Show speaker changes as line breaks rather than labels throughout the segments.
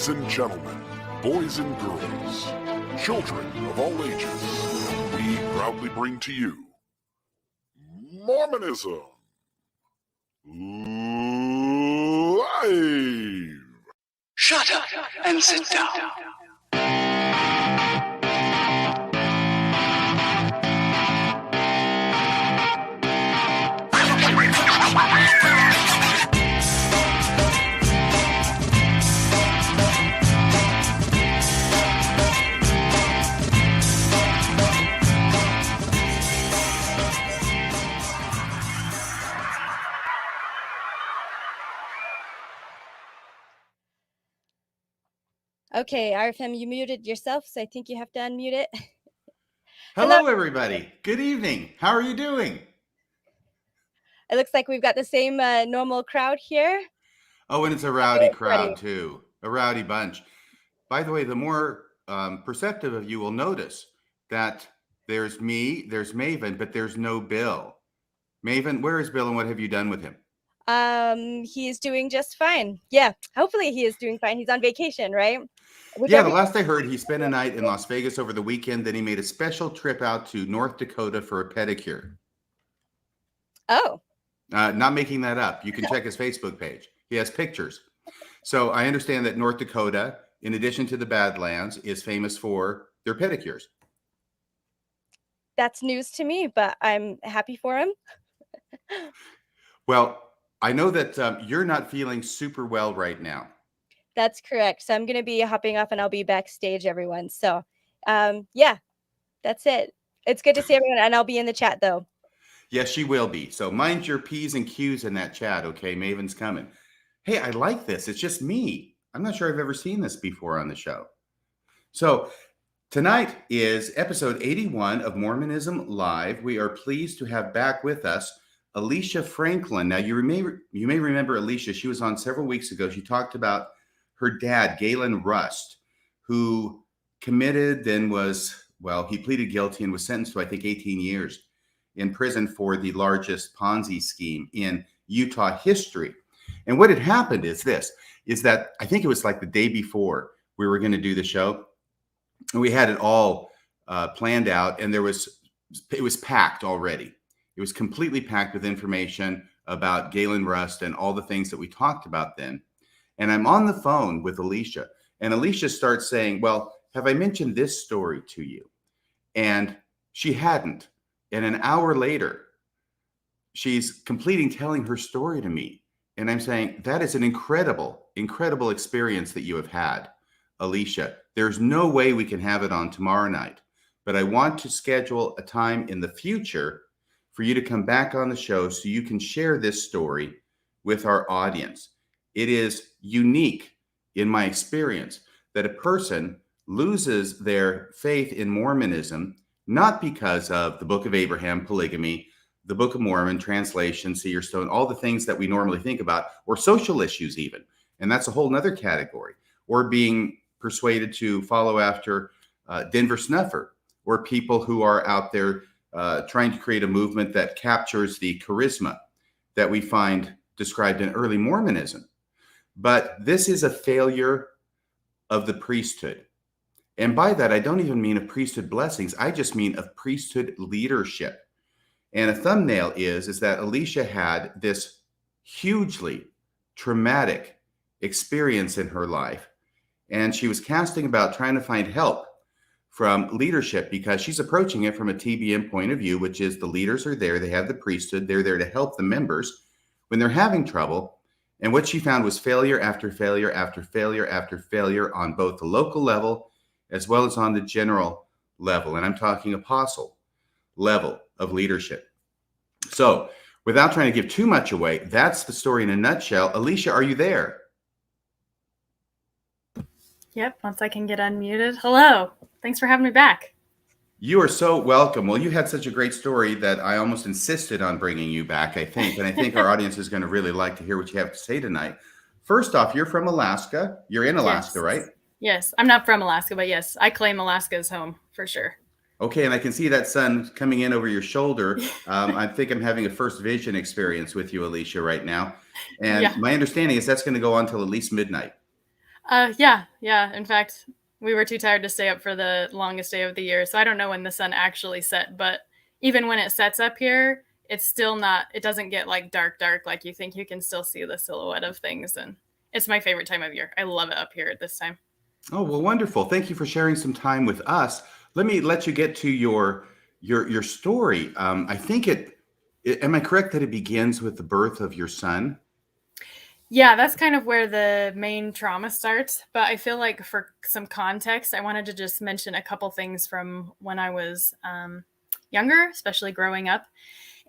Ladies and gentlemen, boys and girls, children of all ages, we proudly bring to you Mormonism Live!
Shut up and sit down.
Okay, RFM, you muted yourself, so I think you have to unmute it.
Hello, everybody. Good evening. How are you doing?
It looks like we've got the same normal crowd here.
Oh, and it's a rowdy crowd, too. A rowdy bunch. By the way, the more perceptive of you will notice that there's me, there's Maven, but there's no Bill. Maven, where is Bill and what have you done with him?
He's doing just fine. Yeah, hopefully he is doing fine. He's on vacation, right?
Yeah, the last I heard, he spent a night in Las Vegas over the weekend. Then he made a special trip out to North Dakota for a pedicure.
Oh.
Not making that up. You can check his Facebook page. He has pictures. So I understand that North Dakota, in addition to the Badlands, is famous for their pedicures.
That's news to me, but I'm happy for him.
Well, I know that you're not feeling super well right now.
That's correct. So I'm going to be hopping off and I'll be backstage, everyone. So, yeah, that's it. It's good to see everyone. And I'll be in the chat, though.
Yes, she will be. So mind your P's and Q's in that chat, okay? Maven's coming. Hey, I like this. It's just me. I'm not sure I've ever seen this before on the show. So tonight is episode 81 of Mormonism Live. We are pleased to have back with us Aleesha Franklin. Now, you may remember Alicia. She was on several weeks ago. She talked about her dad, Gaylen Rust, who committed and he pleaded guilty and was sentenced to, I think, 18 years in prison for the largest Ponzi scheme in Utah history. And what had happened is that I think it was like the day before we were going to do the show. And we had it all planned out, and it was packed already. It was completely packed with information about Gaylen Rust and all the things that we talked about then. And I'm on the phone with Alicia, and Alicia starts saying, well, have I mentioned this story to you? And she hadn't. And an hour later, she's telling her story to me. And I'm saying, that is an incredible, incredible experience that you have had, Alicia. There's no way we can have it on tomorrow night, but I want to schedule a time in the future for you to come back on the show so you can share this story with our audience. It is unique in my experience that a person loses their faith in Mormonism, not because of the Book of Abraham, polygamy, the Book of Mormon, translation, seer stone, all the things that we normally think about, or social issues even. And that's a whole nother category. Or being persuaded to follow after Denver Snuffer, or people who are out there trying to create a movement that captures the charisma that we find described in early Mormonism. But this is a failure of the priesthood. And by that, I don't even mean of priesthood blessings. I just mean of priesthood leadership. And a thumbnail is that Alicia had this hugely traumatic experience in her life. And she was casting about trying to find help from leadership because she's approaching it from a TBM point of view, which is the leaders are there. They have the priesthood. They're there to help the members when they're having trouble. And what she found was failure after failure after failure after failure on both the local level as well as on the general level. And I'm talking apostle level of leadership. So without trying to give too much away, that's the story in a nutshell. Alicia, are you there?
Yep, once I can get unmuted. Hello. Thanks for having me back.
You are so welcome. Well, you had such a great story that I almost insisted on bringing you back, I think. And I think our audience is going to really like to hear what you have to say tonight. First off, you're from Alaska. You're in Alaska,
Yes.
right?
Yes, I'm not from Alaska, but yes, I claim Alaska as home for sure.
Okay, and I can see that sun coming in over your shoulder. I think I'm having a first vision experience with you, Alicia, right now. And my understanding is that's going to go on till at least midnight.
Yeah. In fact, we were too tired to stay up for the longest day of the year. So I don't know when the sun actually set, but even when it sets up here, it's still not, it doesn't get like dark like you think. You can still see the silhouette of things. And it's my favorite time of year. I love it up here at this time.
Oh, well, wonderful. Thank you for sharing some time with us. Let me let you get to your story. I think am I correct that it begins with the birth of your son?
Yeah, that's kind of where the main trauma starts. But I feel like for some context, I wanted to just mention a couple things from when I was younger, especially growing up.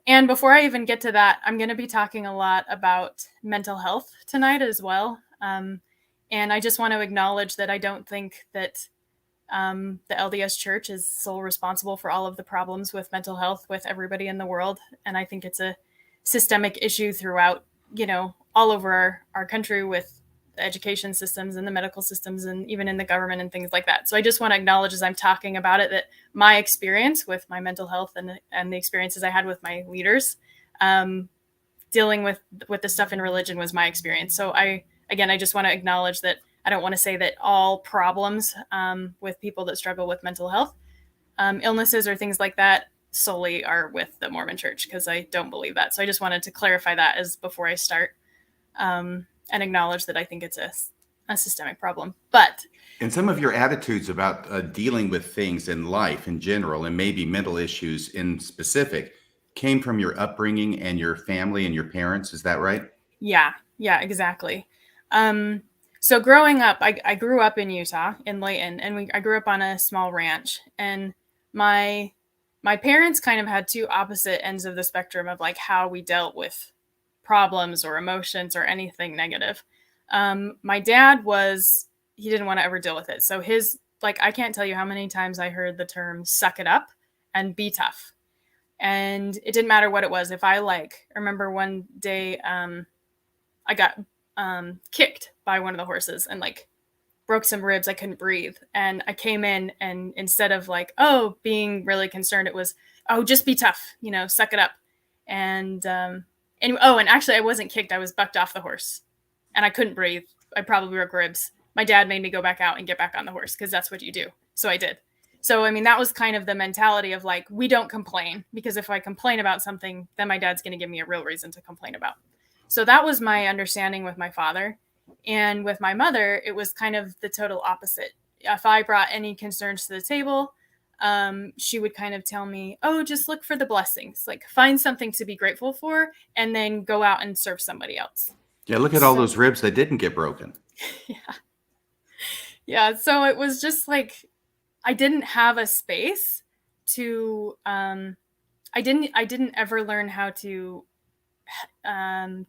And before I even get to that, I'm going to be talking a lot about mental health tonight as well. And I just want to acknowledge that I don't think that the LDS Church is sole responsible for all of the problems with mental health with everybody in the world. And I think it's a systemic issue throughout, all over our country with the education systems and the medical systems and even in the government and things like that. So I just want to acknowledge as I'm talking about it that my experience with my mental health and the experiences I had with my leaders dealing with the stuff in religion was my experience. So I just want to acknowledge that I don't want to say that all problems with people that struggle with mental health illnesses or things like that solely are with the Mormon Church, because I don't believe that. So I just wanted to clarify that as before I start and acknowledge that I think it's a systemic problem.
And some of your attitudes about dealing with things in life in general, and maybe mental issues in specific, came from your upbringing and your family and your parents. Is that right?
Yeah, exactly. So growing up, I grew up in Utah, in Layton, and I grew up on a small ranch. And my parents kind of had two opposite ends of the spectrum of like how we dealt with problems or emotions or anything negative. My dad he didn't want to ever deal with it. So I can't tell you how many times I heard the term suck it up and be tough. And it didn't matter what it was. If I remember one day, I got kicked by one of the horses and broke some ribs. I couldn't breathe. And I came in, and instead of being really concerned, it was, oh, just be tough, suck it up. And actually I wasn't kicked. I was bucked off the horse and I couldn't breathe. I probably broke ribs. My dad made me go back out and get back on the horse, because that's what you do. So I did. So, that was kind of the mentality of we don't complain, because if I complain about something, then my dad's going to give me a real reason to complain about. So that was my understanding with my father. And with my mother, it was kind of the total opposite. If I brought any concerns to the table, she would kind of tell me, oh, just look for the blessings, find something to be grateful for, and then go out and serve somebody else.
Yeah, look at all those ribs that didn't get broken.
Yeah. So it was just I didn't have a space to, I didn't ever learn how to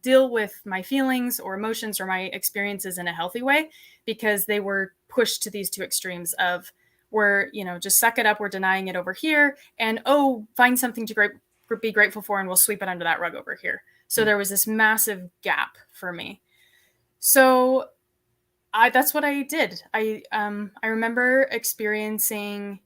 deal with my feelings or emotions or my experiences in a healthy way, because they were pushed to these two extremes of we're, just suck it up, we're denying it over here, and find something to be grateful for, and we'll sweep it under that rug over here. So there was this massive gap for me. So that's what I did. I remember experiencing,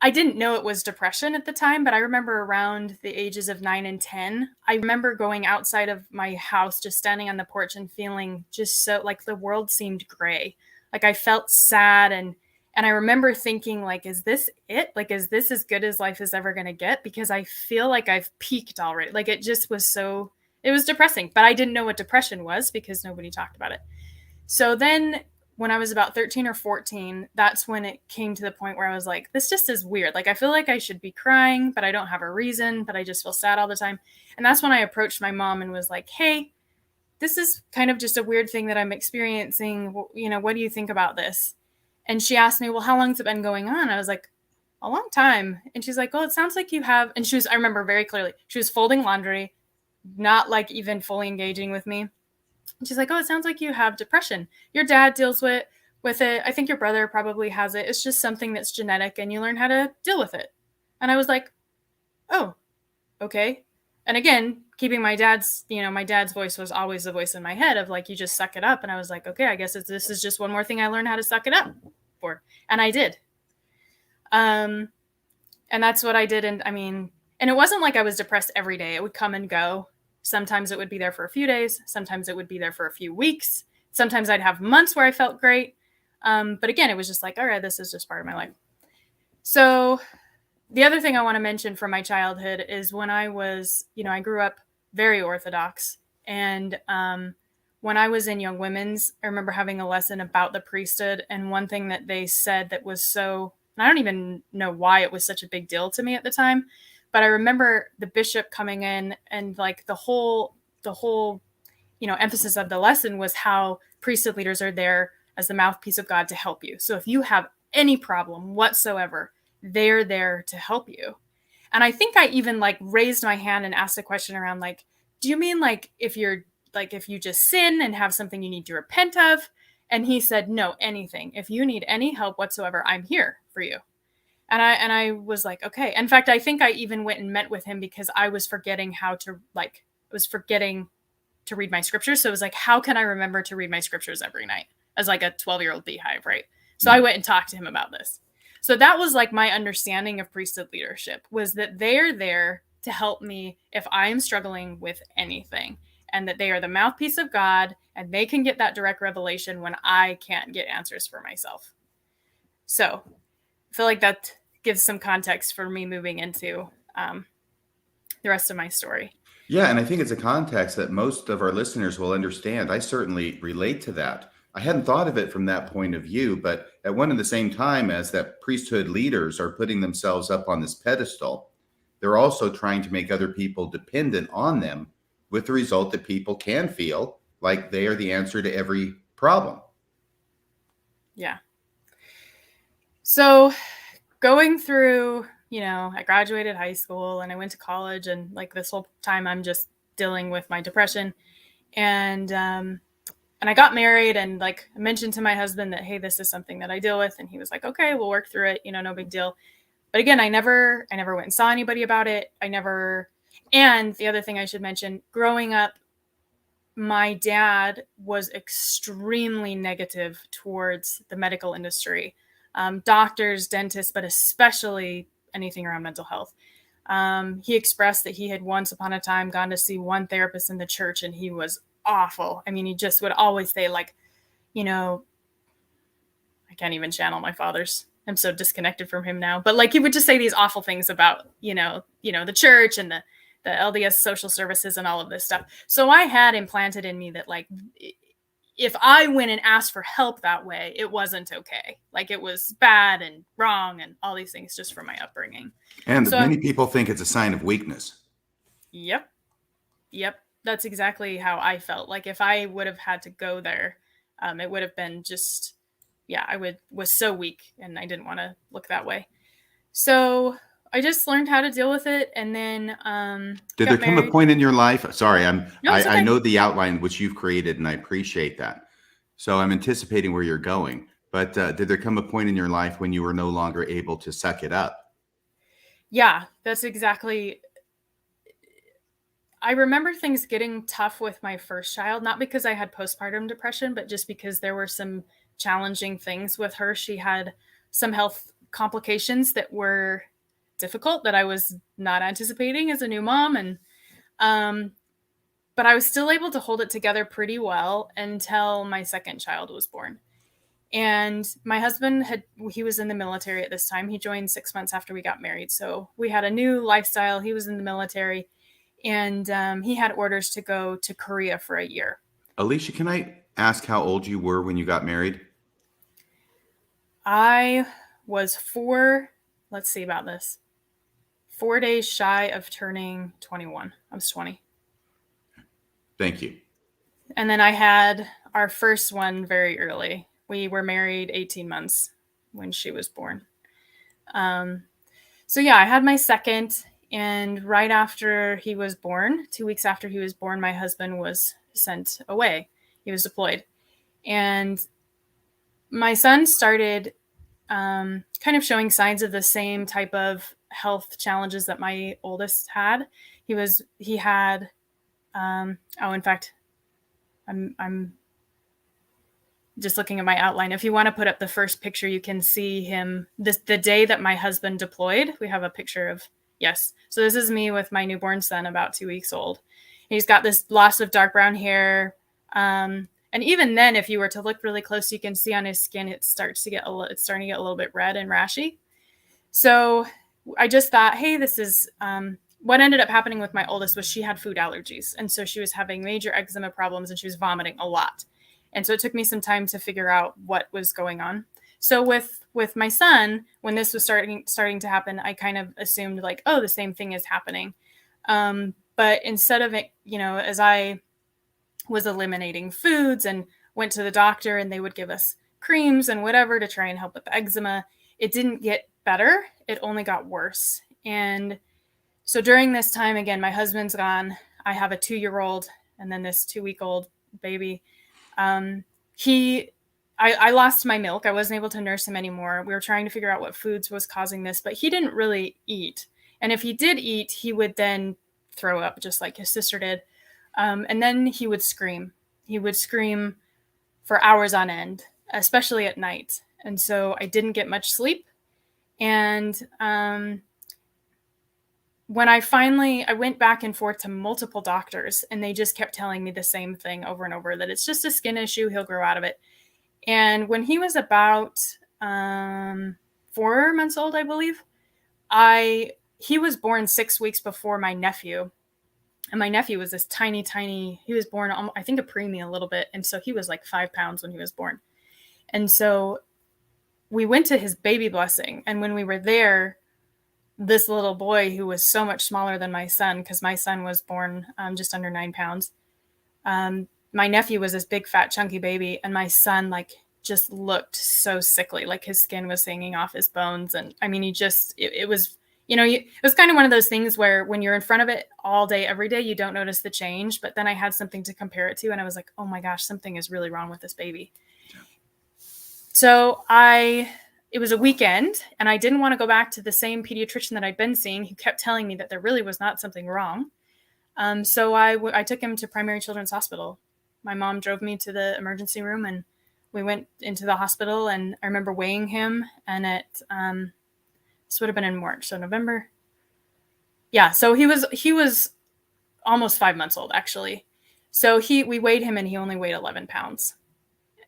I didn't know it was depression at the time, but I remember around the ages of 9 and 10, I remember going outside of my house, just standing on the porch and feeling just so the world seemed gray. I felt sad. And I remember thinking is this it? Is this as good as life is ever going to get? Because I feel like I've peaked already. It just was it was depressing, but I didn't know what depression was because nobody talked about it. So then when I was about 13 or 14, that's when it came to the point where I was like, this just is weird. I feel like I should be crying, but I don't have a reason, but I just feel sad all the time. And that's when I approached my mom and was like, hey, this is kind of just a weird thing that I'm experiencing. What do you think about this? And she asked me, well, how long has it been going on? I was like, a long time. And she's like, well, it sounds like you have, and I remember very clearly, she was folding laundry, not even fully engaging with me. And she's like, oh, it sounds like you have depression. Your dad deals with it. I think your brother probably has it. It's just something that's genetic and you learn how to deal with it. And I was like, oh, okay. And again, keeping my dad's voice was always the voice in my head of you just suck it up. And I was like, okay, I guess this is just one more thing I learned how to suck it up for. And I did. And that's what I did. And and it wasn't I was depressed every day. It would come and go. Sometimes it would be there for a few days. Sometimes it would be there for a few weeks. Sometimes I'd have months where I felt great. But again, it was just like, all right, this is just part of my life. So the other thing I want to mention from my childhood is when I was, I grew up very Orthodox. And when I was in Young Women's, I remember having a lesson about the priesthood. And one thing that they said that was so, and I don't even know why it was such a big deal to me at the time, but I remember the bishop coming in and like the whole, emphasis of the lesson was how priesthood leaders are there as the mouthpiece of God to help you. So if you have any problem whatsoever, they're there to help you. And I think I even like raised my hand and asked a question around like, do you mean like if you just sin and have something you need to repent of? And he said, no, anything. If you need any help whatsoever, I'm here for you. And I was like, okay. In fact, I think I even went and met with him because I was forgetting to read my scriptures. So it was like, how can I remember to read my scriptures every night as like a 12-year-old beehive, right? So I went and talked to him about this. So that was like my understanding of priesthood leadership, was that they're there to help me if I'm struggling with anything, and that they are the mouthpiece of God and they can get that direct revelation when I can't get answers for myself. So I feel like that gives some context for me moving into the rest of my story.
Yeah, and I think it's a context that most of our listeners will understand. I certainly relate to that. I hadn't thought of it from that point of view, but at one and the same time as that priesthood leaders are putting themselves up on this pedestal, they're also trying to make other people dependent on them, with the result that people can feel like they are the answer to every problem.
Yeah. So going through, I graduated high school and I went to college, and like this whole time I'm just dealing with my depression. And I got married, and like I mentioned to my husband that, hey, this is something that I deal with. And he was like, okay, we'll work through it. No big deal. But again, I never went and saw anybody about it. And the other thing I should mention, growing up, my dad was extremely negative towards the medical industry, doctors, dentists, but especially anything around mental health. He expressed that he had once upon a time gone to see one therapist in the church, and he was awful. I mean, he just would always say like, I can't even channel my father's. I'm so disconnected from him now, but like he would just say these awful things about, the church and the LDS social services and all of this stuff. So I had implanted in me that like, if I went and asked for help that way, it wasn't okay. Like it was bad and wrong and all these things just from my upbringing.
And so, many people think it's a sign of weakness.
Yep. That's exactly how I felt. Like if I would have had to go there, it would have been just, was so weak, and I didn't want to look that way. So I just learned how to deal with it. And then
did there come a point in your life? Sorry,
okay.
I know the outline which you've created, and I appreciate that. So I'm anticipating where you're going. But did there come a point in your life when you were no longer able to suck it up?
Yeah, that's exactly. I remember things getting tough with my first child, not because I had postpartum depression, but just because there were some challenging things with her. She had some health complications that were difficult that I was not anticipating as a new mom. And, but I was still able to hold it together pretty well until my second child was born. And my husband he was in the military at this time. He joined 6 months after we got married. So we had a new lifestyle. He was in the military, and he had orders to go to Korea for a year.
Alicia, can I ask how old you were when you got married?
I was 4 days shy of turning 21. I was 20.
Thank you.
And then I had our first one very early. We were married 18 months when she was born. So I had my second, and right after he was born, 2 weeks after he was born, my husband was sent away. He was deployed. And my son started kind of showing signs of the same type of health challenges that my oldest had. He had, in fact, I'm just looking at my outline. If you want to put up the first picture, you can see him the day that my husband deployed. We have a picture of, yes. So this is me with my newborn son, about 2 weeks old. He's got this loss of dark brown hair. And even then, if you were to look really close, you can see on his skin, it's starting to get a little bit red and rashy. So I just thought, hey, this is, what ended up happening with my oldest was she had food allergies. And so she was having major eczema problems and she was vomiting a lot. And so it took me some time to figure out what was going on. So with my son, when this was starting to happen, I kind of assumed like, oh, the same thing is happening. But instead of it, as I was eliminating foods and went to the doctor and they would give us creams and whatever to try and help with the eczema, it didn't get better. It only got worse. And so during this time, again, my husband's gone. I have a 2-year-old and then this 2-week-old baby. I lost my milk. I wasn't able to nurse him anymore. We were trying to figure out what foods was causing this, but he didn't really eat. And if he did eat, he would then throw up just like his sister did. And then he would scream. He would scream for hours on end, especially at night. And so I didn't get much sleep. And when I went back and forth to multiple doctors and they just kept telling me the same thing over and over, that it's just a skin issue. He'll grow out of it. And when he was about 4 months old, I believe, he was born 6 weeks before my nephew. And my nephew was this tiny, he was born, I think a preemie a little bit. And so he was like 5 pounds when he was born. And so we went to his baby blessing. And when we were there, this little boy who was so much smaller than my son, because my son was born just under 9 pounds. My nephew was this big, fat, chunky baby. And my son just looked so sickly, like his skin was hanging off his bones. And I mean, it was, it was kind of one of those things where when you're in front of it all day, every day, you don't notice the change. But then I had something to compare it to. And I was like, oh my gosh, something is really wrong with this baby. Yeah. So it was a weekend and I didn't want to go back to the same pediatrician that I'd been seeing, who kept telling me that there really was not something wrong. So I took him to Primary Children's Hospital. My mom drove me to the emergency room and we went into the hospital, and I remember weighing him, and this would have been in March, so November. Yeah. So he was almost 5 months old actually. So we weighed him and he only weighed 11 pounds.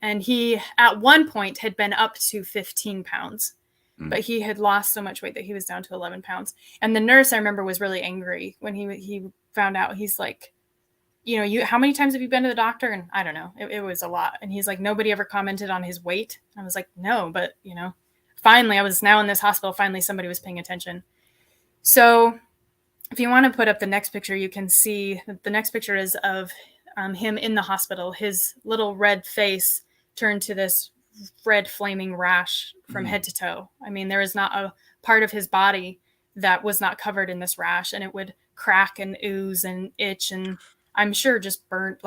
And he, at one point, had been up to 15 pounds, but he had lost so much weight that he was down to 11 pounds. And the nurse, I remember, was really angry when he found out. He's like, how many times have you been to the doctor? And I don't know, it was a lot. And he's like, nobody ever commented on his weight. I was like, no, but finally, I was now in this hospital. Finally, somebody was paying attention. So if you want to put up the next picture, you can see the next picture is of him in the hospital. His little red face turned to this red flaming rash from head to toe. I mean, there is not a part of his body that was not covered in this rash, and it would crack and ooze and itch, and I'm sure just burnt,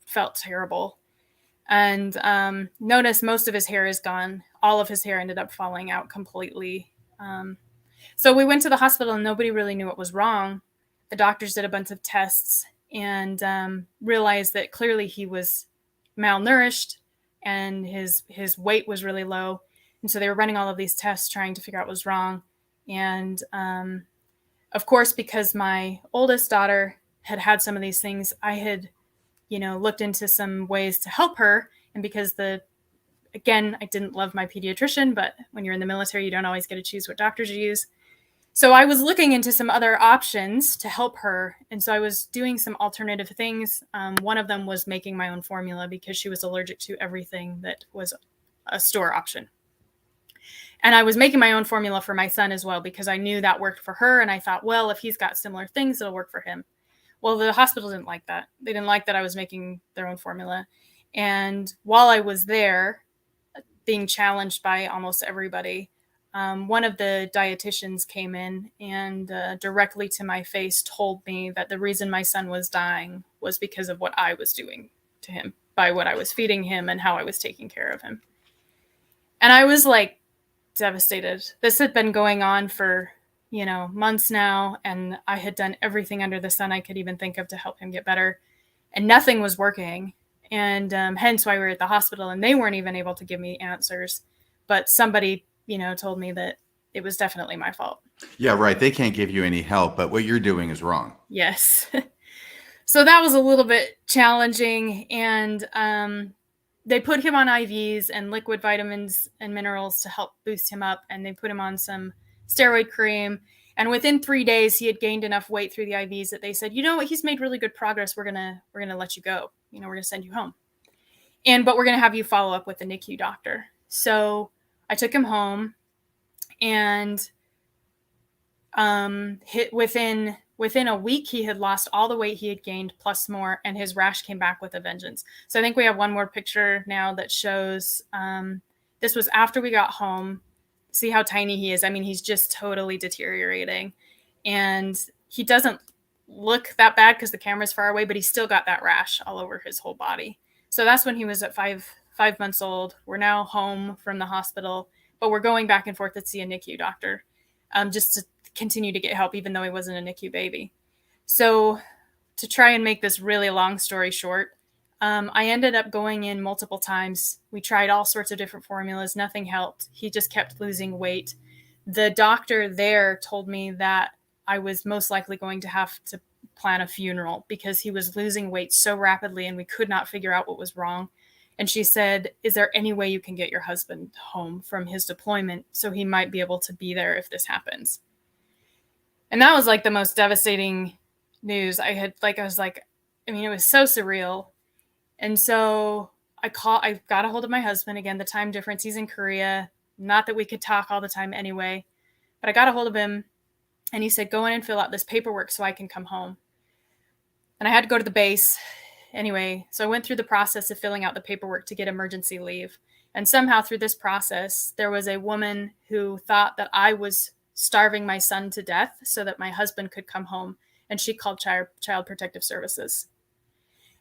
felt terrible. And notice most of his hair is gone. All of his hair ended up falling out completely. So we went to the hospital and nobody really knew what was wrong. The doctors did a bunch of tests and realized that clearly he was malnourished and his weight was really low. And so they were running all of these tests trying to figure out what was wrong. And of course, because my oldest daughter had some of these things, I had, looked into some ways to help her. And because again, I didn't love my pediatrician, but when you're in the military, you don't always get to choose what doctors you use. So I was looking into some other options to help her. And so I was doing some alternative things. One of them was making my own formula because she was allergic to everything that was a store option. And I was making my own formula for my son as well, because I knew that worked for her. And I thought, well, if he's got similar things, it'll work for him. Well, the hospital didn't like that. They didn't like that I was making their own formula. And while I was there being challenged by almost everybody, one of the dietitians came in and directly to my face told me that the reason my son was dying was because of what I was doing to him, by what I was feeding him and how I was taking care of him. And I was devastated. This had been going on for, months now. And I had done everything under the sun I could even think of to help him get better. And nothing was working. And hence why we were at the hospital, and they weren't even able to give me answers. But somebody, told me that it was definitely my fault.
Yeah, right. They can't give you any help, but what you're doing is wrong.
Yes. So that was a little bit challenging. And they put him on IVs and liquid vitamins and minerals to help boost him up. And they put him on some steroid cream. And within 3 days, he had gained enough weight through the IVs that they said, you know what, he's made really good progress. We're gonna let you go. We're gonna send you home. But we're gonna have you follow up with the NICU doctor. So I took him home, and within a week, he had lost all the weight he had gained plus more, and his rash came back with a vengeance. So I think we have one more picture now that shows this was after we got home. See how tiny he is. I mean, he's just totally deteriorating, and he doesn't look that bad because the camera's far away, but he's still got that rash all over his whole body. So that's when he was at five months old. We're now home from the hospital, but we're going back and forth to see a NICU doctor just to continue to get help, even though he wasn't a NICU baby. So to try and make this really long story short, I ended up going in multiple times. We tried all sorts of different formulas. Nothing helped. He just kept losing weight. The doctor there told me that I was most likely going to have to plan a funeral because he was losing weight so rapidly and we could not figure out what was wrong. And she said, is there any way you can get your husband home from his deployment so he might be able to be there if this happens? And that was like the most devastating news I was like, I mean, it was so surreal. And so I got a hold of my husband again, the time difference. He's in Korea. Not that we could talk all the time anyway, but I got a hold of him and he said, go in and fill out this paperwork so I can come home. And I had to go to the base anyway. So I went through the process of filling out the paperwork to get emergency leave. And somehow through this process, there was a woman who thought that I was starving my son to death so that my husband could come home. And she called Child Protective Services.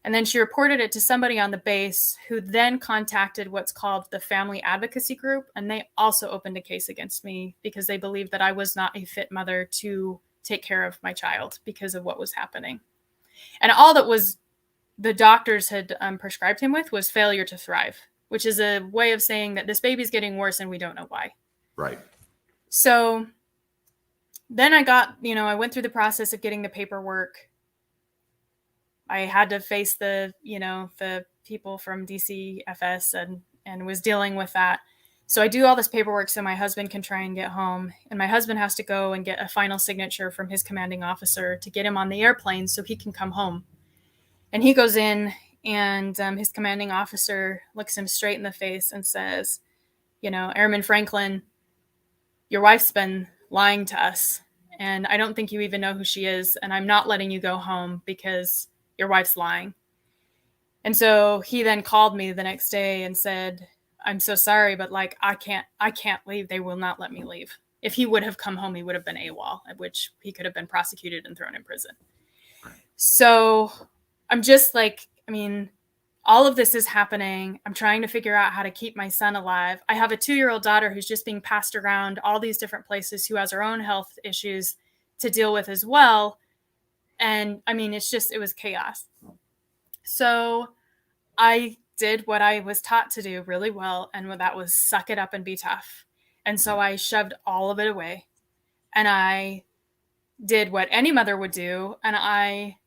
And then she reported it to somebody on the base who then contacted what's called the Family Advocacy Group. And they also opened a case against me because they believed that I was not a fit mother to take care of my child because of what was happening. And all that was the doctors had prescribed him with was failure to thrive, which is a way of saying that this baby's getting worse and we don't know why.
Right.
So then I went through the process of getting the paperwork. I had to face the people from DCFS and was dealing with that. So I do all this paperwork so my husband can try and get home. And my husband has to go and get a final signature from his commanding officer to get him on the airplane so he can come home. And he goes in and his commanding officer looks him straight in the face and says, Airman Franklin, your wife's been lying to us. And I don't think you even know who she is. And I'm not letting you go home because your wife's lying. And so he then called me the next day and said, I'm so sorry, but I can't leave. They will not let me leave. If he would have come home, he would have been AWOL, at which he could have been prosecuted and thrown in prison. Right. So I'm just all of this is happening. I'm trying to figure out how to keep my son alive. I have a 2-year-old daughter who's just being passed around all these different places who has her own health issues to deal with as well. And it was chaos. So I did what I was taught to do really well. And that was suck it up and be tough. And so I shoved all of it away and I did what any mother would do. And I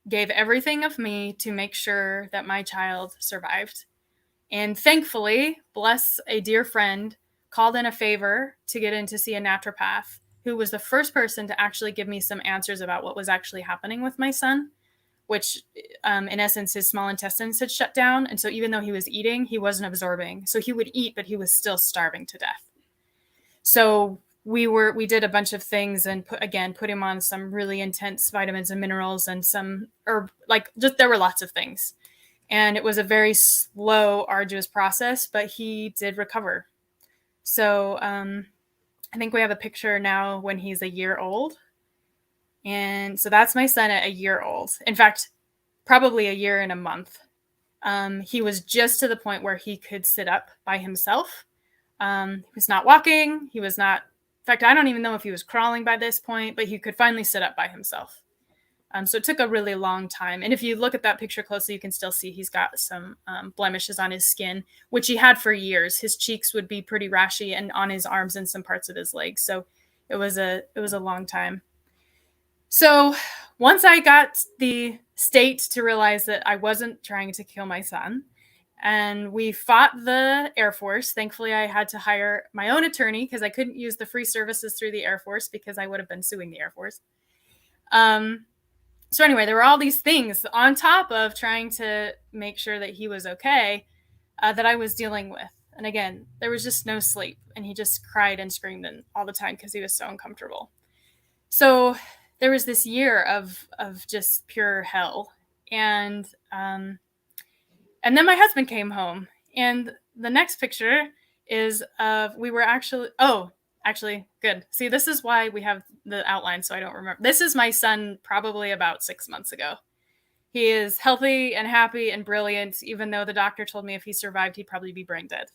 gave everything of me to make sure that my child survived. And thankfully, bless a dear friend, called in a favor to get in to see a naturopath who was the first person to actually give me some answers about what was actually happening with my son, which in essence, his small intestines had shut down. And so even though he was eating, he wasn't absorbing. So he would eat, but he was still starving to death. So we did a bunch of things and put him on some really intense vitamins and minerals and there were lots of things. And it was a very slow, arduous process, but he did recover. So I think we have a picture now when he's a year old. And so that's my son at a year old. In fact, probably a year and a month. He was just to the point where he could sit up by himself. He was not walking. He was not, in fact, I don't even know if he was crawling by this point, but he could finally sit up by himself. So it took a really long time. And if you look at that picture closely, you can still see he's got some blemishes on his skin, which he had for years. His cheeks would be pretty rashy and on his arms and some parts of his legs. So it was a long time. So once I got the state to realize that I wasn't trying to kill my son and we fought the Air Force. Thankfully, I had to hire my own attorney because I couldn't use the free services through the Air Force because I would have been suing the Air Force. So anyway, there were all these things on top of trying to make sure that he was okay that I was dealing with. And again, there was just no sleep, and he just cried and screamed all the time because he was so uncomfortable. So there was this year of just pure hell. And then my husband came home, and the next picture is of, actually, good. See, this is why we have the outline, so I don't remember. This is my son probably about 6 months ago. He is healthy and happy and brilliant, even though the doctor told me if he survived, he'd probably be brain dead.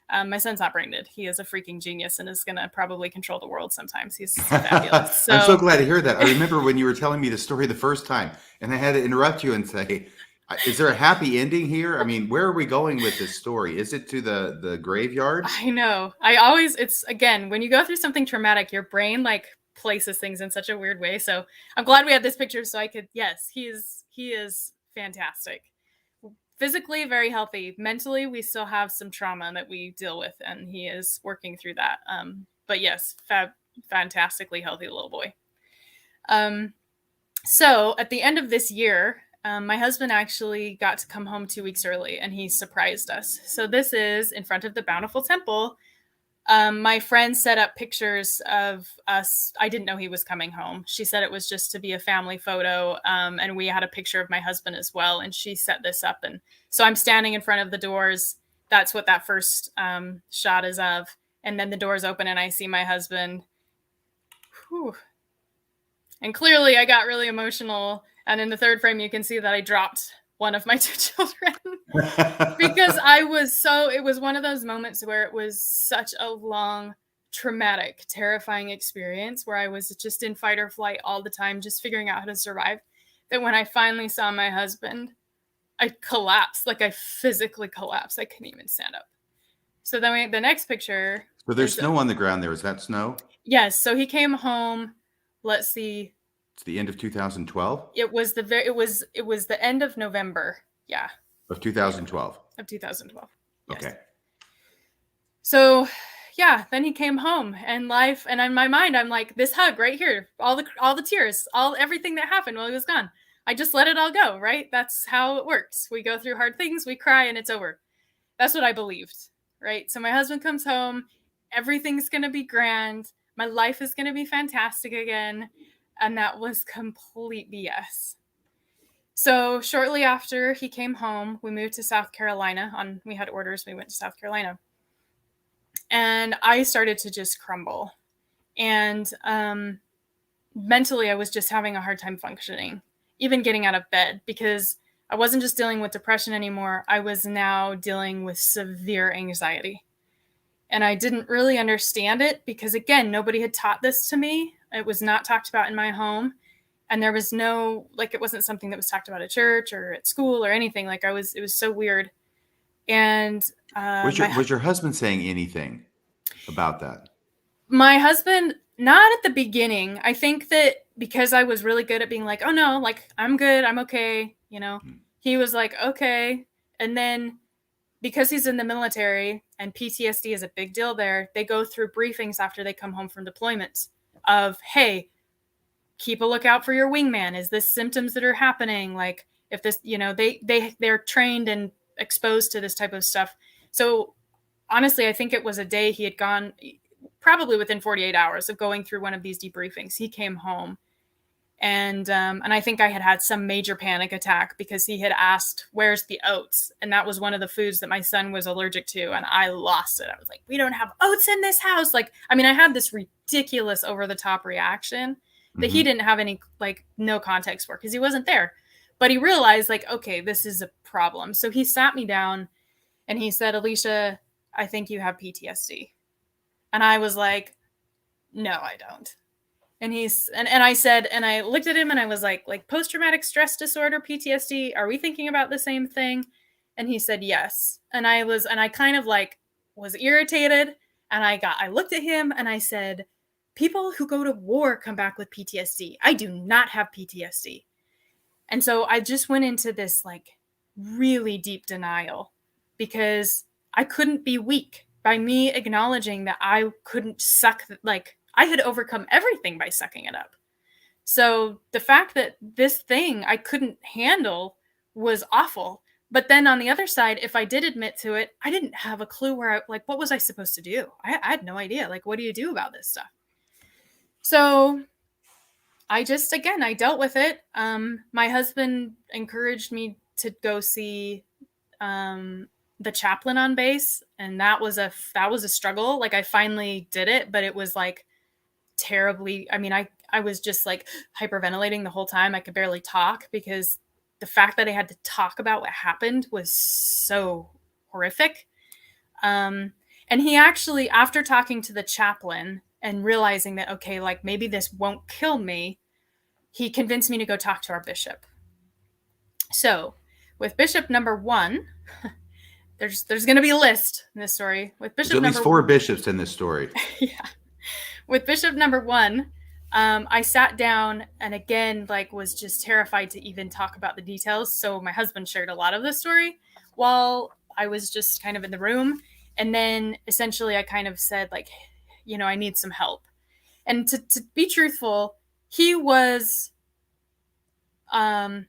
My son's not brain dead. He is a freaking genius and is going to probably control the world sometimes. He's fabulous. So,
I'm so glad to hear that. I remember when you were telling me the story the first time, and I had to interrupt you and say, is there a happy ending here? I mean, where are we going with this story? Is it to the graveyard?
I know. It's again, when you go through something traumatic, your brain like places things in such a weird way. So I'm glad we had this picture so I could, yes, he is fantastic. Physically very healthy. Mentally, we still have some trauma that we deal with, and he is working through that. But yes, fantastically healthy little boy. So at the end of this year, my husband actually got to come home 2 weeks early, and he surprised us. So this is in front of the Bountiful Temple. My friend set up pictures of us. I didn't know he was coming home. She said it was just to be a family photo. And we had a picture of my husband as well. And she set this up. And so I'm standing in front of the doors. That's what that first shot is of. And then the doors open and I see my husband. Whew. And clearly I got really emotional. And in the third frame, you can see that I dropped one of my 2 children because it was one of those moments where it was such a long, traumatic, terrifying experience where I was just in fight or flight all the time, just figuring out how to survive, that when I finally saw my husband, I collapsed. Like I physically collapsed. I couldn't even stand up. So then the next picture.
So there's snow on the ground there. Is that snow?
Yes. So he came home. Let's see.
It's the end of 2012?
It was the end of November. Yeah.
Of 2012.
Of 2012. Yes.
Okay.
So, yeah, then he came home and life, and in my mind, I'm like, this hug right here, all the tears, everything that happened while he was gone. I just let it all go, right? That's how it works. We go through hard things, we cry, and it's over. That's what I believed, right? So my husband comes home, everything's going to be grand. My life is going to be fantastic again. And that was complete BS. So shortly after he came home, we moved to South Carolina. We had orders. We went to South Carolina. And I started to just crumble. And mentally, I was just having a hard time functioning, even getting out of bed, because I wasn't just dealing with depression anymore. I was now dealing with severe anxiety. And I didn't really understand it because, again, nobody had taught this to me. It was not talked about in my home. And there was it wasn't something that was talked about at church or at school or anything. It was so weird. And
was your husband saying anything about that?
My husband, not at the beginning. I think that because I was really good at being like, oh no, I'm good. I'm okay. He was like, okay. And then because he's in the military and PTSD is a big deal there, they go through briefings after they come home from deployments of, hey, keep a lookout for your wingman. Is this symptoms that are happening? If this, they're trained and exposed to this type of stuff. So honestly, I think it was a day he had gone, probably within 48 hours of going through one of these debriefings, he came home. And I think I had some major panic attack because he had asked, where's the oats? And that was one of the foods that my son was allergic to. And I lost it. I was like, we don't have oats in this house. I had this ridiculous over the top reaction that he didn't have any, no context for because he wasn't there. But he realized okay, this is a problem. So he sat me down and he said, Alicia, I think you have PTSD. And I was like, no, I don't. And I said, and I looked at him and I was like post-traumatic stress disorder, PTSD, are we thinking about the same thing? And he said, yes. And I kind of was irritated. And I looked at him and I said, people who go to war come back with PTSD. I do not have PTSD. And so I just went into this really deep denial because I couldn't be weak by me acknowledging that I couldn't suck, like I had overcome everything by sucking it up. So the fact that this thing I couldn't handle was awful. But then on the other side, if I did admit to it, I didn't have a clue where what was I supposed to do? I had no idea. Like, what do you do about this stuff? So I dealt with it. My husband encouraged me to go see the chaplain on base, and that was a struggle. Like, I finally did it, but it was like terribly. I mean, I was just like hyperventilating the whole time. I could barely talk because the fact that I had to talk about what happened was so horrific. And he actually, after talking to the chaplain and realizing that, okay, like maybe this won't kill me, he convinced me to go talk to our bishop. So with bishop number 1, there's going to be a list in this story. With bishop
There's at least 4 bishops in this story.
Yeah. With bishop number 1, I sat down and again, like, was just terrified to even talk about the details. So my husband shared a lot of the story while I was just kind of in the room. And then essentially I kind of said, like, you know, I need some help. And to be truthful, he was, I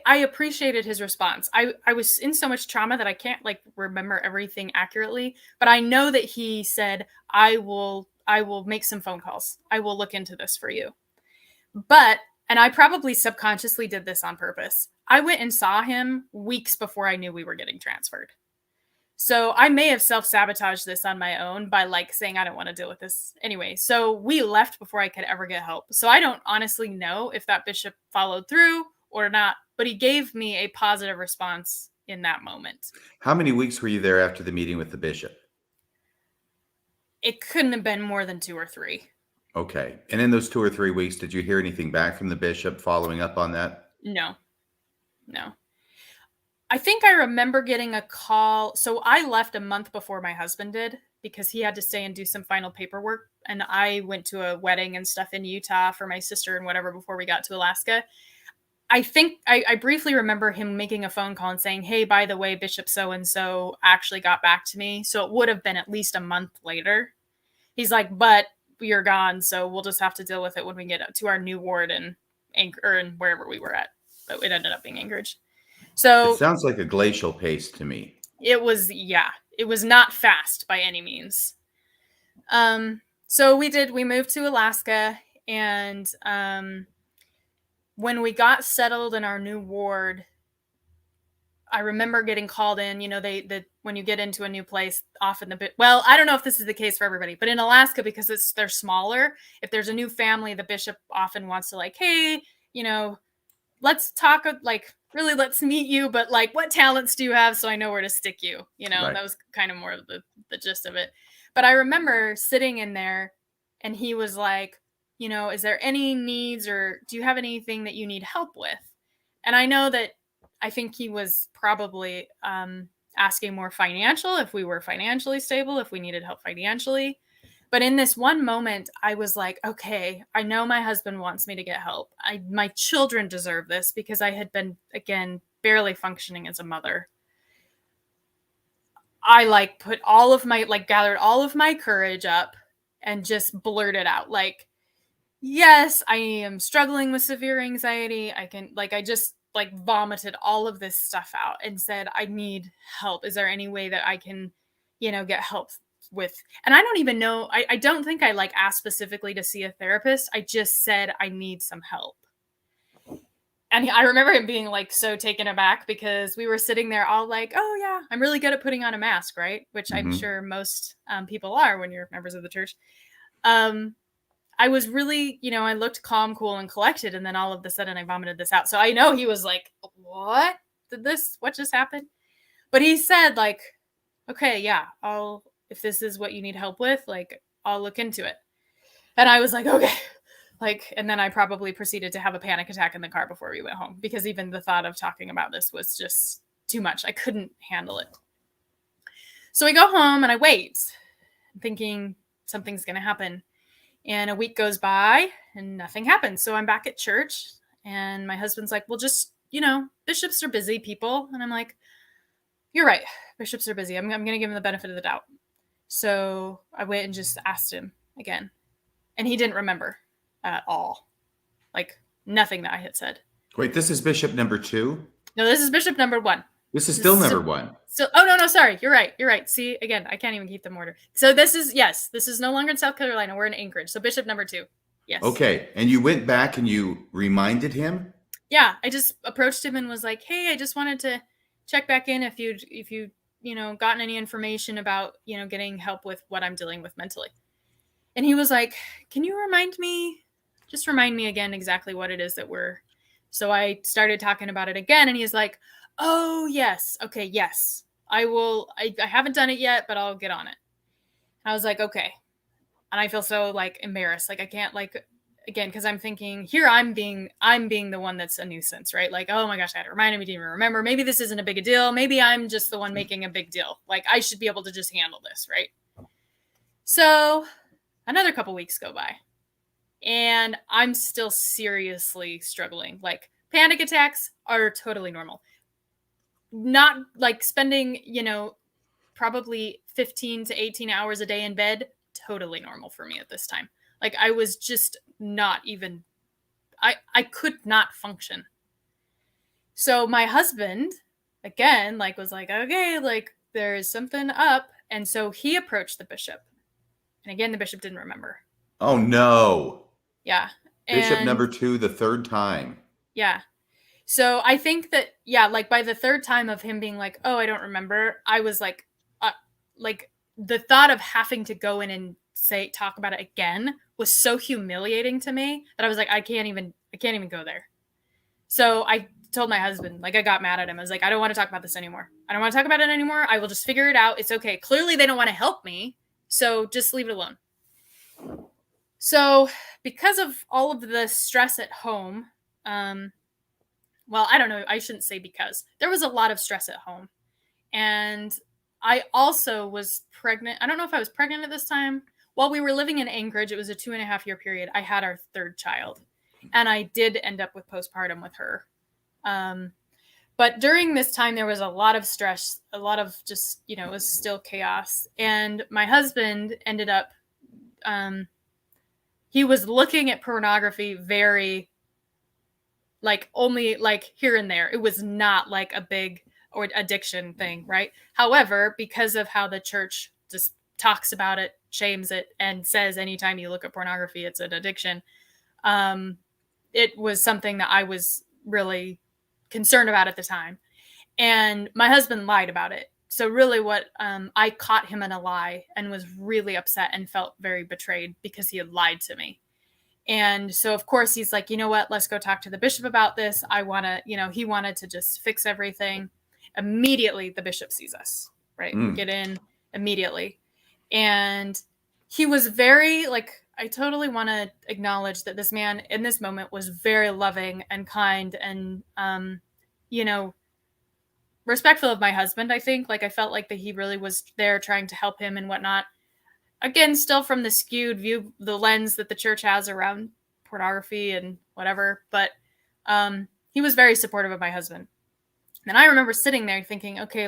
appreciated his response. I was in so much trauma that I can't like remember everything accurately, but I know that he said, I will make some phone calls. I will look into this for you. But, and I probably subconsciously did this on purpose, I went and saw him weeks before I knew we were getting transferred. So I may have self-sabotaged this on my own by like saying, I don't want to deal with this anyway. So we left before I could ever get help. So I don't honestly know if that bishop followed through or not, but he gave me a positive response in that moment.
How many weeks were you there after the meeting with the bishop?
It couldn't have been more than 2 or 3.
Okay. And in those 2 or 3 weeks, did you hear anything back from the bishop following up on that?
No. I think I remember getting a call. So I left a month before my husband did because he had to stay and do some final paperwork. And I went to a wedding and stuff in Utah for my sister and whatever before we got to Alaska. I think I briefly remember him making a phone call and saying, hey, by the way, Bishop so-and-so actually got back to me. So it would have been at least a month later. He's like, but you're gone. So we'll just have to deal with it when we get to our new ward in wherever we were at. But it ended up being Anchorage. So
it sounds like a glacial pace to me.
It was not fast by any means. So we moved to Alaska, and when we got settled in our new ward, I remember getting called in. You know, when you get into a new place, often I don't know if this is the case for everybody, but in Alaska, because they're smaller, if there's a new family, the bishop often wants to like, hey, you know, let's talk, like, really, let's meet you, but like, what talents do you have so I know where to stick you? You know, right. That was kind of more of the gist of it. But I remember sitting in there and he was like, you know, is there any needs or do you have anything that you need help with? And I know that I think he was probably asking more financial, if we were financially stable, if we needed help financially. But in this one moment, I was like, okay, I know my husband wants me to get help. My children deserve this because I had been, again, barely functioning as a mother. I gathered all of my courage up and just blurted out, like, yes, I am struggling with severe anxiety. I just vomited all of this stuff out and said, I need help. Is there any way that I can, you know, get help with? And I don't even know, I don't think I asked specifically to see a therapist. I just said, I need some help. And I remember him being so taken aback because we were sitting there all like, oh yeah, I'm really good at putting on a mask, right? Which I'm sure most people are when you're members of the church. I was really, you know, I looked calm, cool, and collected. And then all of a sudden I vomited this out. So I know he was like, what just happened? But he said okay, yeah, if this is what you need help with, I'll look into it. And I was like, okay. And then I probably proceeded to have a panic attack in the car before we went home because even the thought of talking about this was just too much. I couldn't handle it. So we go home and I wait, thinking something's going to happen. And a week goes by and nothing happens. So I'm back at church and my husband's like, well, just, you know, bishops are busy people. And I'm like, you're right. Bishops are busy. I'm going to give him the benefit of the doubt. So I went and just asked him again. And he didn't remember at all. Like nothing that I had said.
Wait, this is bishop number 2?
No, this is bishop number 1.
This is still number 1.
So, oh, no, sorry. You're right. See, again, I can't even keep them order. So this is no longer in South Carolina. We're in Anchorage. So bishop number 2. Yes.
Okay. And you went back and you reminded him?
Yeah. I just approached him and was like, hey, I just wanted to check back in if you gotten any information about, getting help with what I'm dealing with mentally. And he was like, can you remind me again exactly what it is that so I started talking about it again. And he's like, oh, yes. Okay. Yes, I will. I haven't done it yet, but I'll get on it. And I was like, okay. And I feel so like embarrassed. Like I can't again, because I'm thinking here I'm being the one that's a nuisance, right? Like, oh my gosh, I had to remind him, he didn't even remember. Maybe this isn't a big a deal. Maybe I'm just the one making a big deal. Like I should be able to just handle this, right? So another couple weeks go by and I'm still seriously struggling. Like panic attacks are totally normal. Not like spending, probably 15 to 18 hours a day in bed, totally normal for me at this time. Like I was just not even, I could not function. So my husband, again, was like, okay, there is something up. And so he approached the bishop. And again, the bishop didn't remember.
Oh, no.
Yeah.
Bishop number 2, the 3rd time.
Yeah. So I think that, by the 3rd time of him being like, oh, I don't remember, I was like the thought of having to go in and talk about it again was so humiliating to me that I was like, I can't even go there. So I told my husband, I got mad at him. I was like, I don't want to talk about this anymore. I don't want to talk about it anymore. I will just figure it out. It's okay. Clearly they don't want to help me. So just leave it alone. So because of all of the stress at home, well, I don't know. I shouldn't say because. There was a lot of stress at home. And I also was pregnant. I don't know if I was pregnant at this time. While we were living in Anchorage, it was a 2.5-year period. I had our 3rd child. And I did end up with postpartum with her. But during this time, there was a lot of stress, a lot of just, it was still chaos. And my husband ended up, he was looking at pornography very, only here and there. It was not a big or addiction thing, right? However, because of how the church just talks about it, shames it, and says anytime you look at pornography, it's an addiction, it was something that I was really concerned about at the time. And my husband lied about it. So really what I caught him in a lie and was really upset and felt very betrayed because he had lied to me. And so, of course, he's like, you know what, let's go talk to the bishop about this. I want to, he wanted to just fix everything. Immediately, the bishop sees us, right? We get in immediately. And he was very, I totally want to acknowledge that this man in this moment was very loving and kind and, respectful of my husband, I think. I felt like that he really was there trying to help him and whatnot. Again, still from the skewed view, the lens that the church has around pornography and whatever. But he was very supportive of my husband. And I remember sitting there thinking, okay,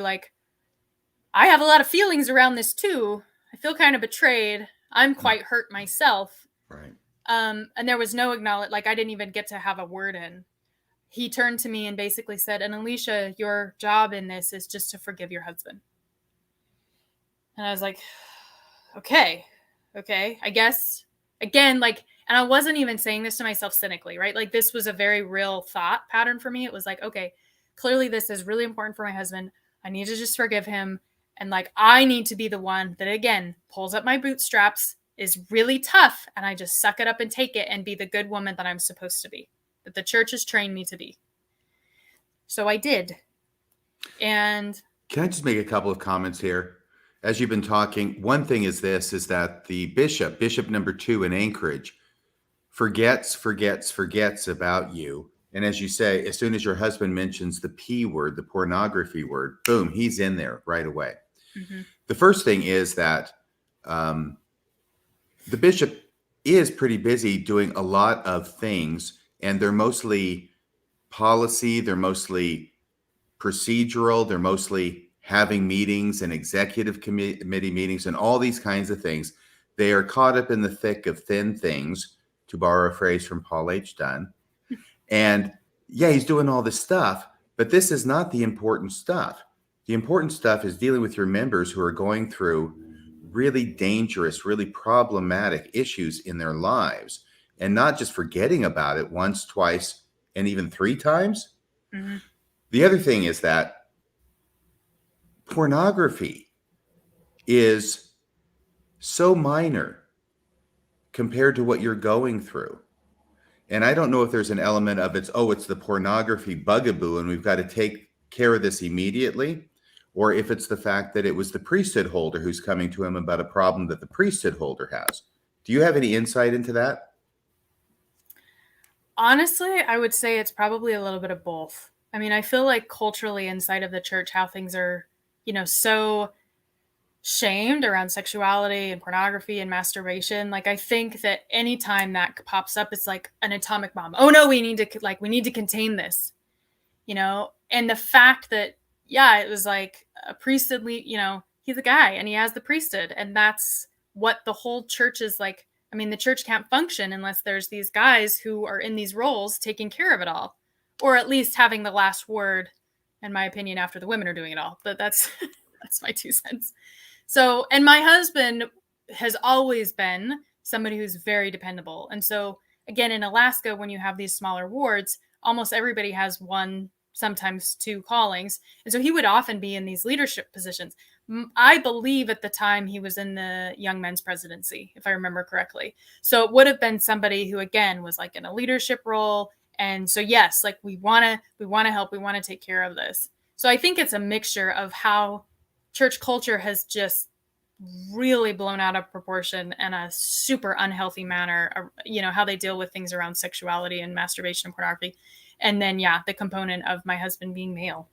I have a lot of feelings around this too. I feel kind of betrayed. I'm quite hurt myself.
Right.
And there was no acknowledgement. I didn't even get to have a word in. He turned to me and basically said, and Alicia, your job in this is just to forgive your husband. And I was like, okay, I guess. Again, and I wasn't even saying this to myself cynically, right? This was a very real thought pattern for me. It was okay, clearly this is really important for my husband. I need to just forgive him. And I need to be the one that, again, pulls up my bootstraps, is really tough. And I just suck it up and take it and be the good woman that I'm supposed to be, that the church has trained me to be. So I did. And
can I just make a couple of comments here? As you've been talking, one thing is that the bishop number 2 in Anchorage, forgets about you. And as you say, as soon as your husband mentions the P word, the pornography word, boom, he's in there right away. Mm-hmm. The first thing is that the bishop is pretty busy doing a lot of things, and they're mostly policy, they're mostly procedural, they're mostly having meetings and executive committee meetings and all these kinds of things. They are caught up in the thick of thin things, to borrow a phrase from Paul H. Dunn. And yeah, he's doing all this stuff, but this is not the important stuff. The important stuff is dealing with your members who are going through really dangerous, really problematic issues in their lives, and not just forgetting about it once, twice, and even 3 times.
Mm-hmm.
The other thing is that pornography is so minor compared to what you're going through. And I don't know if there's an element of it's the pornography bugaboo and we've got to take care of this immediately, or if it's the fact that it was the priesthood holder who's coming to him about a problem that the priesthood holder has. Do you have any insight into that?
Honestly, I would say it's probably a little bit of both. I mean, I feel like culturally inside of the church, how things are, so shamed around sexuality and pornography and masturbation. Like, I think that anytime that pops up, it's like an atomic bomb. Oh no, we need to contain this, and the fact that, it was like a priesthood, he's a guy and he has the priesthood, and that's what the whole church is like. I mean, the church can't function unless there's these guys who are in these roles taking care of it all, or at least having the last word, in my opinion, after the women are doing it all. But that's my 2 cents. So, and my husband has always been somebody who's very dependable. And so, again, in Alaska, when you have these smaller wards, almost everybody has 1, sometimes 2 callings. And so he would often be in these leadership positions. I believe at the time he was in the young men's presidency, if I remember correctly. So it would have been somebody who, again, was like in a leadership role. And so, yes, like we want to help, we want to take care of this. So I think it's a mixture of how church culture has just really blown out of proportion in a super unhealthy manner, how they deal with things around sexuality and masturbation and pornography. And then, the component of my husband being male.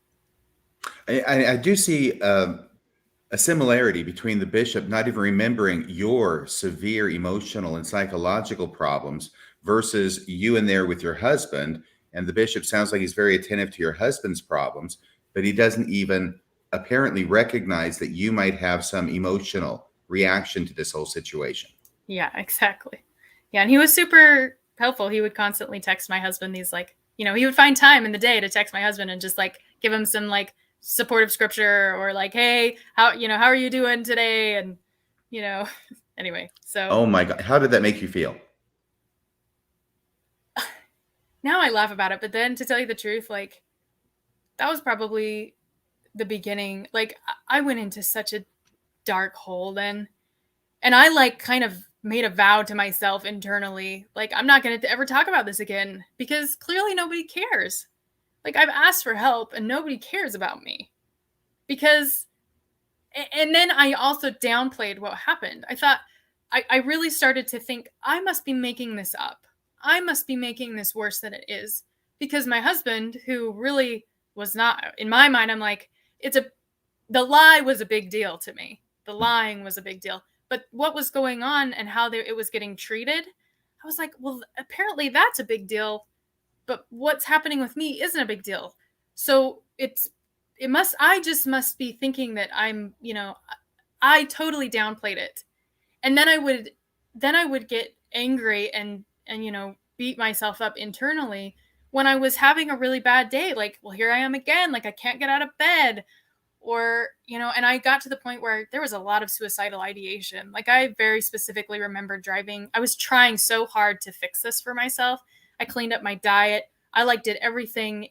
I do see a similarity between the bishop not even remembering your severe emotional and psychological problems versus you in there with your husband. And the bishop sounds like he's very attentive to your husband's problems, but he doesn't even apparently recognize that you might have some emotional reaction to this whole situation.
Yeah, exactly. Yeah, and he was super helpful. He would constantly text my husband these he would find time in the day to text my husband and just give him some supportive scripture or hey, how are you doing today? And anyway, so
oh my God, how did that make you feel?
Now I laugh about it, but then to tell you the truth, that was probably the beginning. I went into such a dark hole then, and I kind of made a vow to myself internally, I'm not going to ever talk about this again, because clearly nobody cares. I've asked for help and nobody cares about me. And then I also downplayed what happened. I thought, I really started to think, I must be making this up. I must be making this worse than it is. Because my husband, who really was not, in my mind, I'm like, the lie was a big deal to me. The lying was a big deal. But what was going on and how it was getting treated, I was like, well, apparently that's a big deal. But what's happening with me isn't a big deal. So I just must be thinking that I'm, I totally downplayed it. And then I would get angry and beat myself up internally when I was having a really bad day. Well, here I am again. I can't get out of bed. Or, and I got to the point where there was a lot of suicidal ideation. I very specifically remember driving. I was trying so hard to fix this for myself. I cleaned up my diet. I did everything,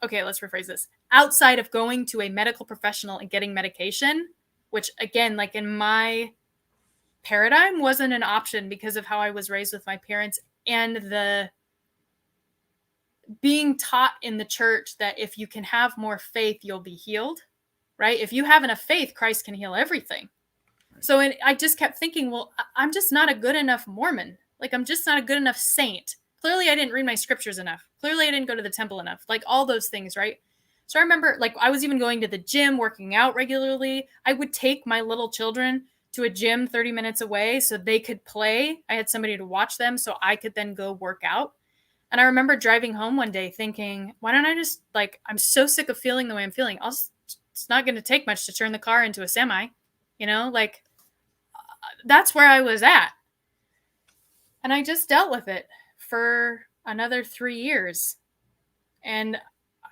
okay, let's rephrase this. Outside of going to a medical professional and getting medication, which again, in my paradigm wasn't an option because of how I was raised with my parents and the being taught in the church that if you can have more faith, you'll be healed, right? If you have enough faith, Christ can heal everything. So I just kept thinking, well, I'm just not a good enough Mormon. I'm just not a good enough saint. Clearly, I didn't read my scriptures enough. Clearly, I didn't go to the temple enough. All those things, right? So I remember, I was even going to the gym, working out regularly. I would take my little children to a gym 30 minutes away so they could play. I had somebody to watch them so I could then go work out. And I remember driving home one day thinking, why don't I just, I'm so sick of feeling the way I'm feeling. I'll just it's not going to take much to turn the car into a semi, like that's where I was at. And I just dealt with it for another 3 years. And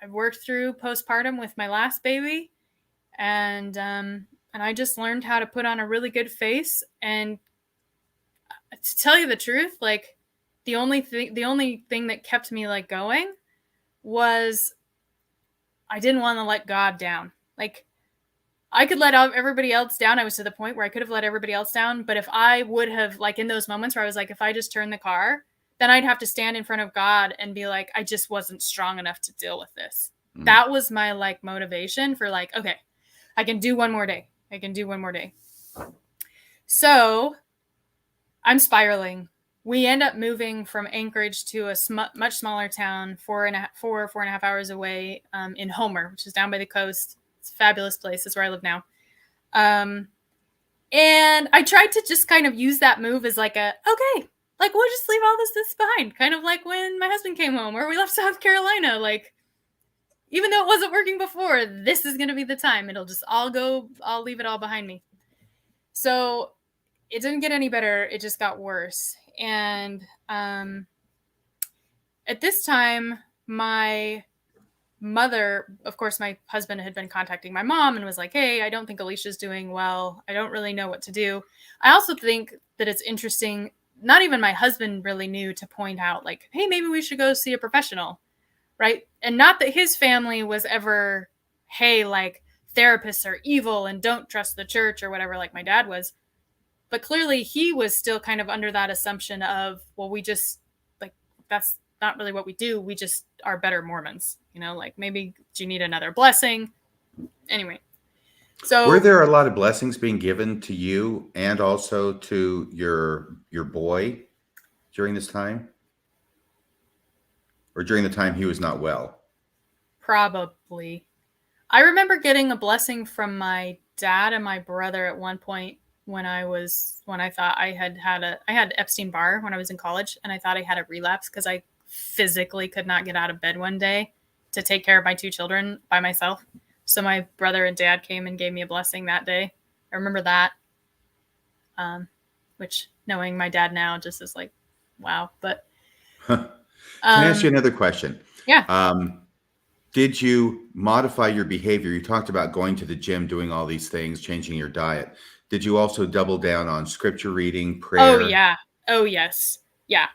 I worked through postpartum with my last baby. And I just learned how to put on a really good face. And to tell you the truth, like the only thing that kept me like going was I didn't want to let God down. Like I could let everybody else down. I was to the point where I could have let everybody else down. But if I would have, like in those moments where I was like, if I just turned the car, then I'd have to stand in front of God and be like, I just wasn't strong enough to deal with this. Mm. That was my like motivation for like, okay, I can do one more day. I can do one more day. So I'm spiraling. We end up moving from Anchorage to a much smaller town, 4.5 hours away, in Homer, which is down by the coast. It's a fabulous place. That's where I live now. And I tried to just kind of use that move as like okay, like we'll just leave all this behind. Kind of like when my husband came home or we left South Carolina. Like, even though it wasn't working before, this is going to be the time. It'll just all go, I'll leave it all behind me. So it didn't get any better. It just got worse. And at this time, my mother, of course, my husband had been contacting my mom and was like, hey, I don't think Alicia's doing well. I don't really know what to do. I also think that it's interesting. Not even my husband really knew to point out like, hey, maybe we should go see a professional. Right. And not that his family was ever, hey, like therapists are evil and don't trust the church or whatever, like my dad was. But clearly he was still kind of under that assumption of, well, we just like, that's not really what we do. We just are better Mormons, like maybe do you need another blessing? Anyway. So
were there a lot of blessings being given to you and also to your boy during this time? Or during the time he was not well?
Probably. I remember getting a blessing from my dad and my brother at one point when I thought I had Epstein-Barr when I was in college, and I thought I had a relapse because I physically could not get out of bed one day to take care of my 2 children by myself. So my brother and dad came and gave me a blessing that day. I remember that. Which knowing my dad now just is like, wow. But
Can I ask you another question?
Yeah.
Did you modify your behavior? You talked about going to the gym, doing all these things, changing your diet. Did you also double down on scripture reading, prayer?
Oh, yeah. Oh, yes. Yeah.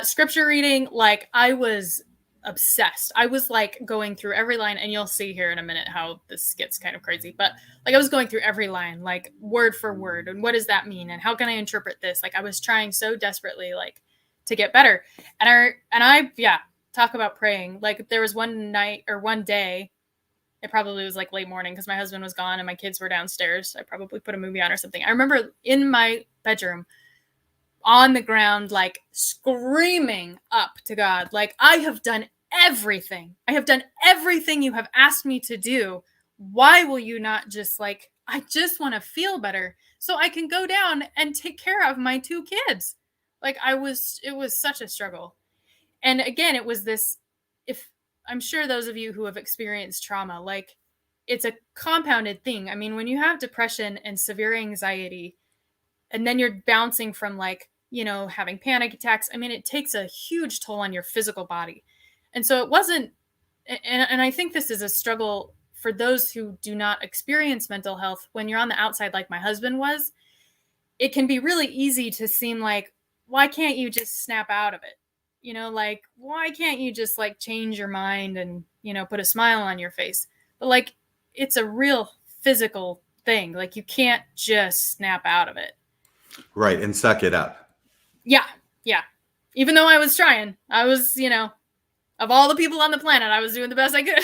Scripture reading, like I was obsessed. I was like going through every line, and you'll see here in a minute how this gets kind of crazy. But like I was going through every line, like word for word. And what does that mean? And how can I interpret this? Like I was trying so desperately, like to get better. And I talk about praying. Like there was one night or one day, it probably was like late morning because my husband was gone and my kids were downstairs. I probably put a movie on or something. I remember in my bedroom on the ground, like screaming up to God, like I have done everything. I have done everything you have asked me to do. Why will you not just like, I just want to feel better so I can go down and take care of my 2 kids. Like it was such a struggle. And again, it was this, if I'm sure those of you who have experienced trauma, like it's a compounded thing. I mean, when you have depression and severe anxiety, and then you're bouncing from like, having panic attacks. I mean, it takes a huge toll on your physical body. And so it wasn't, and I think this is a struggle for those who do not experience mental health. When you're on the outside, like my husband was, it can be really easy to seem like, why can't you just snap out of it? Like, why can't you just like change your mind and, put a smile on your face? But like, it's a real physical thing. Like you can't just snap out of it.
Right. And suck it up.
Yeah. Yeah. Even though I was trying, I was, of all the people on the planet, I was doing the best I could.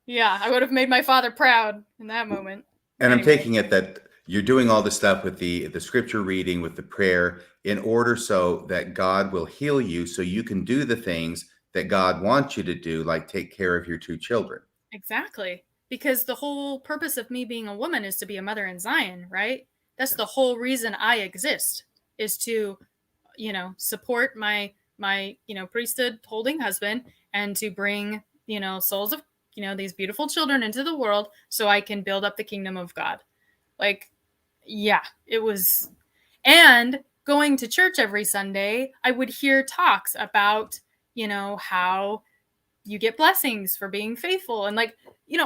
Yeah. I would have made my father proud in that moment.
And anyway. I'm taking it that you're doing all this stuff with the scripture reading, with the prayer, in order so that God will heal you so you can do the things that God wants you to do, like take care of your 2 children.
Exactly. Because the whole purpose of me being a woman is to be a mother in Zion, right? That's the whole reason I exist, is to, support my priesthood holding husband and to bring, souls of these beautiful children into the world so I can build up the kingdom of God. Like, yeah, it was. And going to church every Sunday, I would hear talks about, how you get blessings for being faithful and like,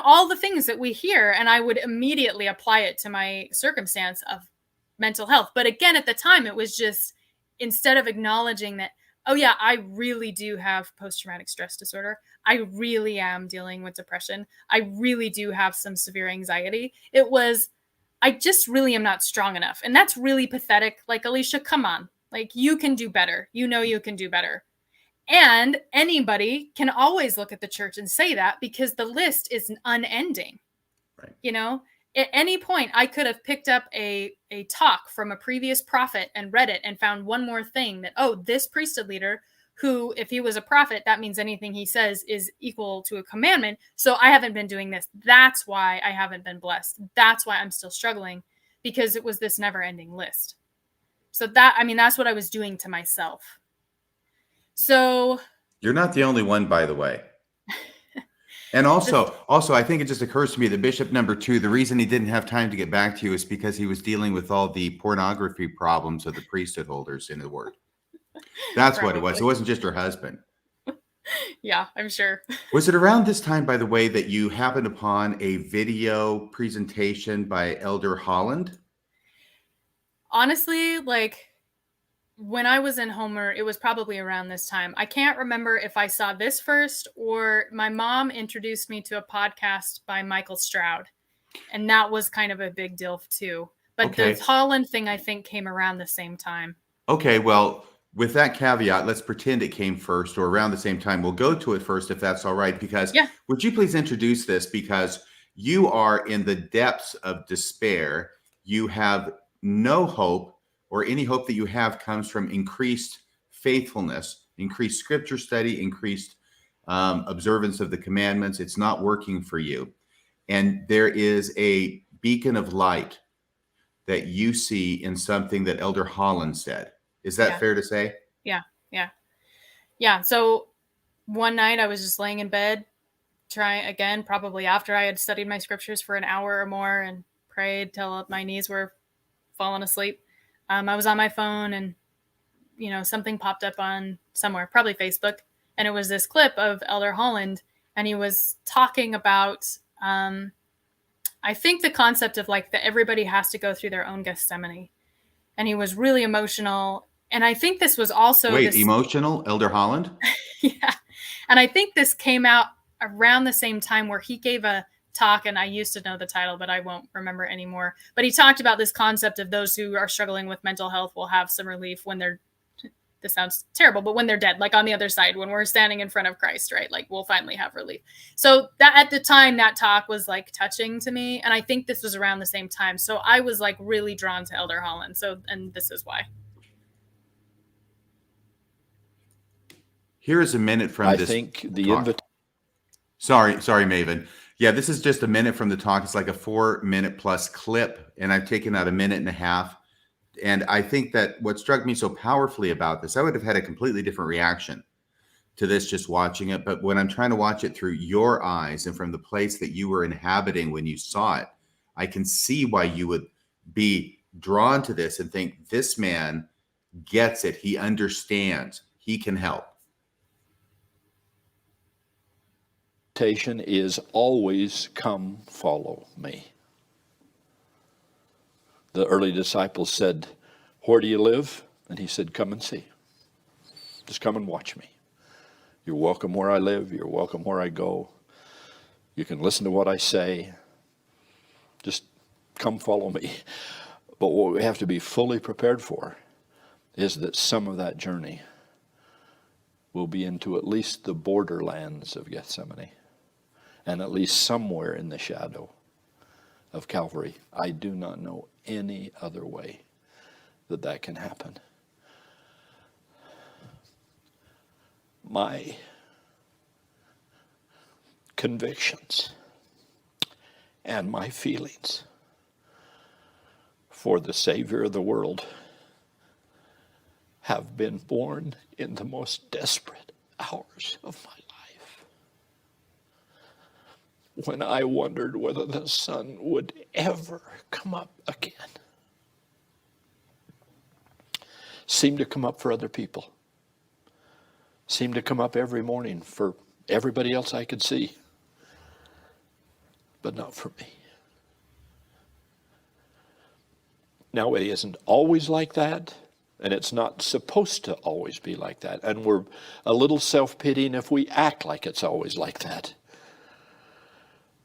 all the things that we hear. And I would immediately apply it to my circumstance of mental health. But again, at the time, it was just, instead of acknowledging that, oh yeah, I really do have post-traumatic stress disorder. I really am dealing with depression. I really do have some severe anxiety. It was, I just really am not strong enough. And that's really pathetic. Like, Alicia, come on. Like, you can do better. You can do better. And anybody can always look at the church and say that because the list is unending. Right. At any point, I could have picked up a talk from a previous prophet and read it and found one more thing that, this priesthood leader who, if he was a prophet, that means anything he says is equal to a commandment. So I haven't been doing this. That's why I haven't been blessed. That's why I'm still struggling, because it was this never ending list. So that's what I was doing to myself. So
you're not the only one, by the way. And also, I think it just occurs to me that Bishop number 2, the reason he didn't have time to get back to you is because he was dealing with all the pornography problems of the priesthood holders in the word. That's what it was. It wasn't just her husband.
Yeah, I'm sure.
Was it around this time, by the way, that you happened upon a video presentation by Elder Holland?
Honestly, like, when I was in Homer, it was probably around this time. I can't remember if I saw this first or my mom introduced me to a podcast by Michael Stroud. And that was kind of a big deal too. But the Holland thing, I think, came around the same time.
Okay, well, with that caveat, let's pretend it came first or around the same time. We'll go to it first if that's all right. Because would you please introduce this? Because you are in the depths of despair. You have no hope, or any hope that you have comes from increased faithfulness, increased scripture study, increased observance of the commandments. It's not working for you. And there is a beacon of light that you see in something that Elder Holland said. Is that fair to say?
Yeah. So one night I was just laying in bed, trying again, probably after I had studied my scriptures for an hour or more and prayed till my knees were falling asleep. I was on my phone and, something popped up on somewhere, probably Facebook. And it was this clip of Elder Holland. And he was talking about, I think the concept of like that everybody has to go through their own Gethsemane. And he was really emotional. And I think this was also
emotional, Elder Holland?
Yeah. And I think this came out around the same time where he gave a talk, and I used to know the title, but I won't remember anymore. But he talked about this concept of those who are struggling with mental health will have some relief when they're, this sounds terrible, but when they're dead, like on the other side, when we're standing in front of Christ, right? Like we'll finally have relief. So that at the time, that talk was like touching to me. And I think this was around the same time. So I was like really drawn to Elder Holland. So, and this is why.
Here is a minute from this. I think the Sorry, Maven. Yeah, this is just a minute from the talk. It's like a 4-minute plus clip, and I've taken out a minute and a half. And I think that what struck me so powerfully about this, I would have had a completely different reaction to this just watching it. But when I'm trying to watch it through your eyes and from the place that you were inhabiting when you saw it, I can see why you would be drawn to this and think, this man gets it. He understands. He can help.
Invitation is always come follow me. The early disciples said, where do you live? And he said, come and see. Just come and watch me. You're welcome where I live. You're welcome where I go. You can listen to what I say. Just come follow me. But what we have to be fully prepared for is that some of that journey will be into at least the borderlands of Gethsemane. And at least somewhere in the shadow of Calvary. I do not know any other way that can happen. My convictions and my feelings for the Savior of the world have been born in the most desperate hours of my life. when I wondered whether the sun would ever come up again. Seemed to come up for other people. Seemed to come up every morning for everybody else I could see, but not for me. Now, it isn't always like that, and it's not supposed to always be like that. And we're a little self-pitying if we act like it's always like that.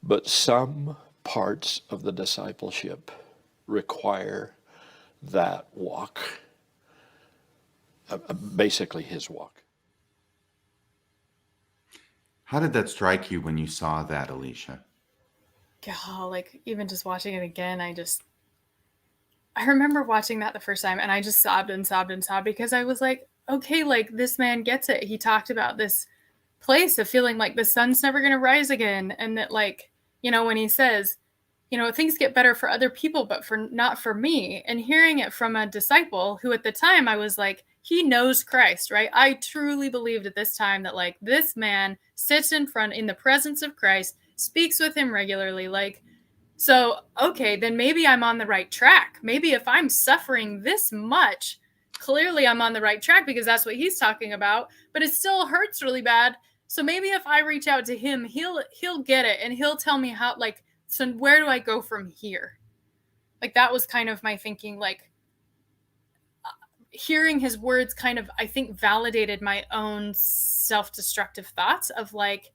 But some parts of the discipleship require that walk, basically his walk.
How did that strike you when you saw that, Alicia?
God, like even just watching it again, I remember watching that the first time and I just sobbed and sobbed and sobbed because I was like, okay, like this man gets it. He talked about this place of feeling like the sun's never going to rise again. And that like, you know, when he says, you know, things get better for other people, but not for me. And hearing it from a disciple who at the time I was like, he knows Christ, right? I truly believed at this time that like this man sits in the presence of Christ, speaks with him regularly, like, so, okay, then maybe I'm on the right track. Maybe if I'm suffering this much, clearly I'm on the right track because that's what he's talking about, but it still hurts really bad. So maybe if I reach out to him, he'll get it and he'll tell me how, like, so where do I go from here? Like that was kind of my thinking, like hearing his words kind of, I think, validated my own self-destructive thoughts of like,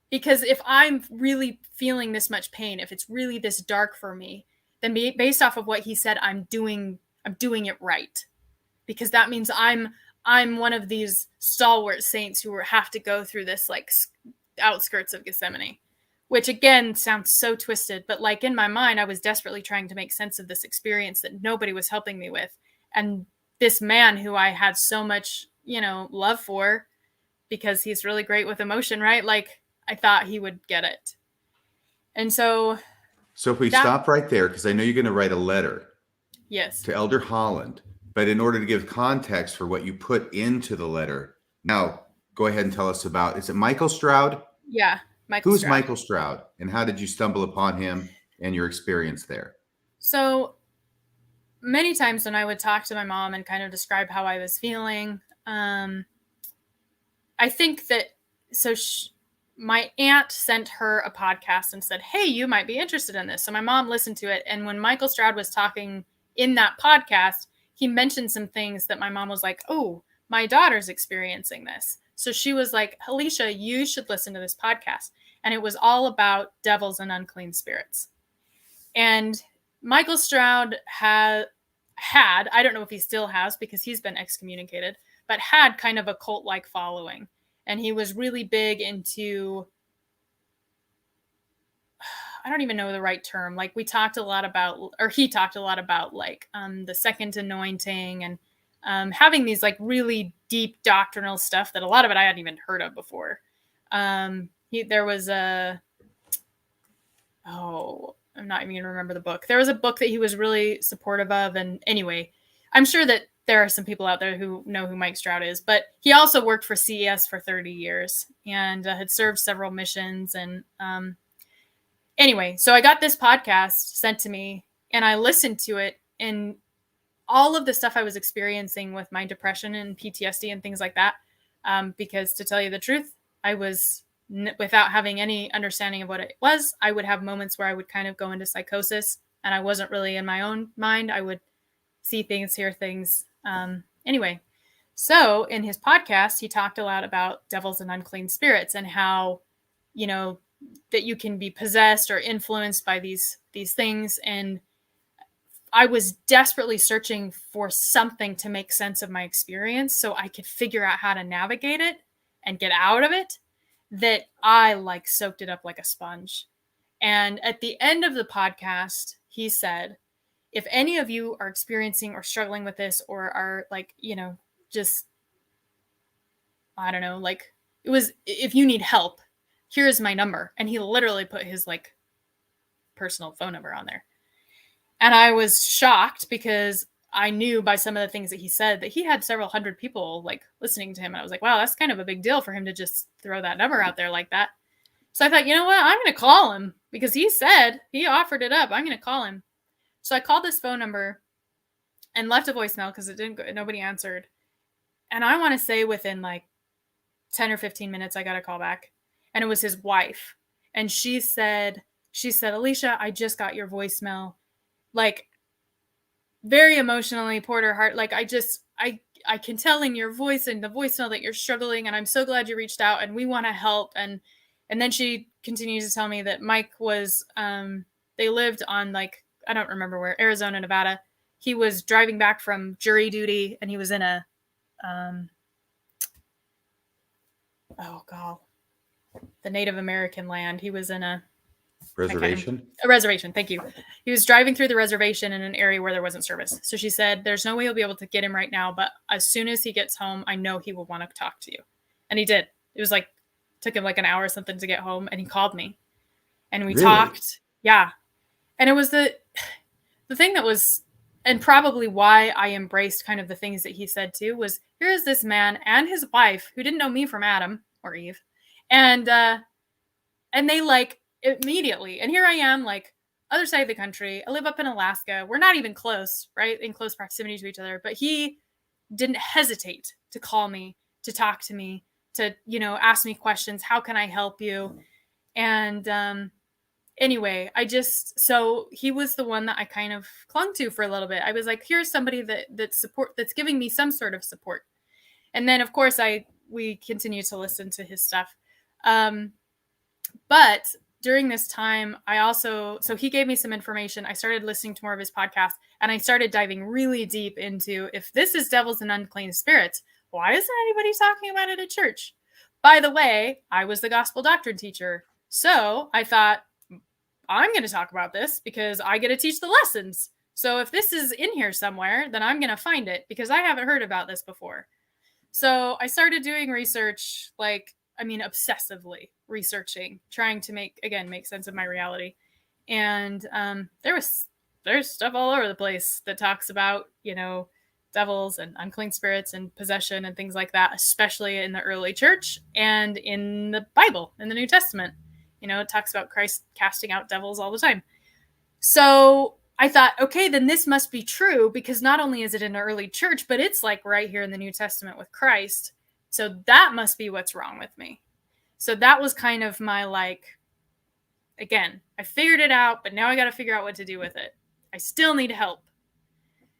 because if I'm really feeling this much pain, if it's really this dark for me, then based off of what he said, I'm doing it right. Because that means I'm one of these stalwart saints who have to go through this like outskirts of Gethsemane, which again sounds so twisted, but like in my mind, I was desperately trying to make sense of this experience that nobody was helping me with. And this man who I had so much, you know, love for, because he's really great with emotion, right? Like, I thought he would get it. And so
if we stop right there, because I know you're going to write a letter to Elder Holland, but in order to give context for what you put into the letter, now go ahead and tell us about, is it Michael Stroud?
Yeah,
Who's Michael Stroud, and how did you stumble upon him and your experience there?
So many times when I would talk to my mom and kind of describe how I was feeling, I think that, my aunt sent her a podcast and said, hey, you might be interested in this. So my mom listened to it. And when Michael Stroud was talking in that podcast, he mentioned some things that my mom was like, oh, my daughter's experiencing this. So she was like, Alicia, you should listen to this podcast. And it was all about devils and unclean spirits. And Michael Stroud had, I don't know if he still has because he's been excommunicated, but had kind of a cult-like following. And he was really big into, I don't even know the right term. Like he talked a lot about like the second anointing and having these like really deep doctrinal stuff that a lot of it I hadn't even heard of before. There was I'm not even going to remember the book. There was a book that he was really supportive of. And anyway, I'm sure that there are some people out there who know who Mike Stroud is, but he also worked for CES for 30 years and had served several missions. And anyway, so I got this podcast sent to me and I listened to it, and all of the stuff I was experiencing with my depression and PTSD and things like that. Because to tell you the truth, I was without having any understanding of what it was, I would have moments where I would kind of go into psychosis and I wasn't really in my own mind. I would see things, hear things. Anyway, so in his podcast, he talked a lot about devils and unclean spirits and how, you know, that you can be possessed or influenced by these things. And I was desperately searching for something to make sense of my experience so I could figure out how to navigate it and get out of it, that I like soaked it up like a sponge. And at the end of the podcast, he said, if any of you are experiencing or struggling with this or are like, you know, just, I don't know, like it was, if you need help, here's my number. And he literally put his like personal phone number on there. And I was shocked because I knew by some of the things that he said that he had several hundred people like listening to him. And I was like, wow, that's kind of a big deal for him to just throw that number out there like that. So I thought, you know what? I'm going to call him because he offered it up. I'm going to call him. So I called this phone number and left a voicemail because nobody answered. And I want to say within like 10 or 15 minutes, I got a call back, and it was his wife. And she said, Alicia, I just got your voicemail. Like, very emotionally poured her heart. Like, I can tell in your voice and the voicemail that you're struggling, and I'm so glad you reached out, and we want to help. And then she continues to tell me that Mike was, they lived on, like, I don't remember where, Arizona, Nevada. He was driving back from jury duty, and he was in a, the Native American land. He was in a
Reservation?
A reservation. Thank you. He was driving through the reservation in an area where there wasn't service. So she said, there's no way you'll be able to get him right now, but as soon as he gets home, I know he will want to talk to you. And he did. It was like, took him like an hour or something to get home, and he called me and we talked. Yeah. And it was the thing that was, and probably why I embraced kind of the things that he said too, was here is this man and his wife who didn't know me from Adam or Eve. And they like immediately, and here I am, like other side of the country. I live up in Alaska. We're not even close, right? In close proximity to each other, but he didn't hesitate to call me, to talk to me, to, ask me questions. How can I help you? And, anyway, so he was the one that I kind of clung to for a little bit. I was like, here's somebody that's giving me some sort of support. And then of course we continue to listen to his stuff. But during this time, so he gave me some information. I started listening to more of his podcast, and I started diving really deep into, if this is devils and unclean spirits, why isn't anybody talking about it at church? By the way, I was the gospel doctrine teacher. So I thought, I'm going to talk about this because I get to teach the lessons. So if this is in here somewhere, then I'm going to find it because I haven't heard about this before. So I started doing research, obsessively researching, trying to make sense of my reality. And there's stuff all over the place that talks about, devils and unclean spirits and possession and things like that, especially in the early church and in the Bible, in the New Testament. It talks about Christ casting out devils all the time. So I thought, okay, then this must be true, because not only is it in the early church, but it's like right here in the New Testament with Christ. So that must be what's wrong with me. So that was kind of my, again, I figured it out, but now I got to figure out what to do with it. I still need help.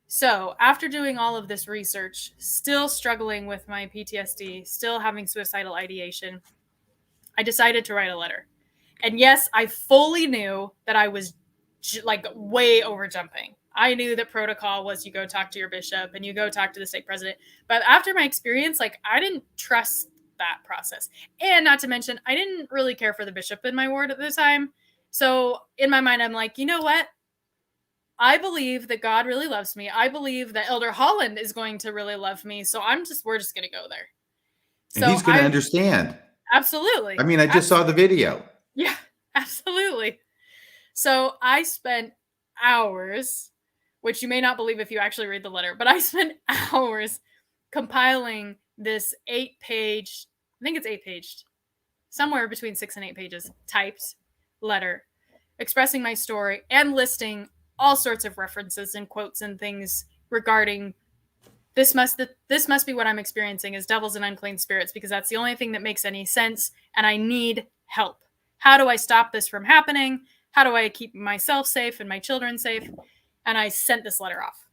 So after doing all of this research, still struggling with my PTSD, still having suicidal ideation, I decided to write a letter. And yes, I fully knew that I was way over jumping. I knew that protocol was you go talk to your bishop and you go talk to the stake president. But after my experience, I didn't trust that process. And not to mention, I didn't really care for the bishop in my ward at the time. So in my mind, I'm like, you know what? I believe that God really loves me. I believe that Elder Holland is going to really love me. So we're just going to go there.
And he's going to understand.
Absolutely.
I just saw the video.
Yeah, absolutely. So I spent hours, which you may not believe if you actually read the letter, but I spent hours compiling this 8-page, I think it's 8-paged, somewhere between 6 and 8 pages, typed letter expressing my story and listing all sorts of references and quotes and things regarding this must be what I'm experiencing is devils and unclean spirits, because that's the only thing that makes any sense, and I need help. How do I stop this from happening? How do I keep myself safe and my children safe? And I sent this letter off.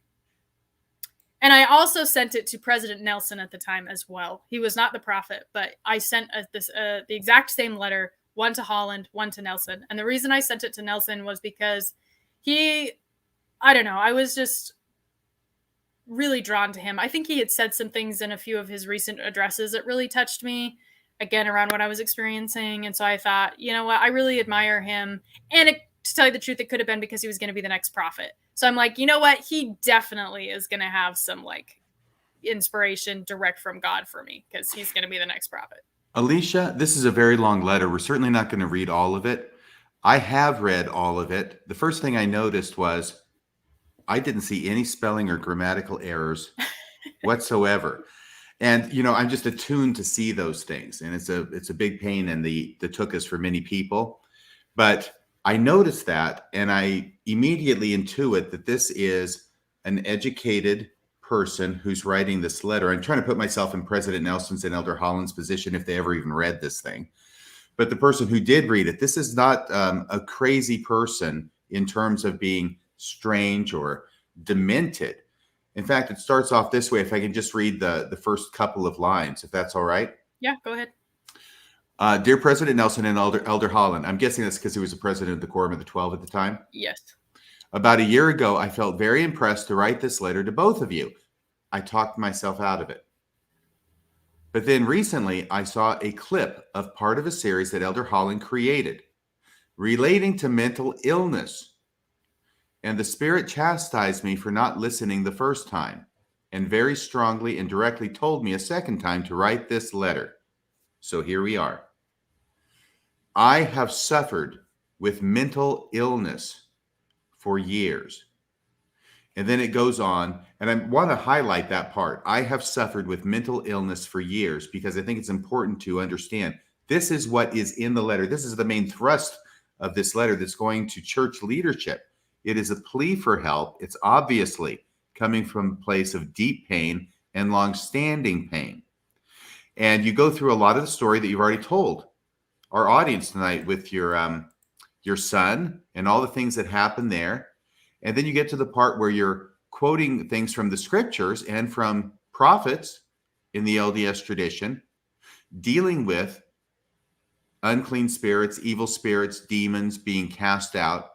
And I also sent it to President Nelson at the time as well. He was not the prophet, but I sent the exact same letter, one to Holland, one to Nelson. And the reason I sent it to Nelson was because I was just really drawn to him. I think he had said some things in a few of his recent addresses that really touched me, again, around what I was experiencing. And so I thought, you know what, I really admire him. And to tell you the truth, it could have been because he was going to be the next prophet. So I'm like, you know what, he definitely is going to have some inspiration direct from God for me, because he's going to be the next prophet.
Alicia, this is a very long letter. We're certainly not going to read all of it. I have read all of it. The first thing I noticed was I didn't see any spelling or grammatical errors whatsoever. And I'm just attuned to see those things, and it's a big pain in the tuchus for many people. But I noticed that, and I immediately intuit that this is an educated person who's writing this letter. I'm trying to put myself in President Nelson's and Elder Holland's position if they ever even read this thing. But the person who did read it, this is not a crazy person in terms of being strange or demented. In fact, it starts off this way. If I can just read the first couple of lines, if that's all right.
Yeah, go ahead.
Dear President Nelson and Elder Holland, I'm guessing that's because he was the president of the Quorum of the 12 at the time.
Yes.
About a year ago, I felt very impressed to write this letter to both of you. I talked myself out of it. But then recently, I saw a clip of part of a series that Elder Holland created relating to mental illness. And the Spirit chastised me for not listening the first time, and very strongly and directly told me a second time to write this letter. So here we are. I have suffered with mental illness for years. And then it goes on, and I want to highlight that part. I have suffered with mental illness for years because I think it's important to understand this is what is in the letter. This is the main thrust of this letter that's going to church leadership. It is a plea for help. It's obviously coming from a place of deep pain and long-standing pain. And you go through a lot of the story that you've already told our audience tonight with your son and all the things that happened there. And then you get to the part where you're quoting things from the scriptures and from prophets in the LDS tradition, dealing with unclean spirits, evil spirits, demons being cast out.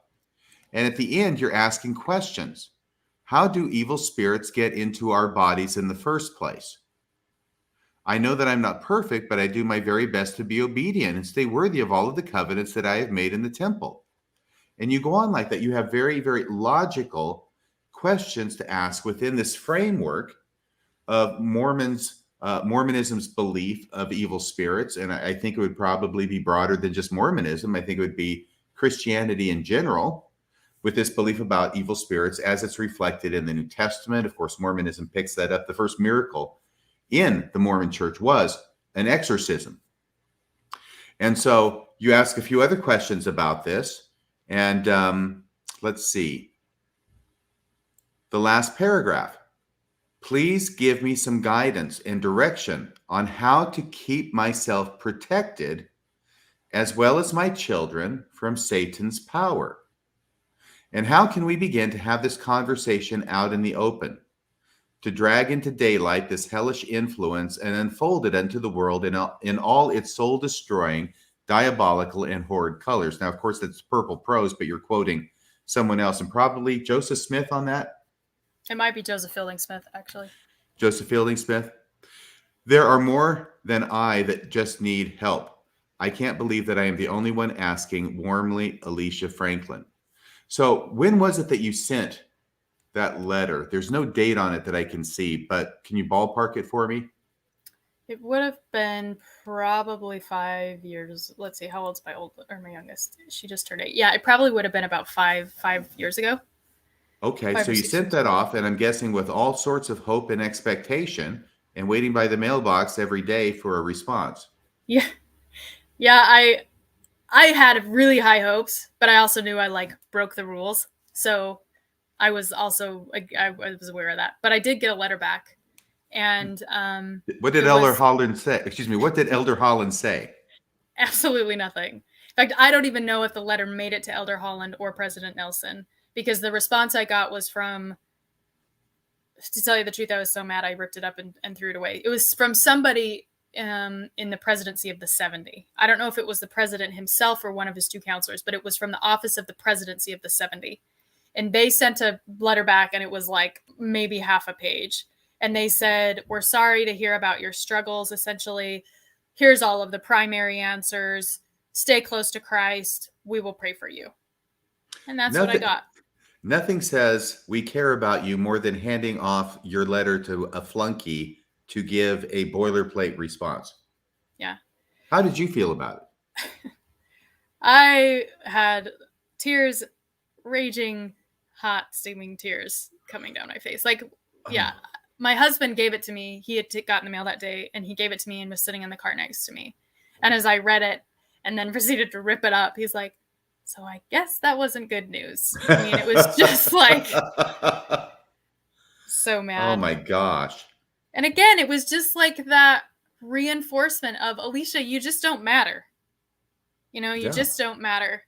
And at the end, you're asking questions. How do evil spirits get into our bodies in the first place? I know that I'm not perfect, but I do my very best to be obedient and stay worthy of all of the covenants that I have made in the temple. And you go on like that. You have very, very logical questions to ask within this framework of Mormonism's belief of evil spirits. And I think it would probably be broader than just Mormonism. I think it would be Christianity in general, with this belief about evil spirits as it's reflected in the New Testament. Of course, Mormonism picks that up. The first miracle in the Mormon church was an exorcism. And so you ask a few other questions about this. And let's see. The last paragraph. Please give me some guidance and direction on how to keep myself protected, as well as my children, from Satan's power. And how can we begin to have this conversation out in the open, to drag into daylight this hellish influence and unfold it unto the world in all its soul-destroying, diabolical, and horrid colors? Now, of course, that's purple prose, but you're quoting someone else, and probably Joseph Smith on that?
It might be Joseph Fielding Smith, actually.
Joseph Fielding Smith. There are more than I that just need help. I can't believe that I am the only one asking. Warmly, Aleesha Franklin. So when was it that you sent that letter? There's no date on it that I can see, but can you ballpark it for me?
It would have been probably 5 years. Let's see, how old's my youngest? She just turned 8. Yeah, it probably would have been about five years ago.
Okay,
5
so
or
you
6
sent
years
that
ago.
off, and I'm guessing with all sorts of hope and expectation and waiting by the mailbox every day for a response.
Yeah. I had really high hopes, but I also knew I broke the rules. So I was also, I was aware of that, but I did get a letter back. And
What did Elder Holland say? Excuse me. What did Elder Holland say?
absolutely nothing. In fact, I don't even know if the letter made it to Elder Holland or President Nelson, because the response I got was from, to tell you the truth, I was so mad I ripped it up and threw it away. It was from somebody in the presidency of the 70. I don't know if it was the president himself or one of his 2 counselors, but it was from the office of the presidency of the 70. And they sent a letter back, and it was like maybe half a page. And they said, we're sorry to hear about your struggles. Essentially, here's all of the primary answers. Stay close to Christ. We will pray for you. And that's what I got.
Nothing says we care about you more than handing off your letter to a flunky to give a boilerplate response.
Yeah.
How did you feel about it?
I had tears, raging, hot, steaming tears coming down my face. my husband gave it to me. He had gotten the mail that day, and he gave it to me and was sitting in the car next to me. And as I read it and then proceeded to rip it up, he's like, so I guess that wasn't good news. I mean, it was just like so mad.
Oh my gosh.
And again, it was just like that reinforcement of, Alicia, you just don't matter. You just don't matter.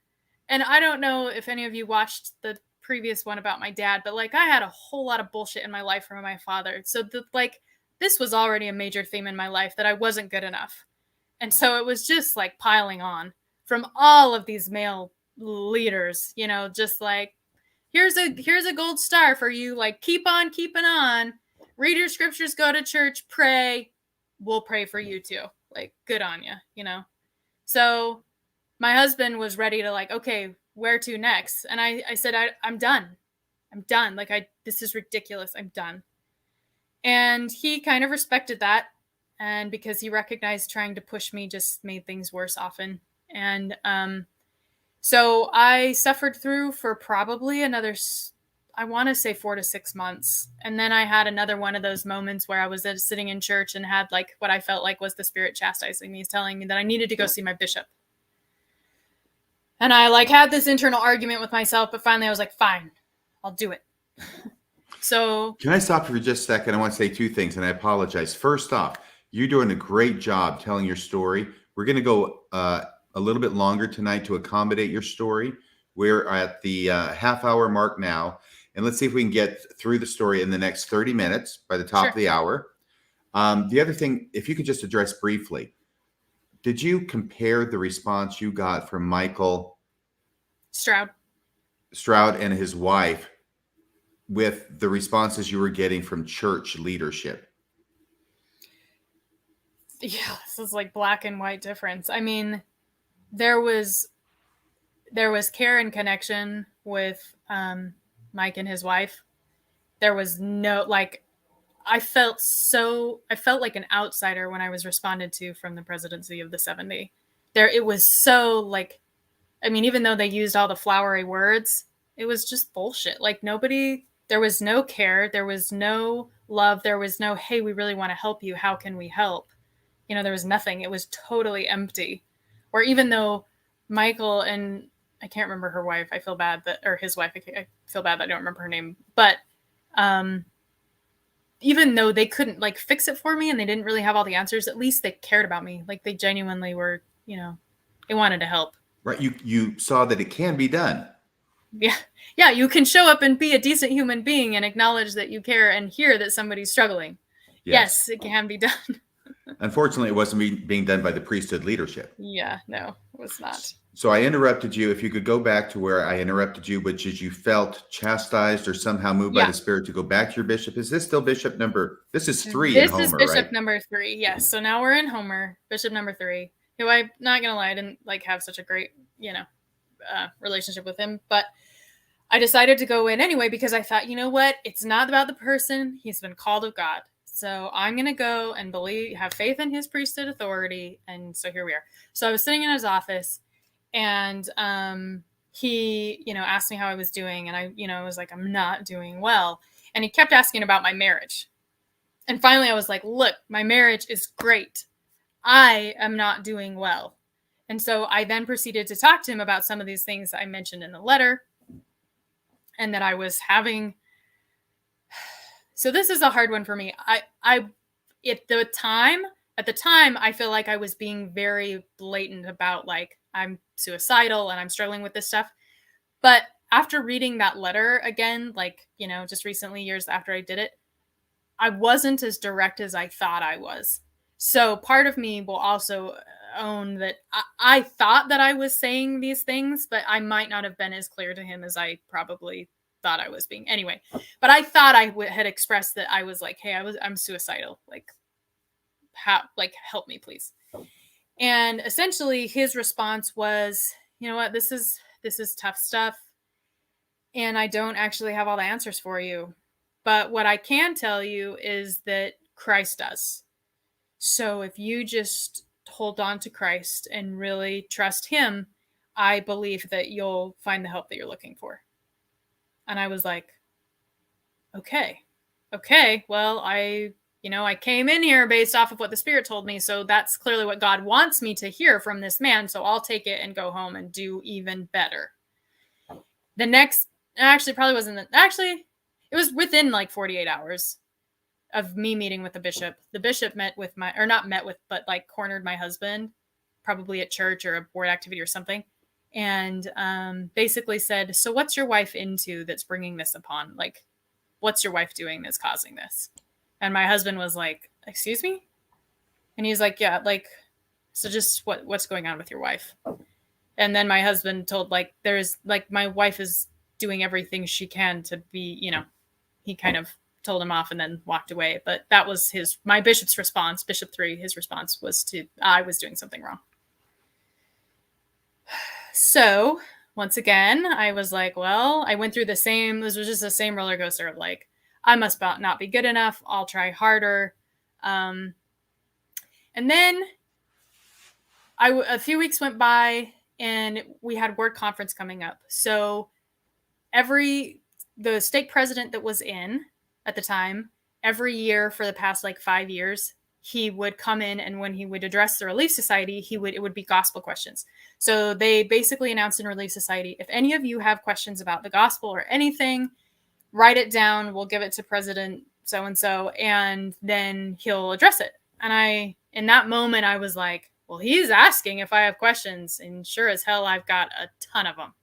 And I don't know if any of you watched the previous one about my dad, but like I had a whole lot of bullshit in my life from my father. So this was already a major theme in my life, that I wasn't good enough. And so it was just like piling on from all of these male leaders, just like, here's a gold star for you. Like, keep on keeping on, read your scriptures, go to church, pray. We'll pray for you too. Like, good on you, So my husband was ready to like, okay, where to next? And I said, I'm done. I'm done. Like, this is ridiculous. I'm done. And he kind of respected that. And because he recognized trying to push me just made things worse often. And so I suffered through for probably another, I want to say 4 to 6 months. And then I had another one of those moments where I was sitting in church and had like what I felt like was the Spirit chastising me, telling me that I needed to go see my bishop. And I like had this internal argument with myself, but finally I was like, fine, I'll do it. So
can I stop you for just a second? I want to say two things, and I apologize. First off, you're doing a great job telling your story. We're going to go a little bit longer tonight to accommodate your story. We're at the half-hour mark now, and let's see if we can get through the story in the next 30 minutes by the top of the hour. The other thing, if you could just address briefly, did you compare the response you got from Michael Stroud and his wife with the responses you were getting from church leadership?
Yeah, this is like black and white difference. I mean, there was care and connection with Mike and his wife. There was no, like, I felt like an outsider when I was responded to from the presidency of the 70. It was so like, I mean, even though they used all the flowery words, it was just bullshit. Like there was no care. There was no love. There was no, hey, we really want to help you. How can we help? There was nothing. It was totally empty. Or even though Michael and I can't remember her wife, I feel bad that, or his wife, I feel bad that I don't remember her name, but even though they couldn't like fix it for me and they didn't really have all the answers, at least they cared about me. Like they genuinely were, they wanted to help. Right.
You saw that it can be done.
Yeah. Yeah. You can show up and be a decent human being and acknowledge that you care and hear that somebody's struggling. Yes, it can be done.
Unfortunately, it wasn't being done by the priesthood leadership.
Yeah, no, it was not.
So I interrupted you. If you could go back to where I interrupted you, which is you felt chastised or somehow moved by the Spirit to go back to your bishop. Is this still bishop number? This is 3 in Homer, right?
This is bishop number 3. Yes. So now we're in Homer, bishop number 3. Who I'm not gonna lie, I didn't like have such a great, relationship with him, but I decided to go in anyway because I thought, you know what? It's not about the person. He's been called of God. So I'm going to go and have faith in his priesthood authority. And so here we are. So I was sitting in his office and he, asked me how I was doing. And I was like, I'm not doing well. And he kept asking about my marriage. And finally I was like, look, my marriage is great. I am not doing well. And so I then proceeded to talk to him about some of these things I mentioned in the letter and that I was having. So this is a hard one for me. At the time, I feel like I was being very blatant about like, I'm suicidal and I'm struggling with this stuff. But after reading that letter again, like, just recently, years after I did it, I wasn't as direct as I thought I was. So part of me will also own that I thought that I was saying these things, but I might not have been as clear to him as I probably thought I was being anyway. But I thought I had expressed that I was like, hey, I'm suicidal. Like, help me, please. And essentially his response was, you know what, this is tough stuff. And I don't actually have all the answers for you. But what I can tell you is that Christ does. So if you just hold on to Christ and really trust him, I believe that you'll find the help that you're looking for. And I was like, okay. okay, well, I came in here based off of what the Spirit told me. So that's clearly what God wants me to hear from this man. So I'll take it and go home and do even better. The next, actually, probably wasn't, actually, it was within like 48 hours of me meeting with the bishop. The bishop met with but like cornered my husband, probably at church or a board activity or something. And basically said, so what's your wife into that's bringing this upon? Like, what's your wife doing that's causing this? And my husband was like, excuse me? And he's like, yeah, like, so just what's going on with your wife? And then my husband told, like, there's like, my wife is doing everything she can to be, he kind of told him off and then walked away. But that was my bishop's response, Bishop 3, his response was I was doing something wrong. So once again, I was like, well, I went through this was just the same roller coaster of like, I must not be good enough. I'll try harder. And then a few weeks went by and we had word conference coming up. So the stake president that was in at the time, every year for the past like 5 years, he would come in, and when he would address the Relief Society, it would be gospel questions. So they basically announced in Relief Society, if any of you have questions about the gospel or anything, write it down. We'll give it to President so-and-so, and then he'll address it. And in that moment, I was like, well, he's asking if I have questions, and sure as hell, I've got a ton of them.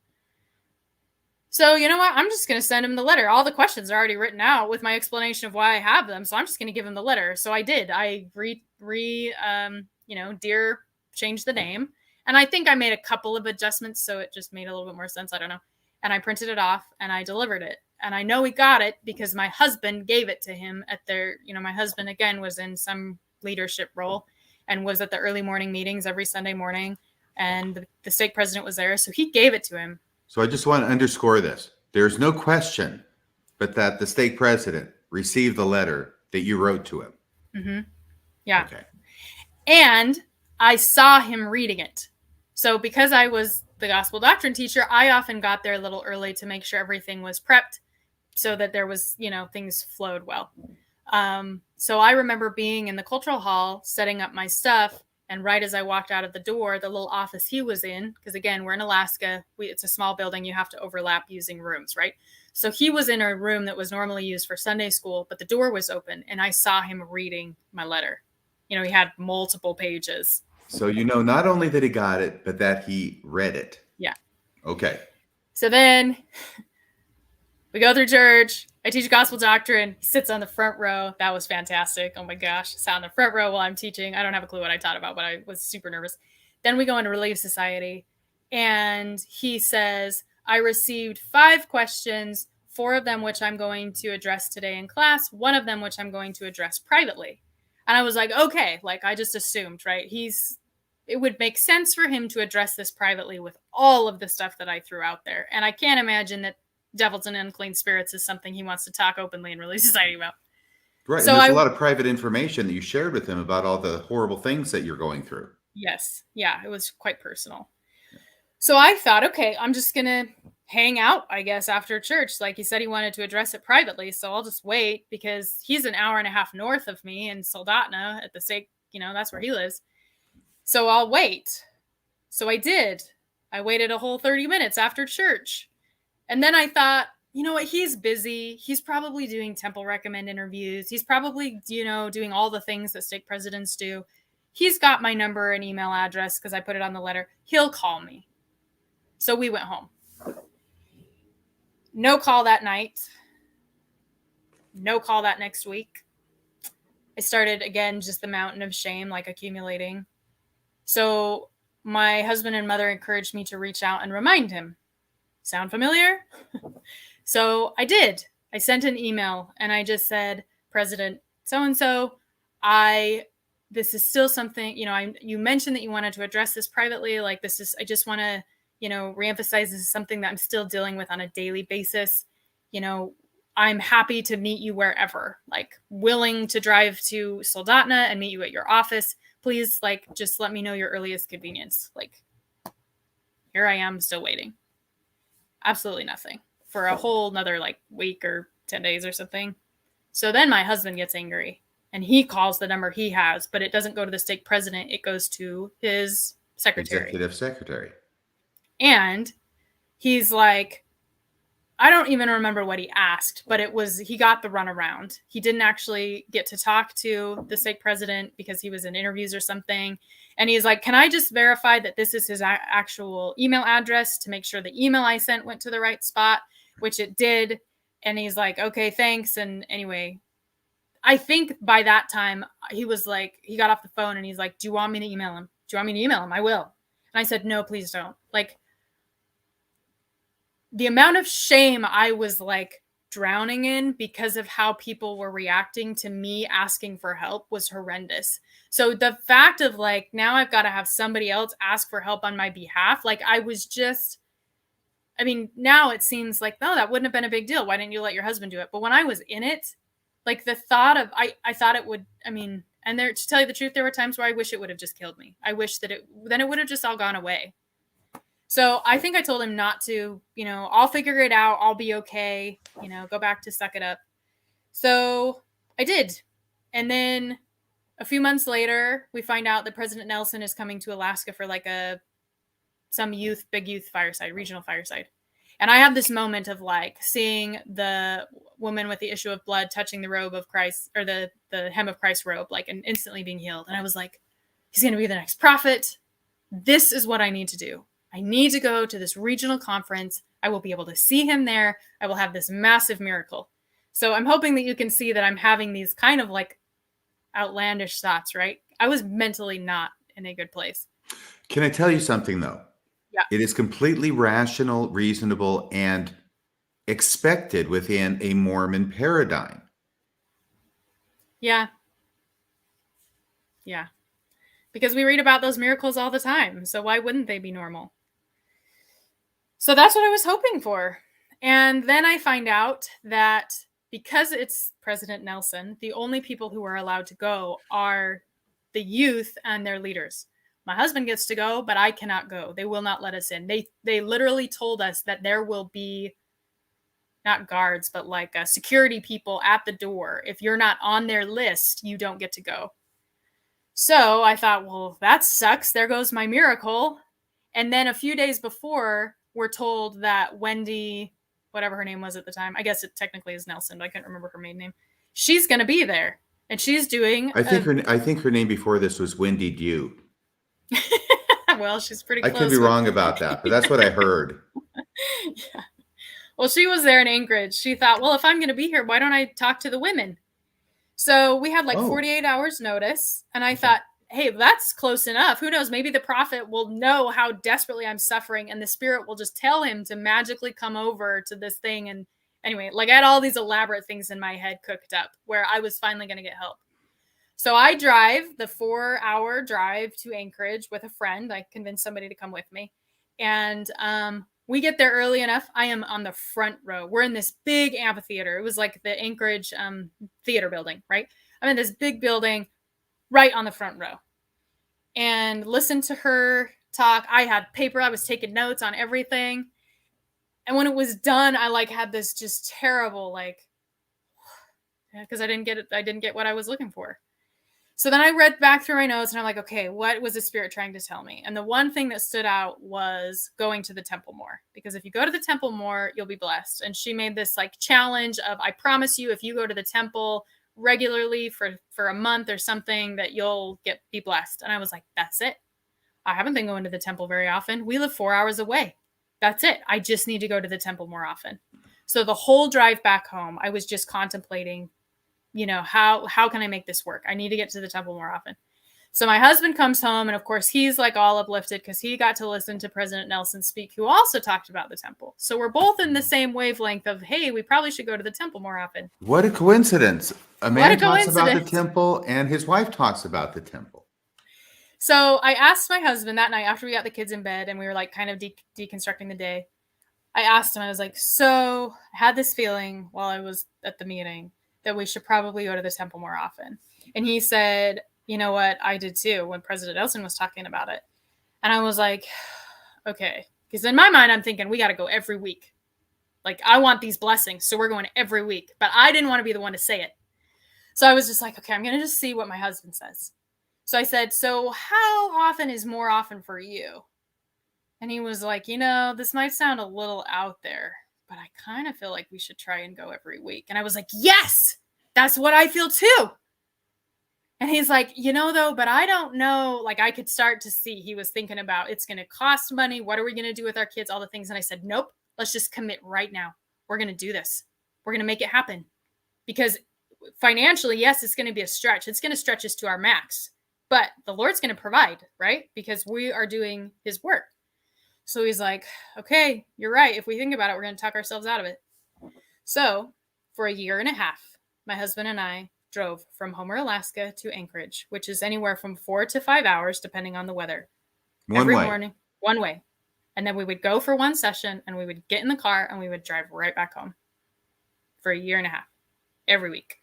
So you know what? I'm just going to send him the letter. All the questions are already written out with my explanation of why I have them. So I'm just going to give him the letter. So I did. I dear, changed the name. And I think I made a couple of adjustments. So it just made a little bit more sense. I don't know. And I printed it off and I delivered it. And I know he got it because my husband gave it to him at my husband again was in some leadership role and was at the early morning meetings every Sunday morning. And the stake president was there. So he gave it to him.
So I just want to underscore this. There's no question but that the stake president received the letter that you wrote to him.
Mm-hmm. Yeah.
Okay.
And I saw him reading it. So because I was the gospel doctrine teacher, I often got there a little early to make sure everything was prepped so that there was, things flowed well. So I remember being in the cultural hall, setting up my stuff. And right as I walked out of the door, the little office he was in, because again, we're in Alaska, it's a small building, you have to overlap using rooms, right? So he was in a room that was normally used for Sunday school, but the door was open and I saw him reading my letter. He had multiple pages.
So not only that he got it, but that he read it.
Yeah.
Okay.
So then we go through church. I teach gospel doctrine. He sits on the front row. That was fantastic. Oh my gosh. Sat on the front row while I'm teaching. I don't have a clue what I taught about, but I was super nervous. Then we go into Relief Society and he says, I received 5 questions, 4 of them which I'm going to address today in class, 1 of them which I'm going to address privately. And I was like, okay, like I just assumed, right? It would make sense for him to address this privately with all of the stuff that I threw out there. And I can't imagine that devils and unclean spirits is something he wants to talk openly in Relief Society about.
Right. So and there's a lot of private information that you shared with him about all the horrible things that you're going through.
Yes. Yeah. It was quite personal. So I thought, okay, I'm just going to hang out, I guess, after church. Like he said, he wanted to address it privately. So I'll just wait because he's an hour and a half north of me in Soldotna at the stake, that's where he lives. So I'll wait. So I did. I waited a whole 30 minutes after church. And then I thought, you know what? He's busy. He's probably doing temple recommend interviews. He's probably, doing all the things that stake presidents do. He's got my number and email address because I put it on the letter. He'll call me. So we went home. No call that night. No call that next week. I started, again, just the mountain of shame, like accumulating. So my husband and mother encouraged me to reach out and remind him. Sound familiar? So I did. I sent an email and I just said, President so-and-so, this is still something, you mentioned that you wanted to address this privately. Like I just want to, reemphasize this is something that I'm still dealing with on a daily basis. I'm happy to meet you wherever, like willing to drive to Soldotna and meet you at your office. Please, just let me know your earliest convenience. Here I am still waiting. Absolutely nothing for a whole another week or 10 days or something. So then my husband gets angry and he calls the number he has, but it doesn't go to the stake president. It goes to his secretary.
Executive secretary.
And he's like, I don't even remember what he asked, but he got the runaround. He didn't actually get to talk to the stake president because he was in interviews or something. And he's like, can I just verify that this is his actual email address to make sure the email I sent went to the right spot, which it did. And he's like, okay, thanks. And anyway, I think by that time he was like, he got off the phone and he's like, do you want me to email him? Do you want me to email him? I will. And I said, no, please don't. Like, the amount of shame I was like drowning in because of how people were reacting to me asking for help was horrendous. So the fact of like, now I've got to have somebody else ask for help on my behalf. Like I was just, I mean, now it seems like, no, that wouldn't have been a big deal. Why didn't you let your husband do it? But when I was in it, like the thought of, I thought it would, I mean, and there, to tell you the truth, there were times where I wish it would have just killed me. I wish that then it would have just all gone away. So I think I told him not to, you know, I'll figure it out. I'll be okay. You know, go back to suck it up. So I did. And then a few months later, we find out that President Nelson is coming to Alaska for like some big youth fireside, regional fireside. And I had this moment of like seeing the woman with the issue of blood touching the robe of Christ, or the hem of Christ's robe, like, and instantly being healed. And I was like, he's going to be the next prophet. This is what I need to do. I need to go to this regional conference. I will be able to see him there. I will have this massive miracle. So I'm hoping that you can see that I'm having these kind of like outlandish thoughts, right? I was mentally not in a good place.
Can I tell you something though?
Yeah.
It is completely rational, reasonable, and expected within a Mormon paradigm.
Yeah. Yeah. Because we read about those miracles all the time. So why wouldn't they be normal? So that's what I was hoping for. And then I find out that because it's President Nelson, the only people who are allowed to go are the youth and their leaders. My husband gets to go, but I cannot go. They will not let us in. They literally told us that there will be not guards, but like security people at the door. If you're not on their list, you don't get to go. So I thought, well, that sucks. There goes my miracle. And then a few days before, we're told that Wendy, whatever her name was at the time, I guess it technically is Nelson, but I can't remember her maiden name. She's going to be there, and she's doing.
I think her name before this was Wendy Dew.
Well, she's pretty close.
I could be wrong about that, but that's what I heard.
Yeah. Well, she was there in Anchorage. She thought, well, if I'm going to be here, why don't I talk to the women? So we had like 48 hours notice, and I thought, hey, that's close enough. Who knows? Maybe the prophet will know how desperately I'm suffering, and the spirit will just tell him to magically come over to this thing. And anyway, like I had all these elaborate things in my head cooked up where I was finally going to get help. So I drive the 4-hour drive to Anchorage with a friend. I convinced somebody to come with me. And we get there early enough. I am on the front row. We're in this big amphitheater. It was like the Anchorage theater building, right? I'm in this big building right on the front row. And listened to her talk. I had paper. I was taking notes on everything. And when it was done, I like had this just terrible, like, because I didn't get what I was looking for. So then I read back through my notes and I'm like, okay, what was the spirit trying to tell me? And the one thing that stood out was going to the temple more, because if you go to the temple more, you'll be blessed. And she made this like challenge of, I promise you, if you go to the temple regularly for a month or something, that you'll be blessed. And I was like, that's it. I haven't been going to the temple very often. We live 4 hours away. That's it. I just need to go to the temple more often. So the whole drive back home, I was just contemplating, you know, how can I make this work? I need to get to the temple more often. So my husband comes home, and of course he's like all uplifted because he got to listen to President Nelson speak, who also talked about the temple. So we're both in the same wavelength of, hey, we probably should go to the temple more often.
What a coincidence. A man talks about the temple and his wife talks about the temple.
So I asked my husband that night after we got the kids in bed and we were like kind of deconstructing the day. I asked him, I was like, so I had this feeling while I was at the meeting that we should probably go to the temple more often. And he said, you know what? I did too when President Nelson was talking about it. And I was like, okay. Because in my mind, I'm thinking we got to go every week. Like, I want these blessings, so we're going every week. But I didn't want to be the one to say it. So I was just like, okay, I'm going to just see what my husband says. So I said, so how often is more often for you? And he was like, this might sound a little out there, but I kind of feel like we should try and go every week. And I was like, yes, that's what I feel too. And he's like, though, but I don't know. Like, I could start to see he was thinking about it's going to cost money. What are we going to do with our kids? All the things. And I said, nope, let's just commit right now. We're going to do this. We're going to make it happen. Because financially, yes, it's going to be a stretch. It's going to stretch us to our max. But the Lord's going to provide, right? Because we are doing his work. So he's like, okay, you're right. If we think about it, we're going to talk ourselves out of it. So for a year and a half, my husband and I drove from Homer, Alaska to Anchorage, which is anywhere from 4 to 5 hours, depending on the weather. Every morning, one way. And then we would go for one session and we would get in the car and we would drive right back home for a year and a half every week.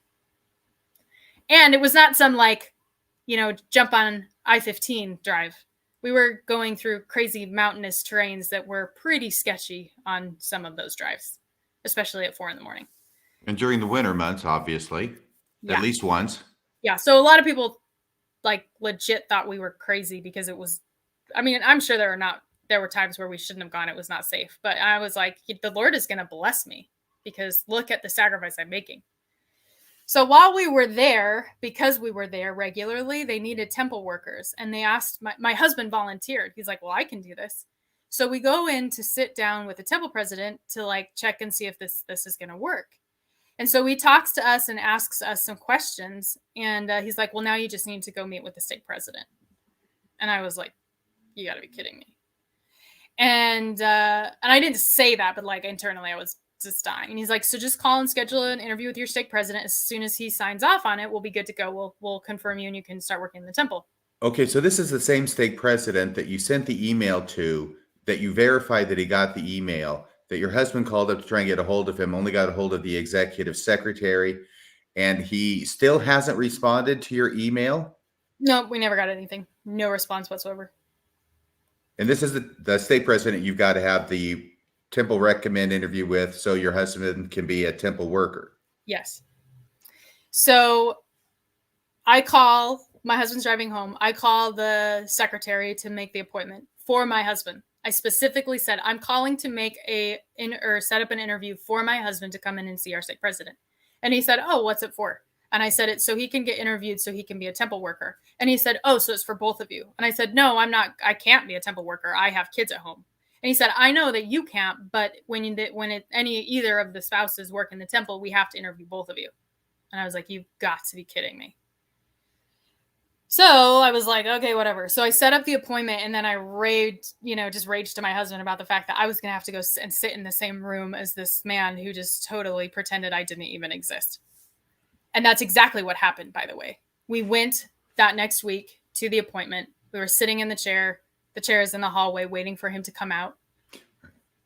And it was not some jump on I-15 drive. We were going through crazy mountainous terrains that were pretty sketchy on some of those drives, especially at 4 a.m.
And during the winter months, obviously, at least once.
Yeah. So a lot of people legit thought we were crazy because it was, I'm sure there were times where we shouldn't have gone. It was not safe, but I was like, the Lord is going to bless me because look at the sacrifice I'm making. So while we were there, because we were there regularly, they needed temple workers. And they asked, my husband volunteered. He's like, well, I can do this. So we go in to sit down with the temple president to check and see if this is going to work. And so he talks to us and asks us some questions. And he's like, well, now you just need to go meet with the stake president. And I was like, you got to be kidding me. And I didn't say that, but internally I was just dying. And he's like, so just call and schedule an interview with your stake president. As soon as he signs off on it, we'll be good to go. We'll confirm you and you can start working in the temple.
Okay, so this is the same stake president that you sent the email to, that you verified that he got the email, that your husband called up to try and get a hold of him, only got a hold of the executive secretary, and he still hasn't responded to your email?
No, we never got anything. No response whatsoever.
And this is the stake president you've got to have the temple recommend interview with so your husband can be a temple worker.
Yes. So my husband's driving home. I call the secretary to make the appointment for my husband. I specifically said, I'm calling to set up an interview for my husband to come in and see our stake president. And he said, oh, what's it for? And I said, it's so he can get interviewed so he can be a temple worker. And he said, oh, so it's for both of you. And I said, no, I can't be a temple worker. I have kids at home. And he said, I know that you can't, but when either of the spouses work in the temple, we have to interview both of you. And I was like, you've got to be kidding me. So I was like, okay, whatever. So I set up the appointment and then I raged to my husband about the fact that I was going to have to go and sit in the same room as this man who just totally pretended I didn't even exist. And that's exactly what happened, by the way. We went that next week to the appointment. We were sitting in the chair. The chair is in the hallway waiting for him to come out.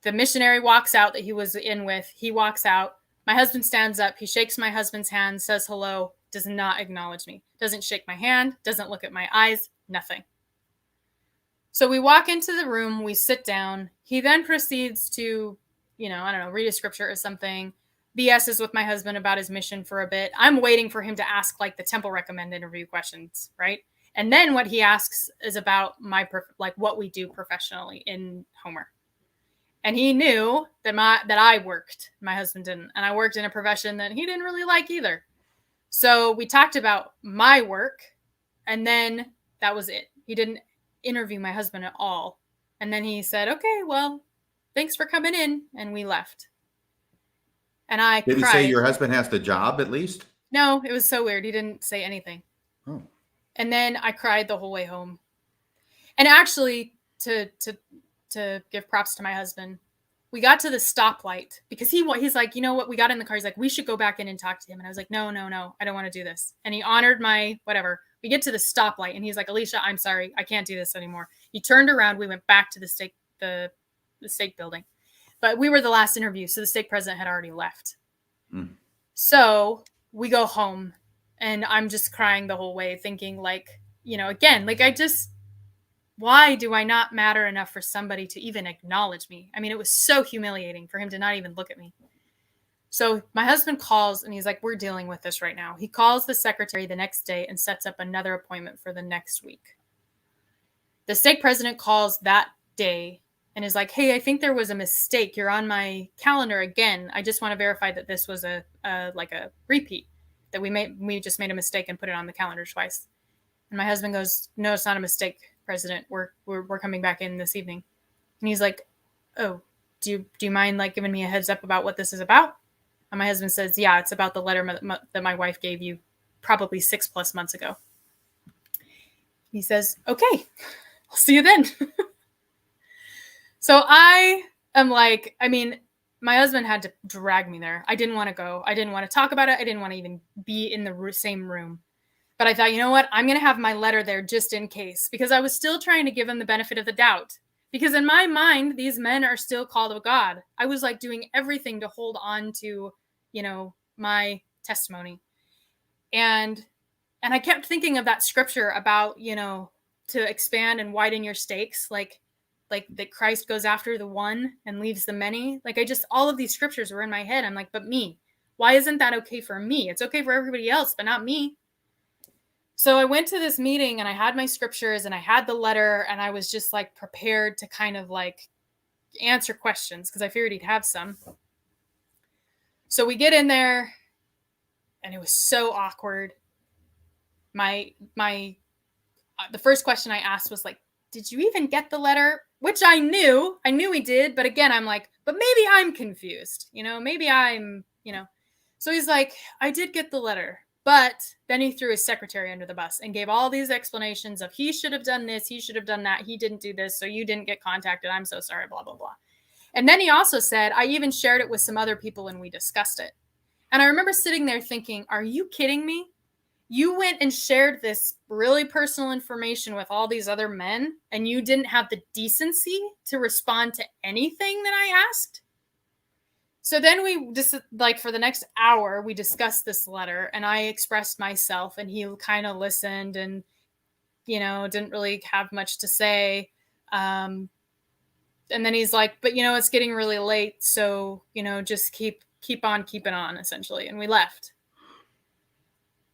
The missionary walks out that he was in with. He walks out. My husband stands up. He shakes my husband's hand, says hello, does not acknowledge me, doesn't shake my hand, doesn't look at my eyes, nothing. So we walk into the room. We sit down. He then proceeds to, read a scripture or something. BS's with my husband about his mission for a bit. I'm waiting for him to ask the temple recommend interview questions, right? And then what he asks is about what we do professionally in Homer. And he knew that I worked. My husband didn't. And I worked in a profession that he didn't really like either. So we talked about my work. And then that was it. He didn't interview my husband at all. And then he said, okay, well, thanks for coming in. And we left. And I cried. Did he
say your husband has the job at least?
No, it was so weird. He didn't say anything.
Oh.
And then I cried the whole way home. And actually, to give props to my husband, we got to the stoplight because he's like, you know what? We got in the car. He's like, we should go back in and talk to him. And I was like, no, I don't want to do this. And he honored my whatever. We get to the stoplight and he's like, Alicia, I'm sorry. I can't do this anymore. He turned around. We went back to the stake building. But we were the last interview. So the stake president had already left. Mm. So we go home. And I'm just crying the whole way thinking why do I not matter enough for somebody to even acknowledge me? I mean, it was so humiliating for him to not even look at me. So my husband calls and he's like, we're dealing with this right now. He calls the secretary the next day and sets up another appointment for the next week. The stake president calls that day and is like, hey, I think there was a mistake. You're on my calendar again. I just want to verify that this was a repeat, that we just made a mistake and put it on the calendar twice. And my husband goes, no, it's not a mistake, President. We're coming back in this evening. And he's like, oh, do you mind like giving me a heads up about what this is about? And my husband says, yeah, it's about the letter that my wife gave you probably 6+ months ago. He says, okay, I'll see you then. So I am like, I mean, my husband had to drag me there. I didn't want to go. I didn't want to talk about it. I didn't want to even be in the same room. But I thought, you know what? I'm going to have my letter there just in case, because I was still trying to give him the benefit of the doubt. Because in my mind, these men are still called of God. I was like doing everything to hold on to, my testimony. And I kept thinking of that scripture about, to expand and widen your stakes, like that Christ goes after the one and leaves the many. Like all of these scriptures were in my head. I'm like, but me, why isn't that okay for me? It's okay for everybody else, but not me. So I went to this meeting and I had my scriptures and I had the letter and I was just like prepared to kind of like answer questions because I figured he'd have some. So we get in there and it was so awkward. The first question I asked was like, did you even get the letter? Which I knew he did. But again, I'm like, but maybe I'm confused, maybe I'm, So he's like, I did get the letter. But then he threw his secretary under the bus and gave all these explanations of he should have done this, he should have done that, he didn't do this, so you didn't get contacted, I'm so sorry, blah, blah, blah. And then he also said, I even shared it with some other people and we discussed it. And I remember sitting there thinking, are you kidding me? You went and shared this really personal information with all these other men and you didn't have the decency to respond to anything that I asked? So then we just for the next hour, we discussed this letter and I expressed myself and he kind of listened and, didn't really have much to say. And then he's like, but, it's getting really late. So, just keep on keeping on, essentially. And we left.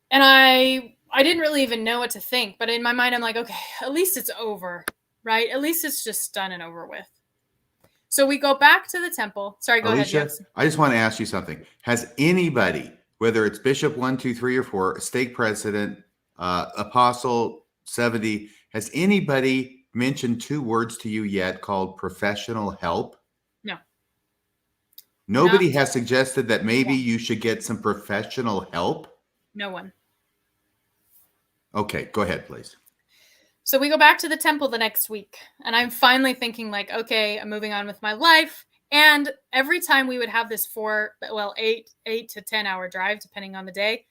And I didn't really even know what to think. But in my mind, I'm like, okay, at least it's over, right? At least it's just done and over with. So we go back to the temple. Sorry, go
Alicia,
ahead. Yes.
I just want to ask you something. Has anybody, whether it's Bishop 1, 2, 3, or 4, stake president, Apostle 70, has anybody mentioned 2 words to you yet called professional help?
No.
Nobody has suggested that maybe you should get some professional help?
No one.
Okay, go ahead, please.
So we go back to the temple the next week and I'm finally thinking like, okay, I'm moving on with my life. And every time we would have this 8 to 10 hour drive, depending on the day,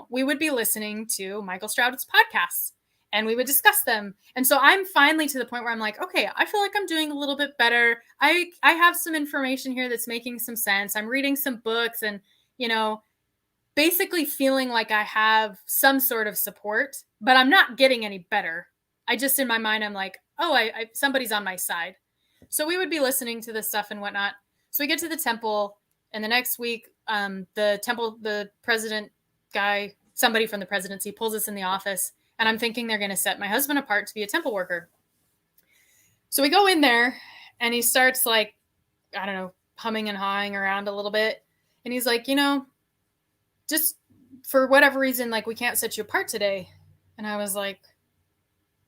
we would be listening to Michael Stroud's podcasts and we would discuss them. And so I'm finally to the point where I'm like, okay, I feel like I'm doing a little bit better. I have some information here that's making some sense. I'm reading some books and, basically feeling like I have some sort of support, but I'm not getting any better. I just, in my mind, I'm like, oh, somebody's on my side. So we would be listening to this stuff and whatnot. So we get to the temple and the next week, the president guy, somebody from the presidency pulls us in the office and I'm thinking they're going to set my husband apart to be a temple worker. So we go in there and he starts like, I don't know, humming and hawing around a little bit. And he's like, just for whatever reason, like we can't set you apart today. And I was like,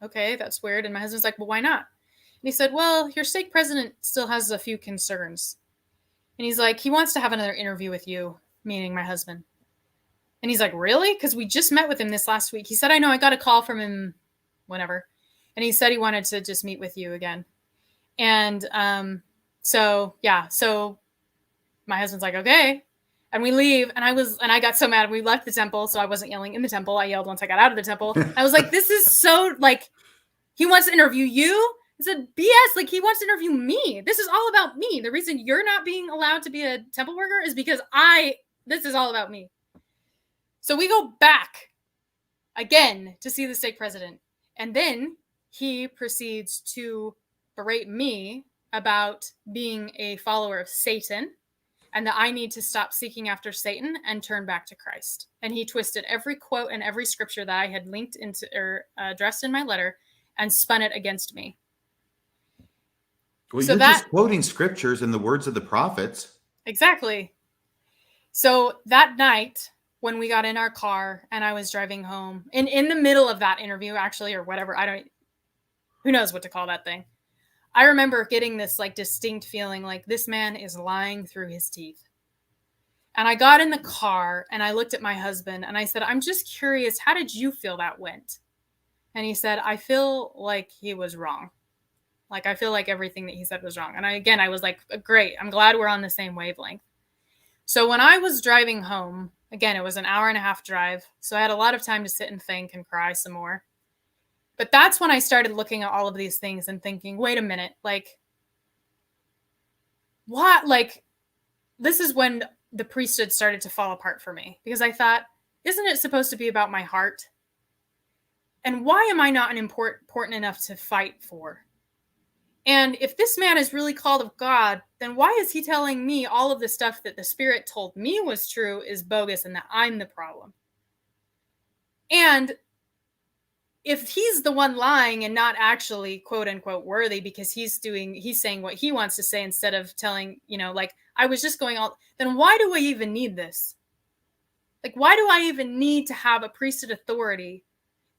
okay, that's weird. And my husband's like, well, why not? And he said, well, your stake president still has a few concerns. And he's like, he wants to have another interview with you, meaning my husband. And he's like, really? Because we just met with him this last week. He said, I know, I got a call from him, whenever. And he said he wanted to just meet with you again. And so my husband's like, okay. And we leave, and I got so mad. We left the temple, so I wasn't yelling in the temple. I yelled once I got out of the temple. I was like, this is so, like, he wants to interview you? I said, BS, like, he wants to interview me. This is all about me. The reason you're not being allowed to be a temple worker is because this is all about me. So we go back again to see the stake president. And then he proceeds to berate me about being a follower of Satan, and that I need to stop seeking after Satan and turn back to Christ. And he twisted every quote and every scripture that I had linked into or addressed in my letter and spun it against me.
Well,
So
you're
that-
just quoting scriptures and the words of the prophets.
Exactly. So that night when we got in our car and I was driving home, in the middle of that interview, actually, or whatever, who knows what to call that thing. I remember getting this like distinct feeling like this man is lying through his teeth. And I got in the car and I looked at my husband and I said, I'm just curious, how did you feel that went? And he said, I feel like he was wrong. Like, I feel like everything that he said was wrong. And I was like, great, I'm glad we're on the same wavelength. So when I was driving home, again, it was an 1.5-hour drive. So I had a lot of time to sit and think and cry some more. But that's when I started looking at all of these things and thinking, wait a minute, like, what? Like, this is when the priesthood started to fall apart for me, because I thought, isn't it supposed to be about my heart? And why am I not important enough to fight for? And if this man is really called of God, then why is he telling me all of the stuff that the Spirit told me was true is bogus and that I'm the problem? And if he's the one lying and not actually quote unquote worthy because he's saying what he wants to say instead of telling, like, I was just going all, then why do I even need this? Like, why do I even need to have a priesthood authority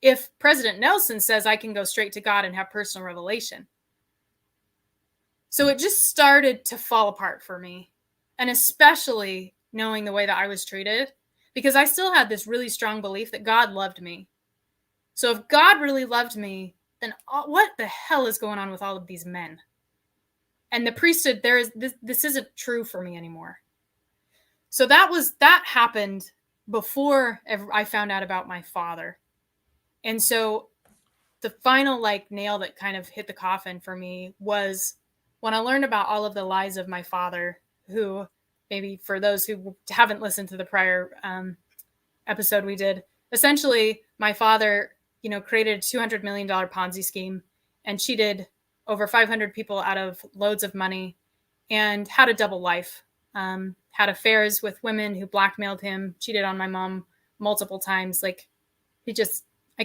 if President Nelson says I can go straight to God and have personal revelation? So it just started to fall apart for me. And especially knowing the way that I was treated, because I still had this really strong belief that God loved me. So if God really loved me, then what the hell is going on with all of these men? And the priesthood, this isn't true for me anymore. So that happened before I found out about my father. And so the final nail that kind of hit the coffin for me was when I learned about all of the lies of my father, who, maybe for those who haven't listened to the prior episode we did, essentially my father, created a $200 million Ponzi scheme and cheated over 500 people out of loads of money and had a double life. Had affairs with women who blackmailed him, cheated on my mom multiple times. I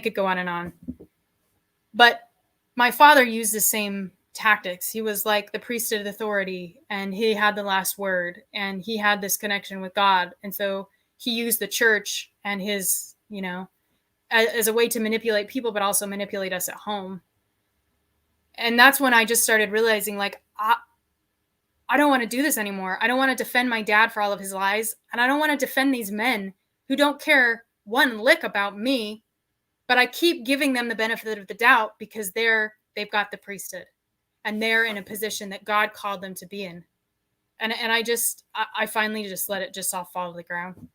could go on and on. But my father used the same tactics. He was like the priesthood authority and he had the last word and he had this connection with God. And so he used the church and his, as a way to manipulate people, but also manipulate us at home. And that's when I just started realizing, I don't want to do this anymore. I don't want to defend my dad for all of his lies. And I don't want to defend these men who don't care one lick about me, but I keep giving them the benefit of the doubt because they've got the priesthood and they're in a position that God called them to be in. And I finally just let it just all fall to the ground.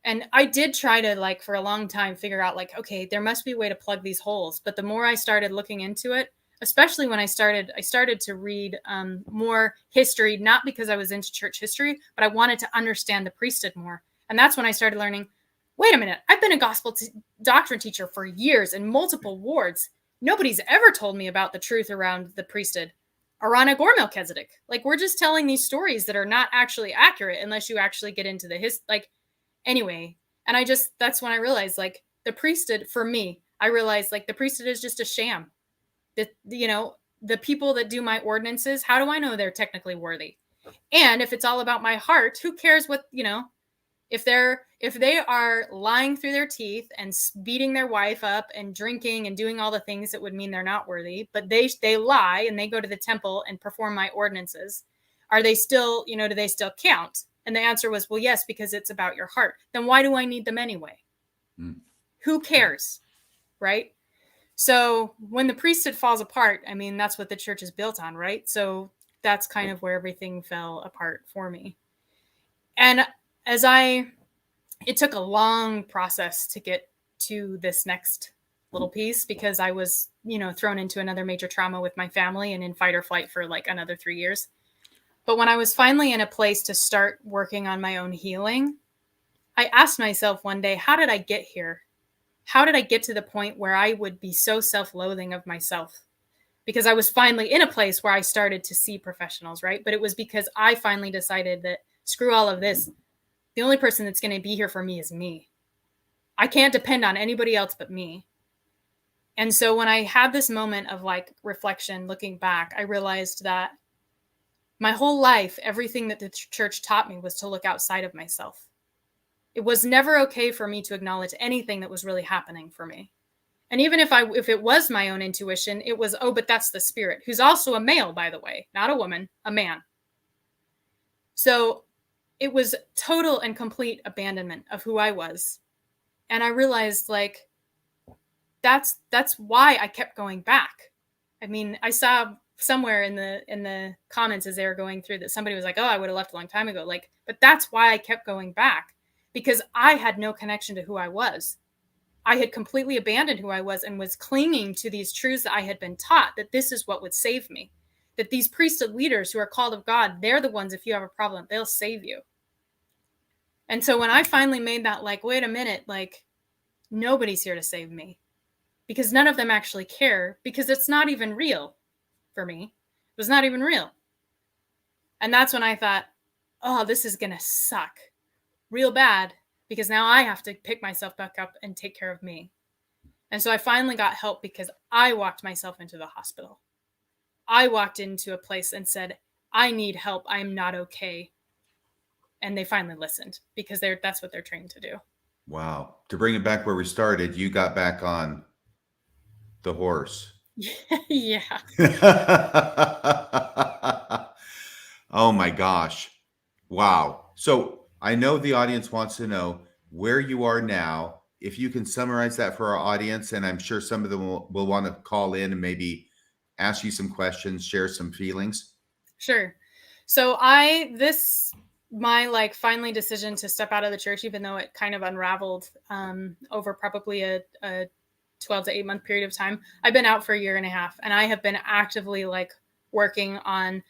And I did try to for a long time figure out okay, there must be a way to plug these holes. But the more I started looking into it, especially when I started to read more history, not because I was into church history, but I wanted to understand the priesthood more. And that's when I started learning, wait a minute, I've been a gospel doctrine teacher for years in multiple wards. Nobody's ever told me about the truth around the priesthood. Aaronic or Melchizedek. We're just telling these stories that are not actually accurate unless you actually get into the anyway. And that's when I realized the priesthood, for me, I realized the priesthood is just a sham. The people that do my ordinances, how do I know they're technically worthy? And if it's all about my heart, who cares what, if they are lying through their teeth and beating their wife up and drinking and doing all the things that would mean they're not worthy, but they lie and they go to the temple and perform my ordinances, are they still, do they still count? And the answer was, well, yes, because it's about your heart. Then why do I need them anyway? Who cares? Right? So when the priesthood falls apart, that's what the church is built on, right? So that's kind of where everything fell apart for me. And it took a long process to get to this next little piece because I was, thrown into another major trauma with my family and in fight or flight for another 3 years. But when I was finally in a place to start working on my own healing, I asked myself one day, how did I get here? How did I get to the point where I would be so self-loathing of myself? Because I was finally in a place where I started to see professionals, right? But it was because I finally decided that screw all of this. The only person that's going to be here for me is me. I can't depend on anybody else but me. And so when I had this moment of like reflection, looking back, I realized that my whole life, everything that the church taught me was to look outside of myself. It was never okay for me to acknowledge anything that was really happening for me. And even if it was my own intuition, it was, oh, but that's the spirit, who's also a male, by the way, not a woman, a man. So it was total and complete abandonment of who I was. And I realized, like, that's why I kept going back. I mean, I saw somewhere in the comments as they were going through that somebody was like, oh, I would have left a long time ago. Like, but that's why I kept going back, because I had no connection to who I was. I had completely abandoned who I was and was clinging to these truths that I had been taught, that this is what would save me, that these priesthood leaders who are called of God, they're the ones, if you have a problem, they'll save you. And so when I finally made that, like, wait a minute, like, nobody's here to save me, because none of them actually care, because it's not even real for me. It was not even real. And that's when I thought, oh, this is going to suck real bad, because now I have to pick myself back up and take care of me. And so I finally got help, because I walked myself into the hospital. I walked into a place and said, I need help. I'm not okay. And they finally listened, because that's what they're trained to do.
Wow. To bring it back where we started, you got back on the horse.
Yeah.
Oh my gosh. Wow. So I know the audience wants to know where you are now. If you can summarize that for our audience, and I'm sure some of them will want to call in and maybe ask you some questions, share some feelings.
Sure. So my like finally decision to step out of the church, even though it kind of unraveled over probably a 12 to 8 month period of time. I've been out for 1.5 years, and I have been actively like working on,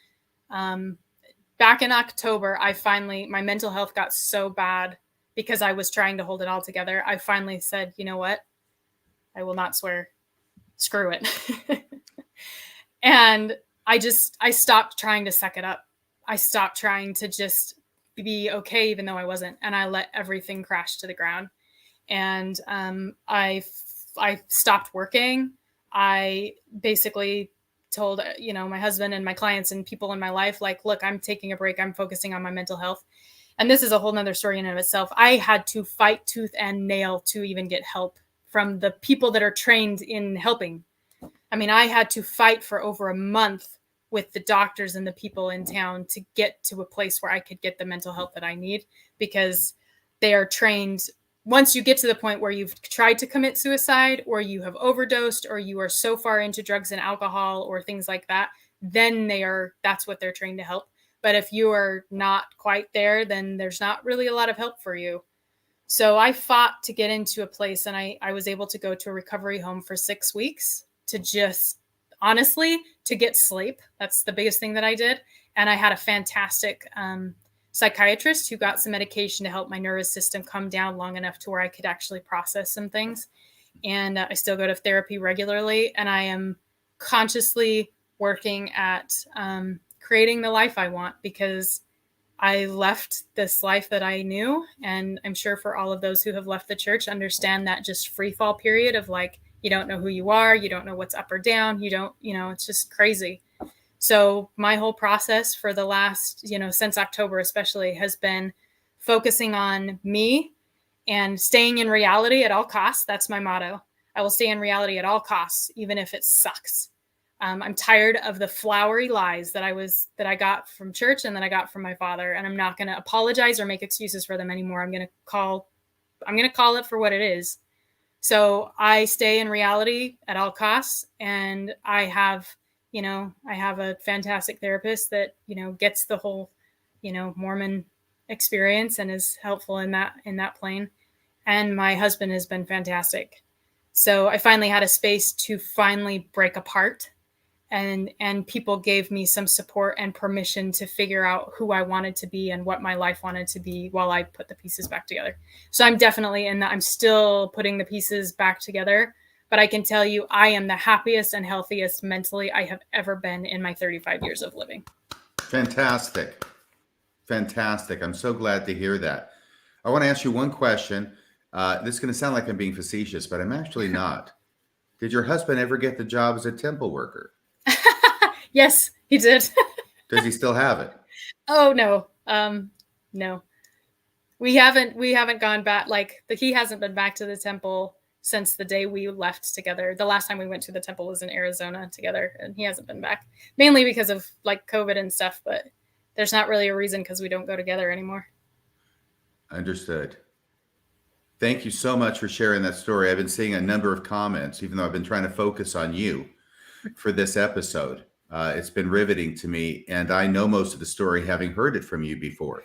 back in October, my mental health got so bad because I was trying to hold it all together. I finally said, you know what? I will not swear. Screw it. And I stopped trying to suck it up. I stopped trying to just be okay, even though I wasn't. And I let everything crash to the ground. And I stopped working. I basically told, my husband and my clients and people in my life, like, look, I'm taking a break. I'm focusing on my mental health. And this is a whole nother story in and of itself. I had to fight tooth and nail to even get help from the people that are trained in helping. I mean, I had to fight for over a month with the doctors and the people in town to get to a place where I could get the mental health that I need, because they are trained. Once you get to the point where you've tried to commit suicide, or you have overdosed, or you are so far into drugs and alcohol or things like that, then that's what they're trained to help. But if you are not quite there, then there's not really a lot of help for you. So I fought to get into a place, and I was able to go to a recovery home for 6 weeks to just, honestly, to get sleep. That's the biggest thing that I did. And I had a fantastic psychiatrist who got some medication to help my nervous system come down long enough to where I could actually process some things. And I still go to therapy regularly, and I am consciously working at creating the life I want, because I left this life that I knew. And I'm sure for all of those who have left the church understand that just free fall period of like, you don't know who you are. You don't know what's up or down. You don't, it's just crazy. So my whole process for the last, since October especially, has been focusing on me and staying in reality at all costs. That's my motto. I will stay in reality at all costs, even if it sucks. I'm tired of the flowery lies that I got from church and that I got from my father, and I'm not going to apologize or make excuses for them anymore. I'm going to call it for what it is. So I stay in reality at all costs, and I have a fantastic therapist that, gets the whole, Mormon experience and is helpful in that plane. And my husband has been fantastic. So I finally had a space to finally break apart, and people gave me some support and permission to figure out who I wanted to be and what my life wanted to be while I put the pieces back together. So I'm definitely in that. I'm still putting the pieces back together, but I can tell you, I am the happiest and healthiest mentally I have ever been in my 35 years of living.
Fantastic. Fantastic. I'm so glad to hear that. I want to ask you one question. This is going to sound like I'm being facetious, but I'm actually not. Did your husband ever get the job as a temple worker?
Yes, he did.
Does he still have it?
Oh no. No. We haven't gone back. He hasn't been back to the temple since the day we left together. The last time we went to the temple was in Arizona together, and he hasn't been back, mainly because of COVID and stuff, but there's not really a reason because we don't go together anymore.
Understood. Thank you so much for sharing that story. I've been seeing a number of comments, even though I've been trying to focus on you for this episode. It's been riveting to me, and I know most of the story having heard it from you before.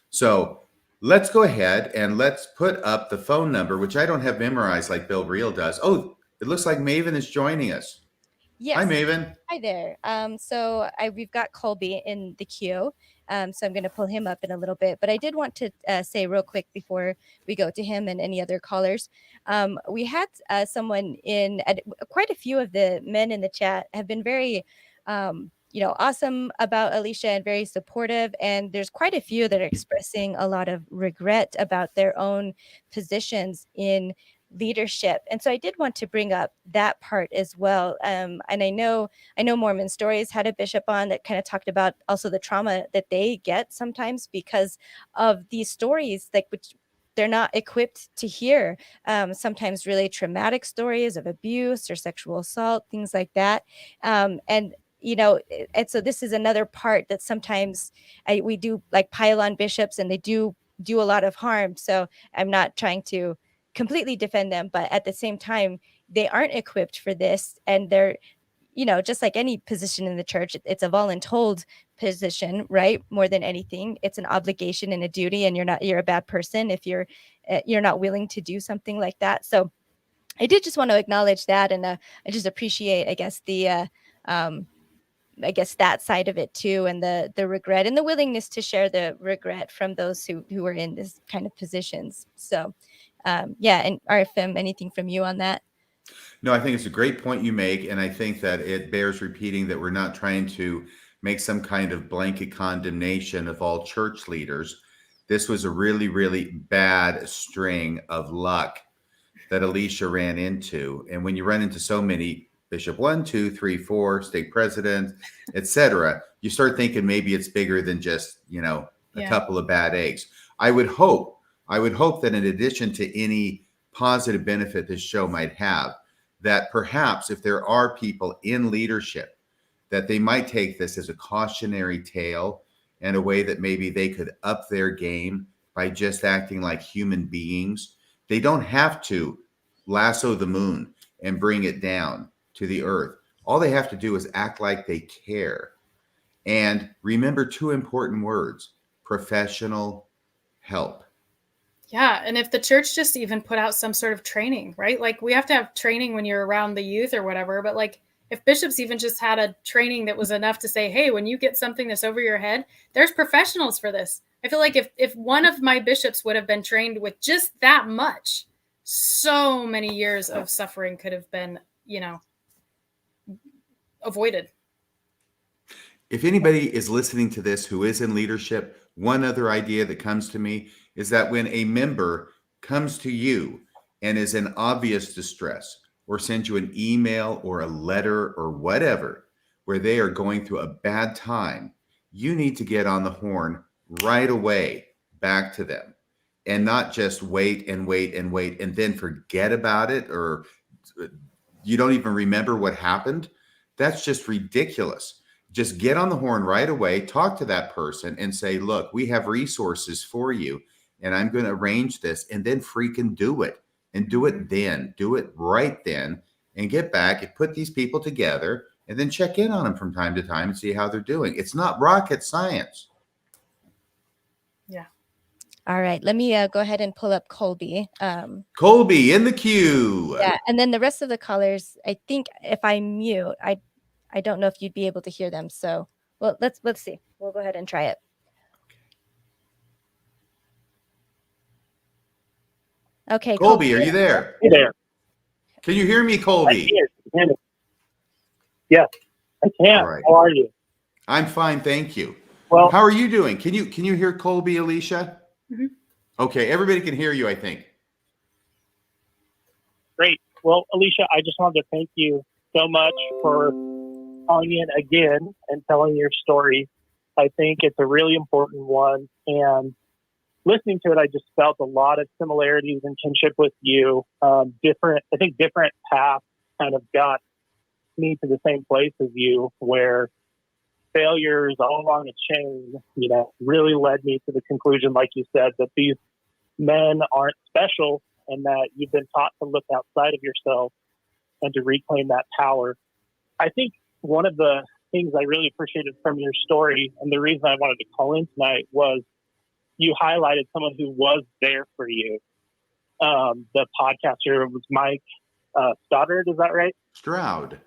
So let's go ahead and let's put up the phone number, which I don't have memorized like Bill Reel does. Oh, it looks like Maven is joining us.
Yes.
Hi, Maven.
Hi there. We've got Colby in the queue. So I'm going to pull him up in a little bit. But I did want to say real quick before we go to him and any other callers. We had someone quite a few of the men in the chat have been very, awesome about Alicia and very supportive. And there's quite a few that are expressing a lot of regret about their own positions in leadership. And so I did want to bring up that part as well. And I know Mormon Stories had a bishop on that kind of talked about also the trauma that they get sometimes because of these stories, which they're not equipped to hear. Sometimes really traumatic stories of abuse or sexual assault, things like that. And so this is another part that sometimes we do pile on bishops, and they do a lot of harm. So I'm not trying to completely defend them, but at the same time, they aren't equipped for this. And they're, just like any position in the church, it's a voluntold position, right? More than anything, it's an obligation and a duty, and you're a bad person if you're not willing to do something like that. So I did just want to acknowledge that. And I just appreciate, I guess, that side of it too, and the regret and the willingness to share the regret from those who are in this kind of positions. So and RFM, anything from you on that?
No, I think it's a great point you make. And I think that it bears repeating that we're not trying to make some kind of blanket condemnation of all church leaders. This was a really, really bad string of luck that Alicia ran into. And when you run into so many, Bishop 1, 2, 3, 4, stake president, etc., you start thinking maybe it's bigger than just, a couple of bad eggs. I would hope that in addition to any positive benefit this show might have, that perhaps if there are people in leadership, that they might take this as a cautionary tale and a way that maybe they could up their game by just acting like human beings. They don't have to lasso the moon and bring it down to the earth. All they have to do is act like they care. And remember two important words: professional help.
Yeah. And if the church just even put out some sort of training, right? We have to have training when you're around the youth or whatever. But if bishops even just had a training that was enough to say, hey, when you get something that's over your head, there's professionals for this. I feel like if one of my bishops would have been trained with just that much, so many years of suffering could have been, avoided.
If anybody is listening to this who is in leadership, one other idea that comes to me is that when a member comes to you and is in obvious distress, or sends you an email or a letter or whatever, where they are going through a bad time, you need to get on the horn right away back to them, and not just wait and wait and wait and then forget about it, or you don't even remember what happened. That's just ridiculous. Just get on the horn right away, talk to that person and say, look, we have resources for you, and I'm going to arrange this, and then freaking do it. And do it then. Do it right then, and get back and put these people together, and then check in on them from time to time and see how they're doing. It's not rocket science.
Yeah.
All right. Let me go ahead and pull up Colby.
Colby in the queue.
Yeah. And then the rest of the callers, I think if I mute, I don't know if you'd be able to hear them. So, well, let's see. We'll go ahead and try it. Okay.
Colby, are you there?
Hey there.
Can you hear me, Colby?
I can. Yes, I can.
All right.
How are you?
I'm fine, thank you.
Well,
How are you doing? Can you hear Colby, Alicia?
Mhm.
Okay, everybody can hear you, I think.
great. Well, Alicia, I just wanted to thank you so much for calling in again and telling your story. I think it's a really important one. And listening to it, I just felt a lot of similarities and kinship with you. Different paths kind of got me to the same place as you, where failures all along a chain, really led me to the conclusion, like you said, that these men aren't special and that you've been taught to look outside of yourself and to reclaim that power. I think one of the things I really appreciated from your story, and the reason I wanted to call in tonight, was you highlighted someone who was there for you. The podcaster was Mike Stoddard, is that right?
Stroud.